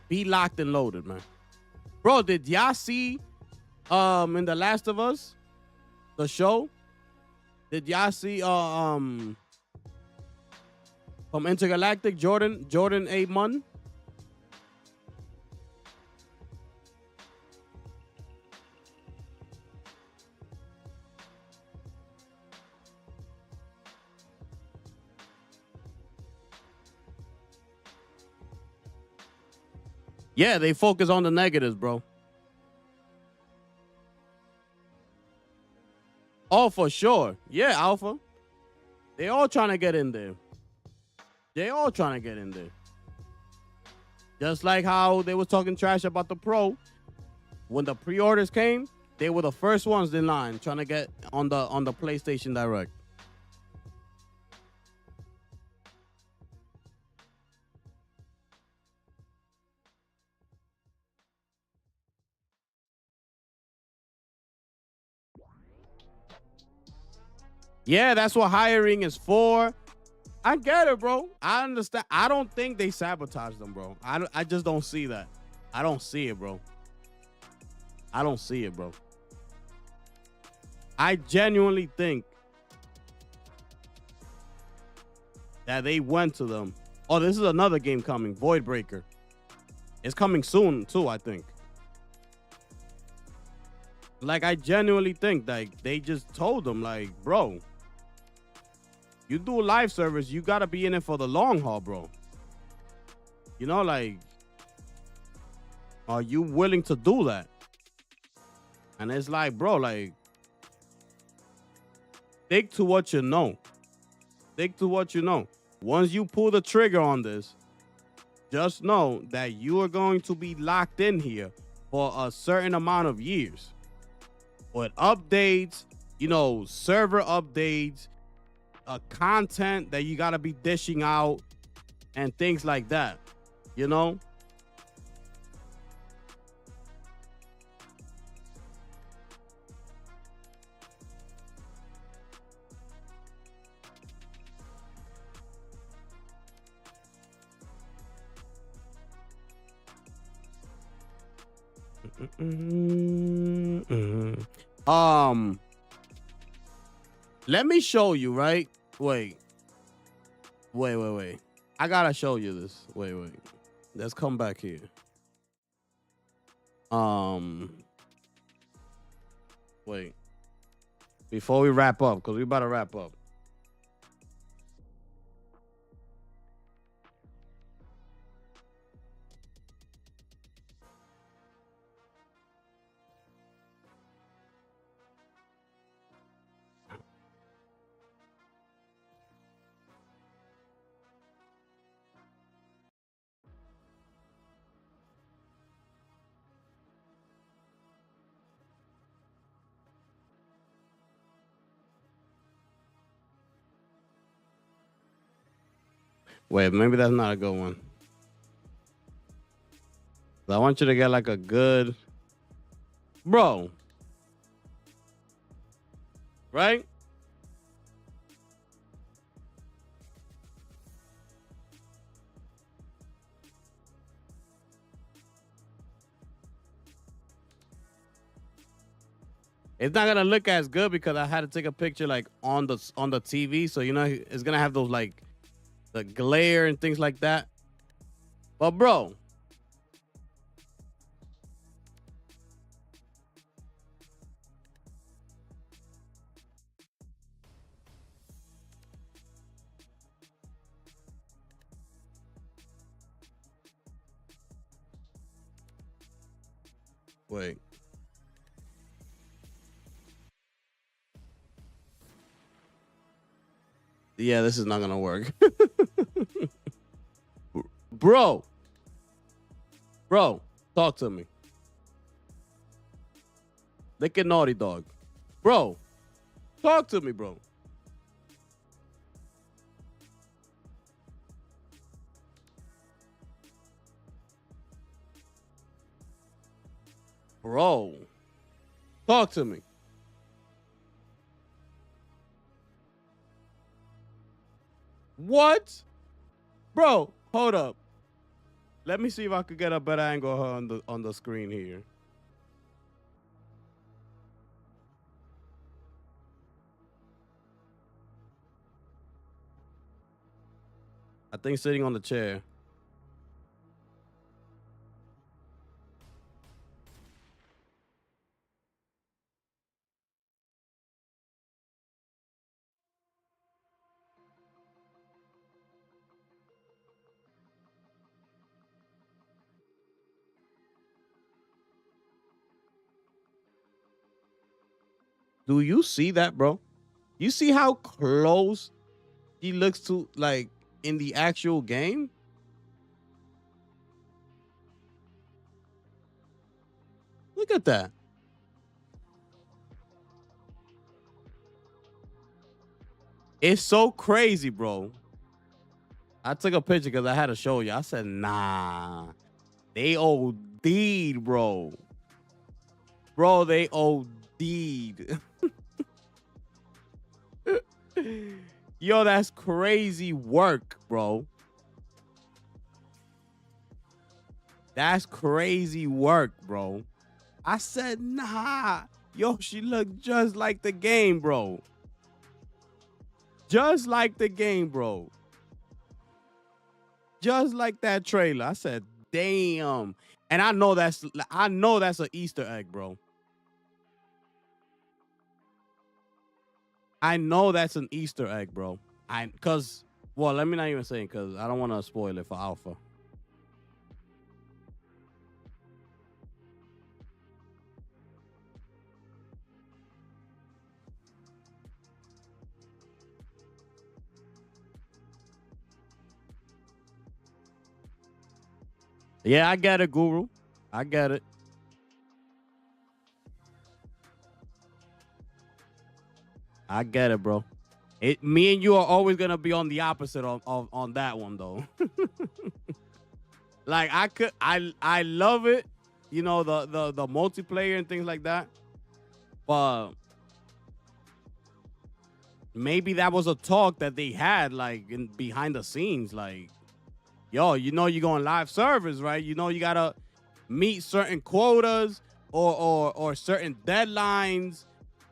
Be locked and loaded, man. Bro, did y'all see in The Last of Us, the show? Did y'all see from Intergalactic, Jordan A. Munn? Yeah, they focus on the negatives, bro. Oh, for sure. Yeah, Alpha. They all trying to get in there. They all trying to get in there. Just like how they was talking trash about the Pro. When the pre-orders came, they were the first ones in line trying to get on the PlayStation Direct. Yeah, that's what hiring is for. I get it, bro. I understand. I don't think they sabotage them, bro. I just don't see that. I don't see it, bro. I don't see it, bro. I genuinely think that they went to them. Oh, this is another game coming, Void Breaker. It's coming soon too, I think. Like, I genuinely think like they just told them, like, bro, you do a live service, you gotta be in it for the long haul, bro. You know, like, are you willing to do that? And it's like, bro, like, stick to what you know. Stick to what you know. Once you pull the trigger on this, just know that you are going to be locked in here for a certain amount of years. With updates, you know, server updates, content that you got to be dishing out, and things like that, you know? Let me show you, right? Wait. I gotta show you this. Wait. Let's come back here. Wait. Before we wrap up, because we about to wrap up. Wait, maybe that's not a good one. I want you to get like a good, bro, right? It's not gonna look as good because I had to take a picture like on the TV, so you know it's gonna have those like the glare and things like that. But bro, wait. Yeah, this is not gonna work. Bro, talk to me. Look at Naughty Dog. Bro, talk to me, bro. Bro, talk to me. What? Bro, hold up. Let me see if I could get a better angle on the screen here. I think sitting on the chair. Do you see that, bro? You see how close he looks to like in the actual game? Look at that. It's so crazy, bro. I took a picture because I had to show you. I said, nah, they OD'd, bro. Bro, they OD'd. Yo, that's crazy work, bro. That's crazy work, bro. I said, nah. Yo, she looked just like the game, bro. Just like the game, bro. Just like that trailer. I said, damn. And I know that's an Easter egg, bro. I know that's an Easter egg, bro. Well, let me not even say it because I don't want to spoil it for Alpha. Yeah, I get it, Guru. I get it. I get it, bro. Me and you are always gonna be on the opposite on that one, though. Like I love it, you know, the multiplayer and things like that. But maybe that was a talk that they had, like behind the scenes, like, yo, you know, you're going live service, right? You know, you gotta meet certain quotas or certain deadlines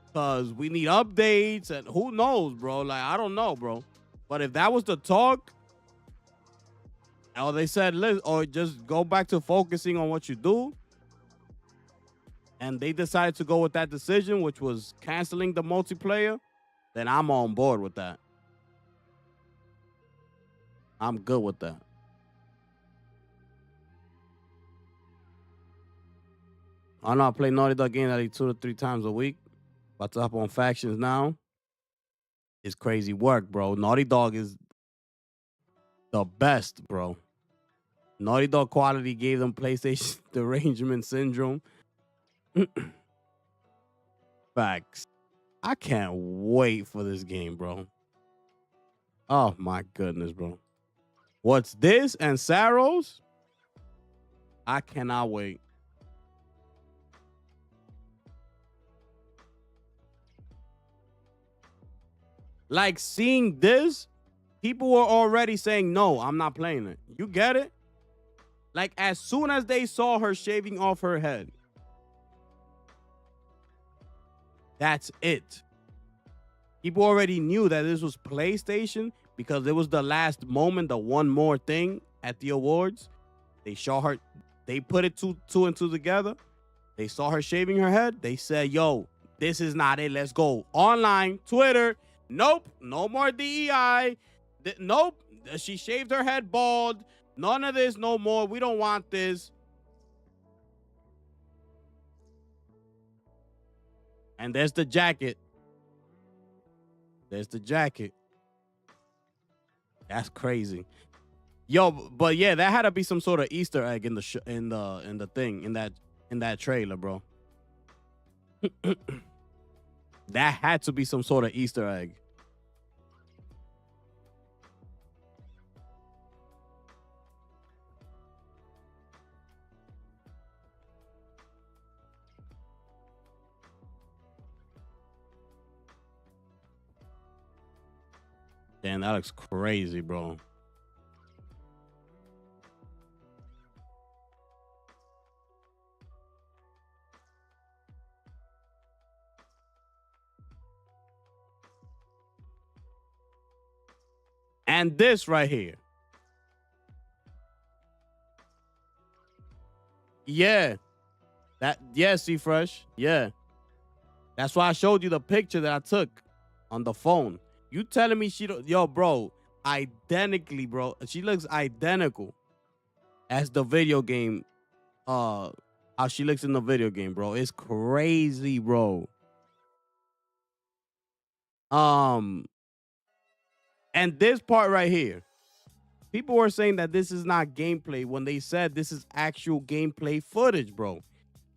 because we need updates, and who knows, bro? Like, I don't know, bro. But if that was the talk, or they said, or just go back to focusing on what you do, and they decided to go with that decision, which was canceling the multiplayer, then I'm on board with that. I'm good with that. I know I play Naughty Dog games like 2 to 3 times a week. About to hop on Factions now. It's crazy work, bro. Naughty Dog is the best, bro. Naughty Dog quality gave them PlayStation derangement syndrome. Facts. I can't wait for this game, bro. Oh my goodness, bro. What's this and Saros? I cannot wait. Like, seeing this, people were already saying, no, I'm not playing it. You get it? Like, as soon as they saw her shaving off her head, that's it. People already knew that this was PlayStation because it was the last moment, the one more thing at the awards. They saw her, they put it two and two together. They saw her shaving her head. They said, yo, this is not it. Let's go. Online, Twitter. Nope, no more DEI. Nope, she shaved her head bald. None of this, no more. We don't want this. And there's the jacket. There's the jacket. That's crazy. Yo, but yeah, that had to be some sort of Easter egg in that trailer, bro. That had to be some sort of Easter egg. Damn, that looks crazy, bro. And this right here. Yeah. See, Fresh. Yeah. That's why I showed you the picture that I took on the phone. You telling me she don't, yo, bro, identically, bro. She looks identical as the video game. How she looks in the video game, bro. It's crazy, bro. And this part right here, people were saying that this is not gameplay when they said this is actual gameplay footage, bro.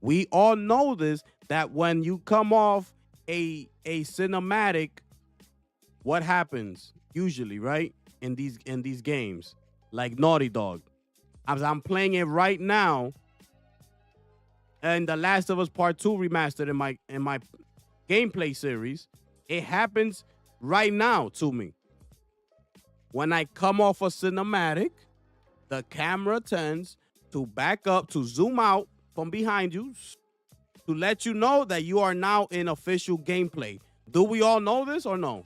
We all know this, that when you come off a cinematic, what happens usually, right? In these games, like Naughty Dog. As I'm playing it right now, and The Last of Us Part 2 remastered in my gameplay series, it happens right now to me. When I come off a cinematic, the camera tends to back up, to zoom out from behind you, to let you know that you are now in official gameplay. Do we all know this or no?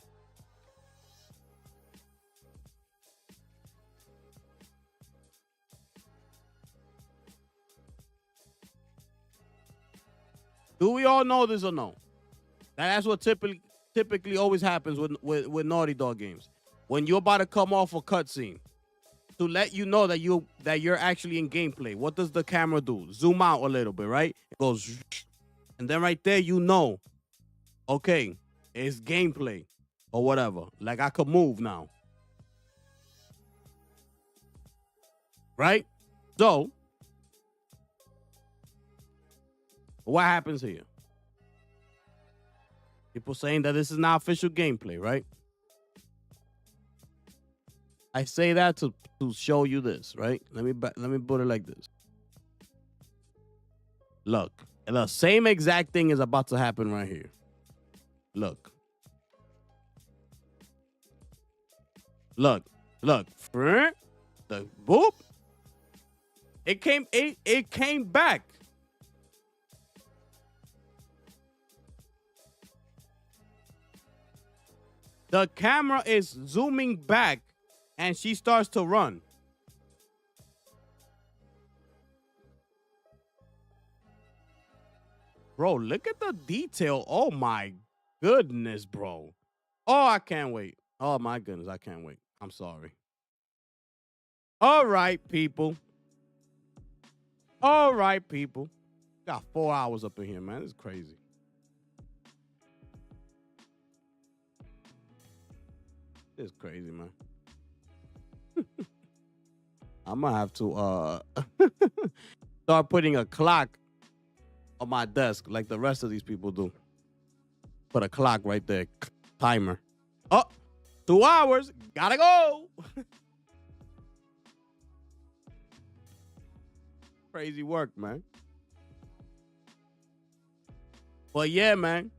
Do we all know this or no? That's what typically always happens with Naughty Dog games. When you're about to come off a cutscene, to let you know that you're actually in gameplay. What does the camera do? Zoom out a little bit, right? It goes, and then right there, you know, okay, it's gameplay or whatever. Like I could move now, right? So, what happens here? People saying that this is not official gameplay, right? I say that to show you this, right? Let me put it like this. Look, the same exact thing is about to happen right here. Look. The boop. It came back. The camera is zooming back and she starts to run. Bro, look at the detail. Oh my goodness, bro. Oh, I can't wait. Oh my goodness, I can't wait. I'm sorry. All right, people. All right, people. Got 4 hours up in here, man. This is crazy. This is crazy, man. I'm gonna have to start putting a clock on my desk like the rest of these people do. Put a clock right there. Timer. Oh, 2 hours. Gotta go. Crazy work, man. But yeah, man.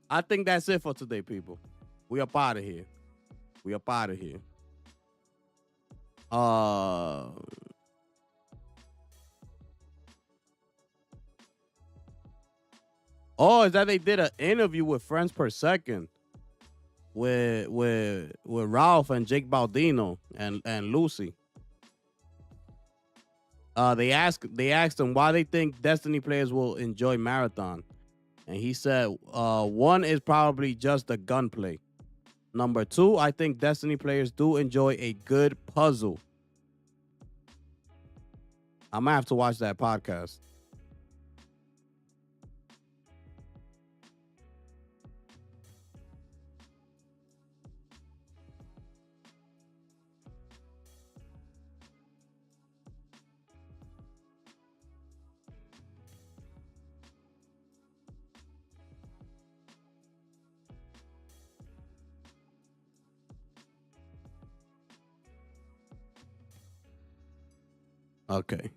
I think that's it for today, people. We up out of here. We up out of here. Oh, is that they did an interview with Friends Per Second with Ralph and Jake Baldino and Lucy. They asked him why they think Destiny players will enjoy Marathon. And he said, one is probably just the gunplay. Number two, I think Destiny players do enjoy a good puzzle. I might have to watch that podcast. Okay.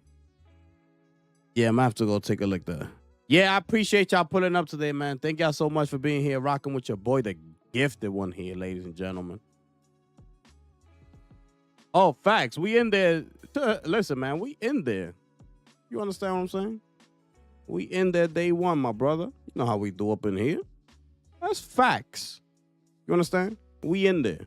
Yeah, I'm gonna have to go take a look there. Yeah, I appreciate y'all pulling up today, man. Thank y'all so much for being here, rocking with your boy, the gifted one here, ladies and gentlemen. Oh, facts. We in there. Listen, man, we in there. You understand what I'm saying? We in there day one, my brother. You know how we do up in here. That's facts. You understand? We in there.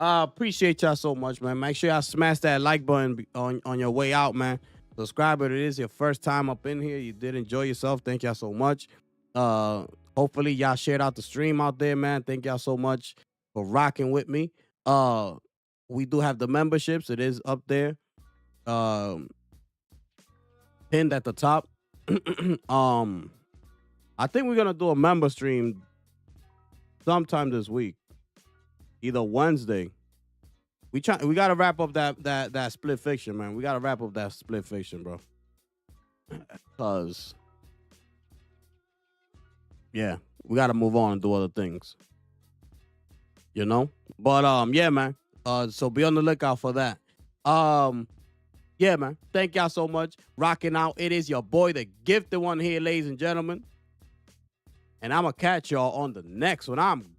Appreciate y'all so much, man. Make sure y'all smash that like button on your way out, man. Subscribe if it is your first time up in here. You did enjoy yourself. Thank y'all so much. Hopefully y'all shared out the stream out there, man. Thank y'all so much for rocking with me. We do have the memberships. It is up there. Pinned at the top. I think we're gonna do a member stream sometime this week. Either Wednesday. We gotta wrap up that split fiction, man. We gotta wrap up that split fiction, bro. Cause yeah, we gotta move on and do other things. You know? But yeah, man. So be on the lookout for that. Yeah, man. Thank y'all so much. Rocking out. It is your boy, the gifted one here, ladies and gentlemen. And I'm going to catch y'all on the next one. I'm